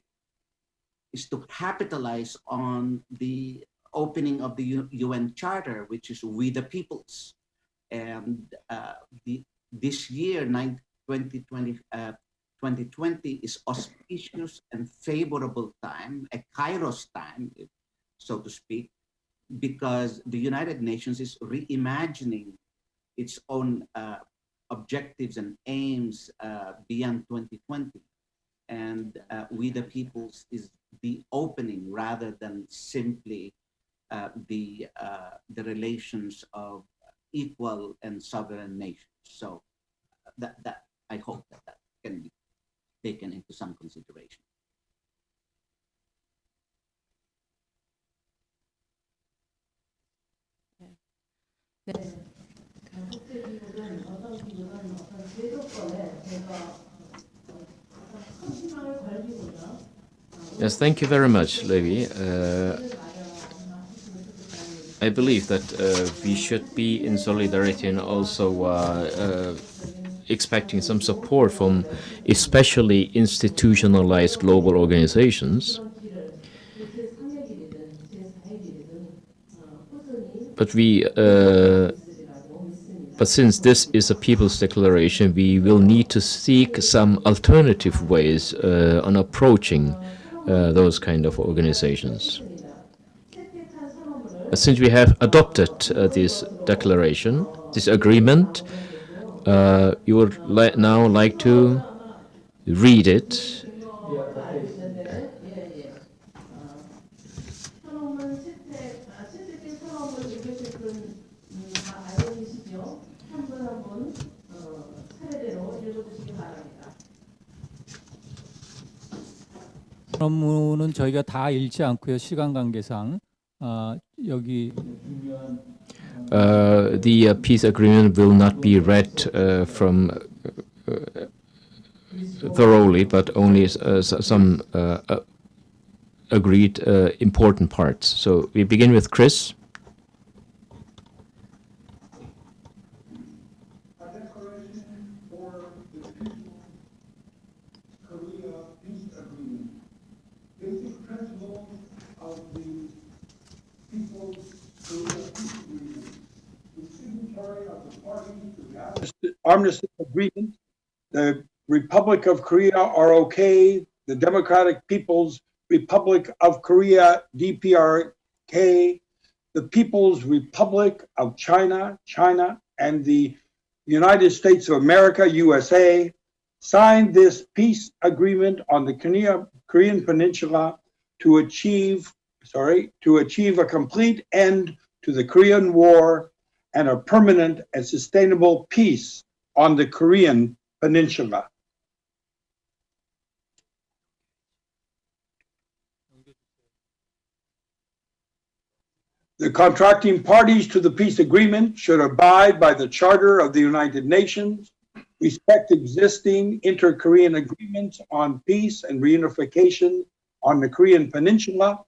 capitalize on the opening of the UN Charter, which is "We the Peoples," and this year, 2020, is auspicious and favorable time, a Kairos time, so to speak, because the United Nations is reimagining its own objectives and aims beyond 2020. And We the Peoples is the opening rather than simply the relations of equal and sovereign nations. So that I hope that can be taken into some consideration. 국제기구는 어떤 기구는 어떤 제도권에 제가 큰 희망을 걸기보다 Yes, thank you very much, Levi. I believe that we should be in solidarity and also expecting some support from especially institutionalized global organizations. But since this is a people's declaration, we will need to seek some alternative ways on approaching those kind of organizations. Since we have adopted this declaration, this agreement, you would now like to read it. 선언문은 저희가 다 읽지 않고요. 시간 관계상 여기 the peace agreement will not be read from thoroughly, but only some agreed important parts. So we begin with Chris. Armistice agreement. The Republic of Korea, ROK, the Democratic People's Republic of Korea, DPRK, the People's Republic of China, China, and the United States of America, USA, signed this peace agreement on the Korean Peninsula to achieve a complete end to the Korean War and a permanent and sustainable peace on the Korean Peninsula. The contracting parties to the peace agreement should abide by the Charter of the United Nations, respect existing inter-Korean agreements on peace and reunification on the Korean Peninsula,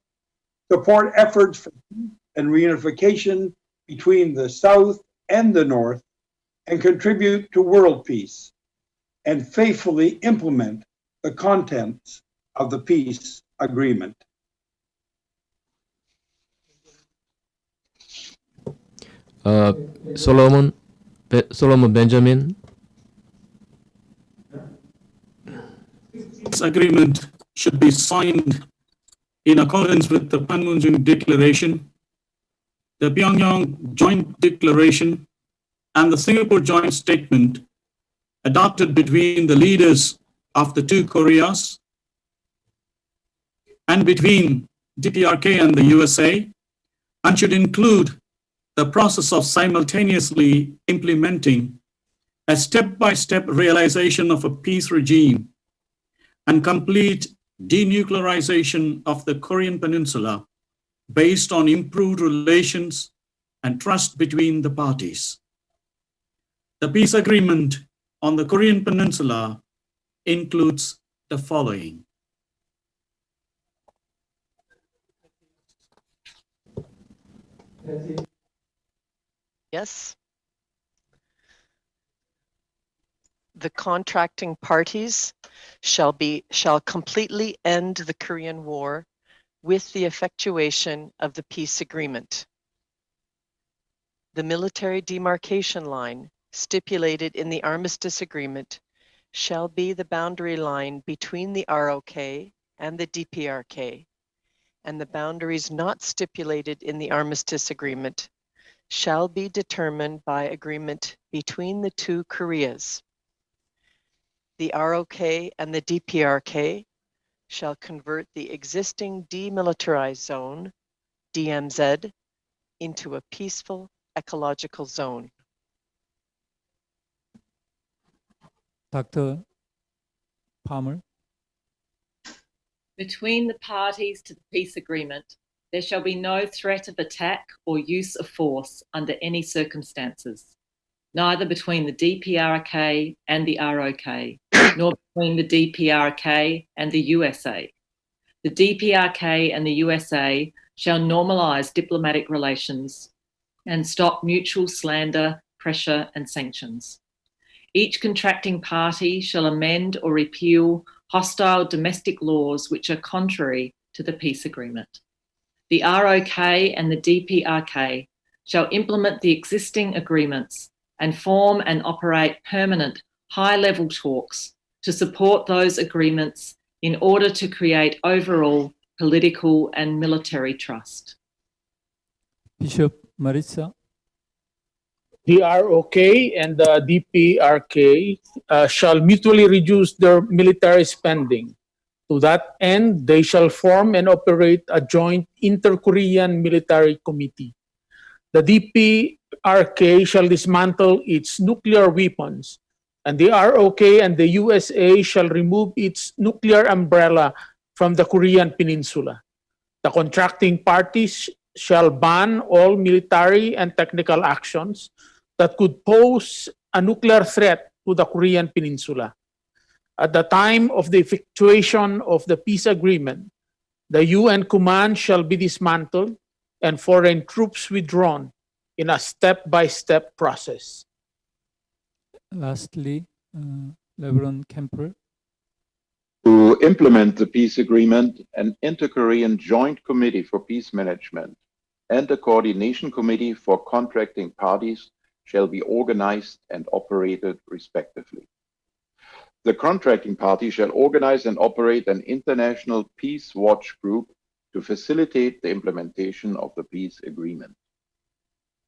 support efforts for peace and reunification between the South and the North, and contribute to world peace, and faithfully implement the contents of the peace agreement. Solomon Benjamin. This agreement should be signed in accordance with the Panmunjom Declaration, the Pyongyang Joint Declaration, and the Singapore Joint Statement adopted between the leaders of the two Koreas and between DPRK and the USA, and should include the process of simultaneously implementing a step-by-step realization of a peace regime and complete denuclearization of the Korean Peninsula based on improved relations and trust between the parties. The peace agreement on the Korean Peninsula includes the following. Yes. The contracting parties shall completely end the Korean War with the effectuation of the peace agreement. The military demarcation line stipulated in the Armistice Agreement shall be the boundary line between the ROK and the DPRK, and the boundaries not stipulated in the Armistice Agreement shall be determined by agreement between the two Koreas. The ROK and the DPRK shall convert the existing demilitarized zone, DMZ, into a peaceful ecological zone. Dr. Palmer. Between the parties to the peace agreement, there shall be no threat of attack or use of force under any circumstances, neither between the DPRK and the ROK, nor between the DPRK and the USA. The DPRK and the USA shall normalise diplomatic relations and stop mutual slander, pressure and sanctions. Each contracting party shall amend or repeal hostile domestic laws which are contrary to the peace agreement. The ROK and the DPRK shall implement the existing agreements and form and operate permanent high-level talks to support those agreements in order to create overall political and military trust. Bishop Maritza. The ROK and the DPRK shall mutually reduce their military spending. To that end, they shall form and operate a joint inter-Korean military committee. The DPRK shall dismantle its nuclear weapons, and the ROK and the USA shall remove its nuclear umbrella from the Korean peninsula. The contracting parties shall ban all military and technical actions that could pose a nuclear threat to the Korean peninsula. At the time of the effectuation of the peace agreement, the UN command shall be dismantled and foreign troops withdrawn in a step-by-step process. Lastly, Reverend Kemper. To implement the peace agreement, an inter-Korean joint committee for peace management and a coordination committee for contracting parties shall be organized and operated respectively. The contracting party shall organize and operate an international peace watch group to facilitate the implementation of the peace agreement.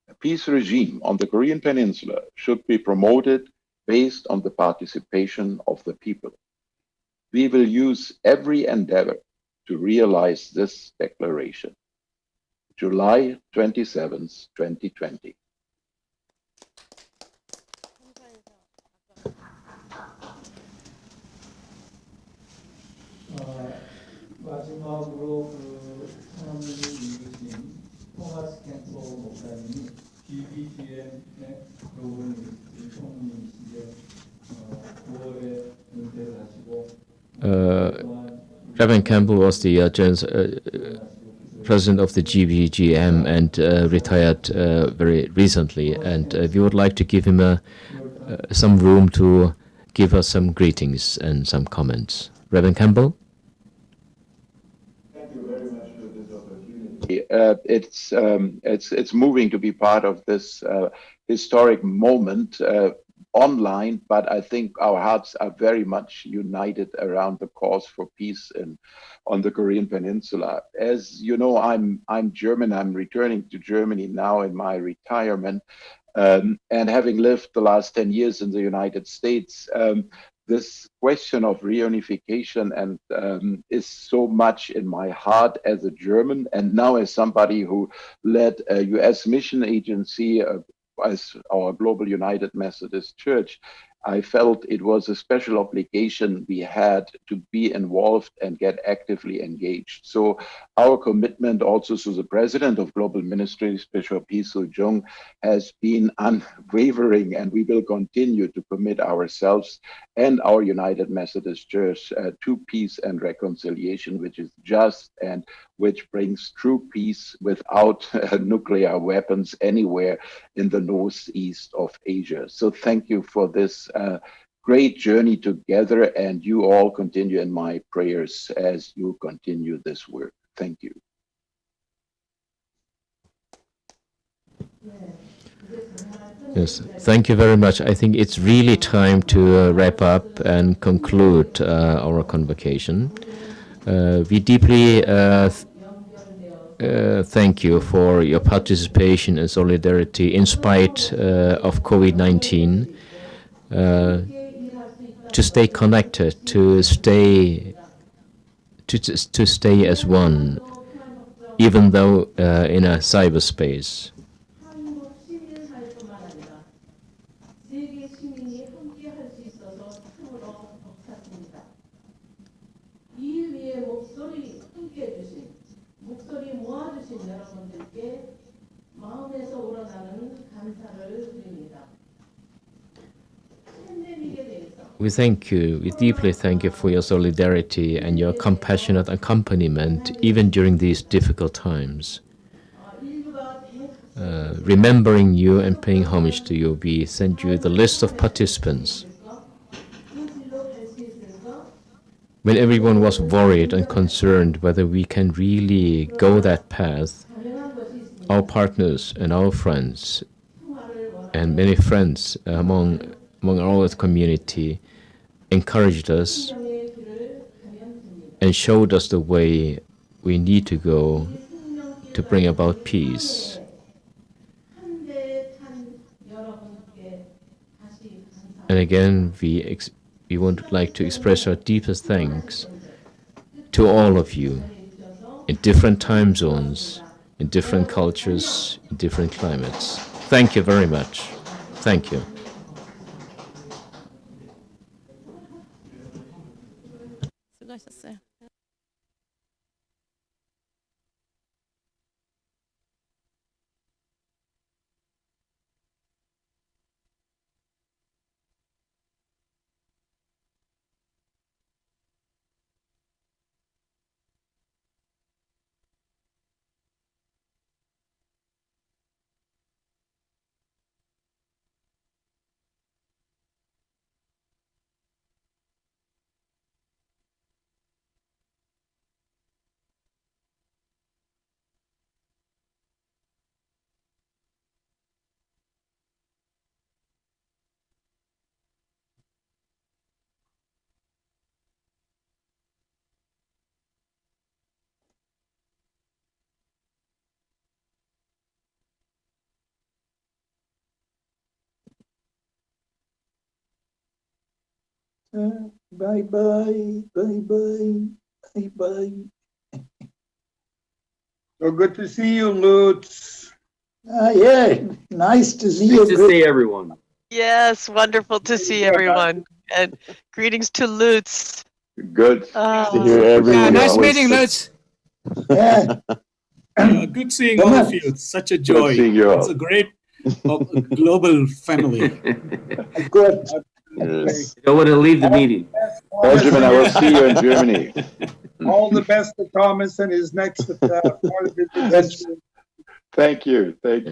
A peace regime on the Korean Peninsula should be promoted based on the participation of the people. We will use every endeavor to realize this declaration. July 27th, 2020. 마지막으로 하나님이 읽으신 토마스 캠퍼 목사님이 GBGM의 교훈 총리이신데 9월에 은퇴를 하시고 Reverend Campbell was the president of the GBGM and retired very recently, and we would like to give him some room to give us some greetings and some comments. Reverend Campbell? It's moving to be part of this historic moment online, but I think our hearts are very much united around the cause for peace on the Korean Peninsula. As you know, I'm German. I'm returning to Germany now in my retirement, and having lived the last 10 years in the United States, this question of reunification and is so much in my heart as a German, and now as somebody who led a U.S. mission agency as our Global United Methodist Church. I felt it was a special obligation we had to be involved and get actively engaged. So our commitment also to the president of Global Ministries, Bishop Hee Soo-jung, has been unwavering, and we will continue to commit ourselves and our United Methodist Church to peace and reconciliation, which is just and which brings true peace without nuclear weapons anywhere in the northeast of Asia. So thank you for this great journey together, and you all continue in my prayers as you continue this work. Thank you. 네, Yes, thank you very much. I think it's really time to wrap up and conclude our convocation. We deeply thank you for your participation and solidarity in spite of COVID-19. To stay connected, to stay as one, even though in a cyberspace. We thank you, we deeply thank you for your solidarity and your compassionate accompaniment even during these difficult times. Remembering you and paying homage to you, we send you the list of participants. When everyone was worried and concerned whether we can really go that path, our partners and our friends, and many friends among our community, encouraged us and showed us the way we need to go to bring about peace. And again, we would like to express our deepest thanks to all of you in different time zones, in different cultures, in different climates. Thank you very much. Thank you. 수고하셨어요. Bye bye, bye bye, bye bye. So good to see you, Lutz. Yeah, nice to see you. Nice to see everyone. Yes, wonderful to see everyone. And greetings to Lutz. Good Ah. to hear everyone. Nice meeting, Lutz. Yeah. Good seeing all of you. It's such a joy. Good seeing you all. It's a great global family. Good. Yes. You don't want to leave the meeting. Benjamin, I will see you in Germany. All the best to Thomas and his next part of his. Thank you. Thank you.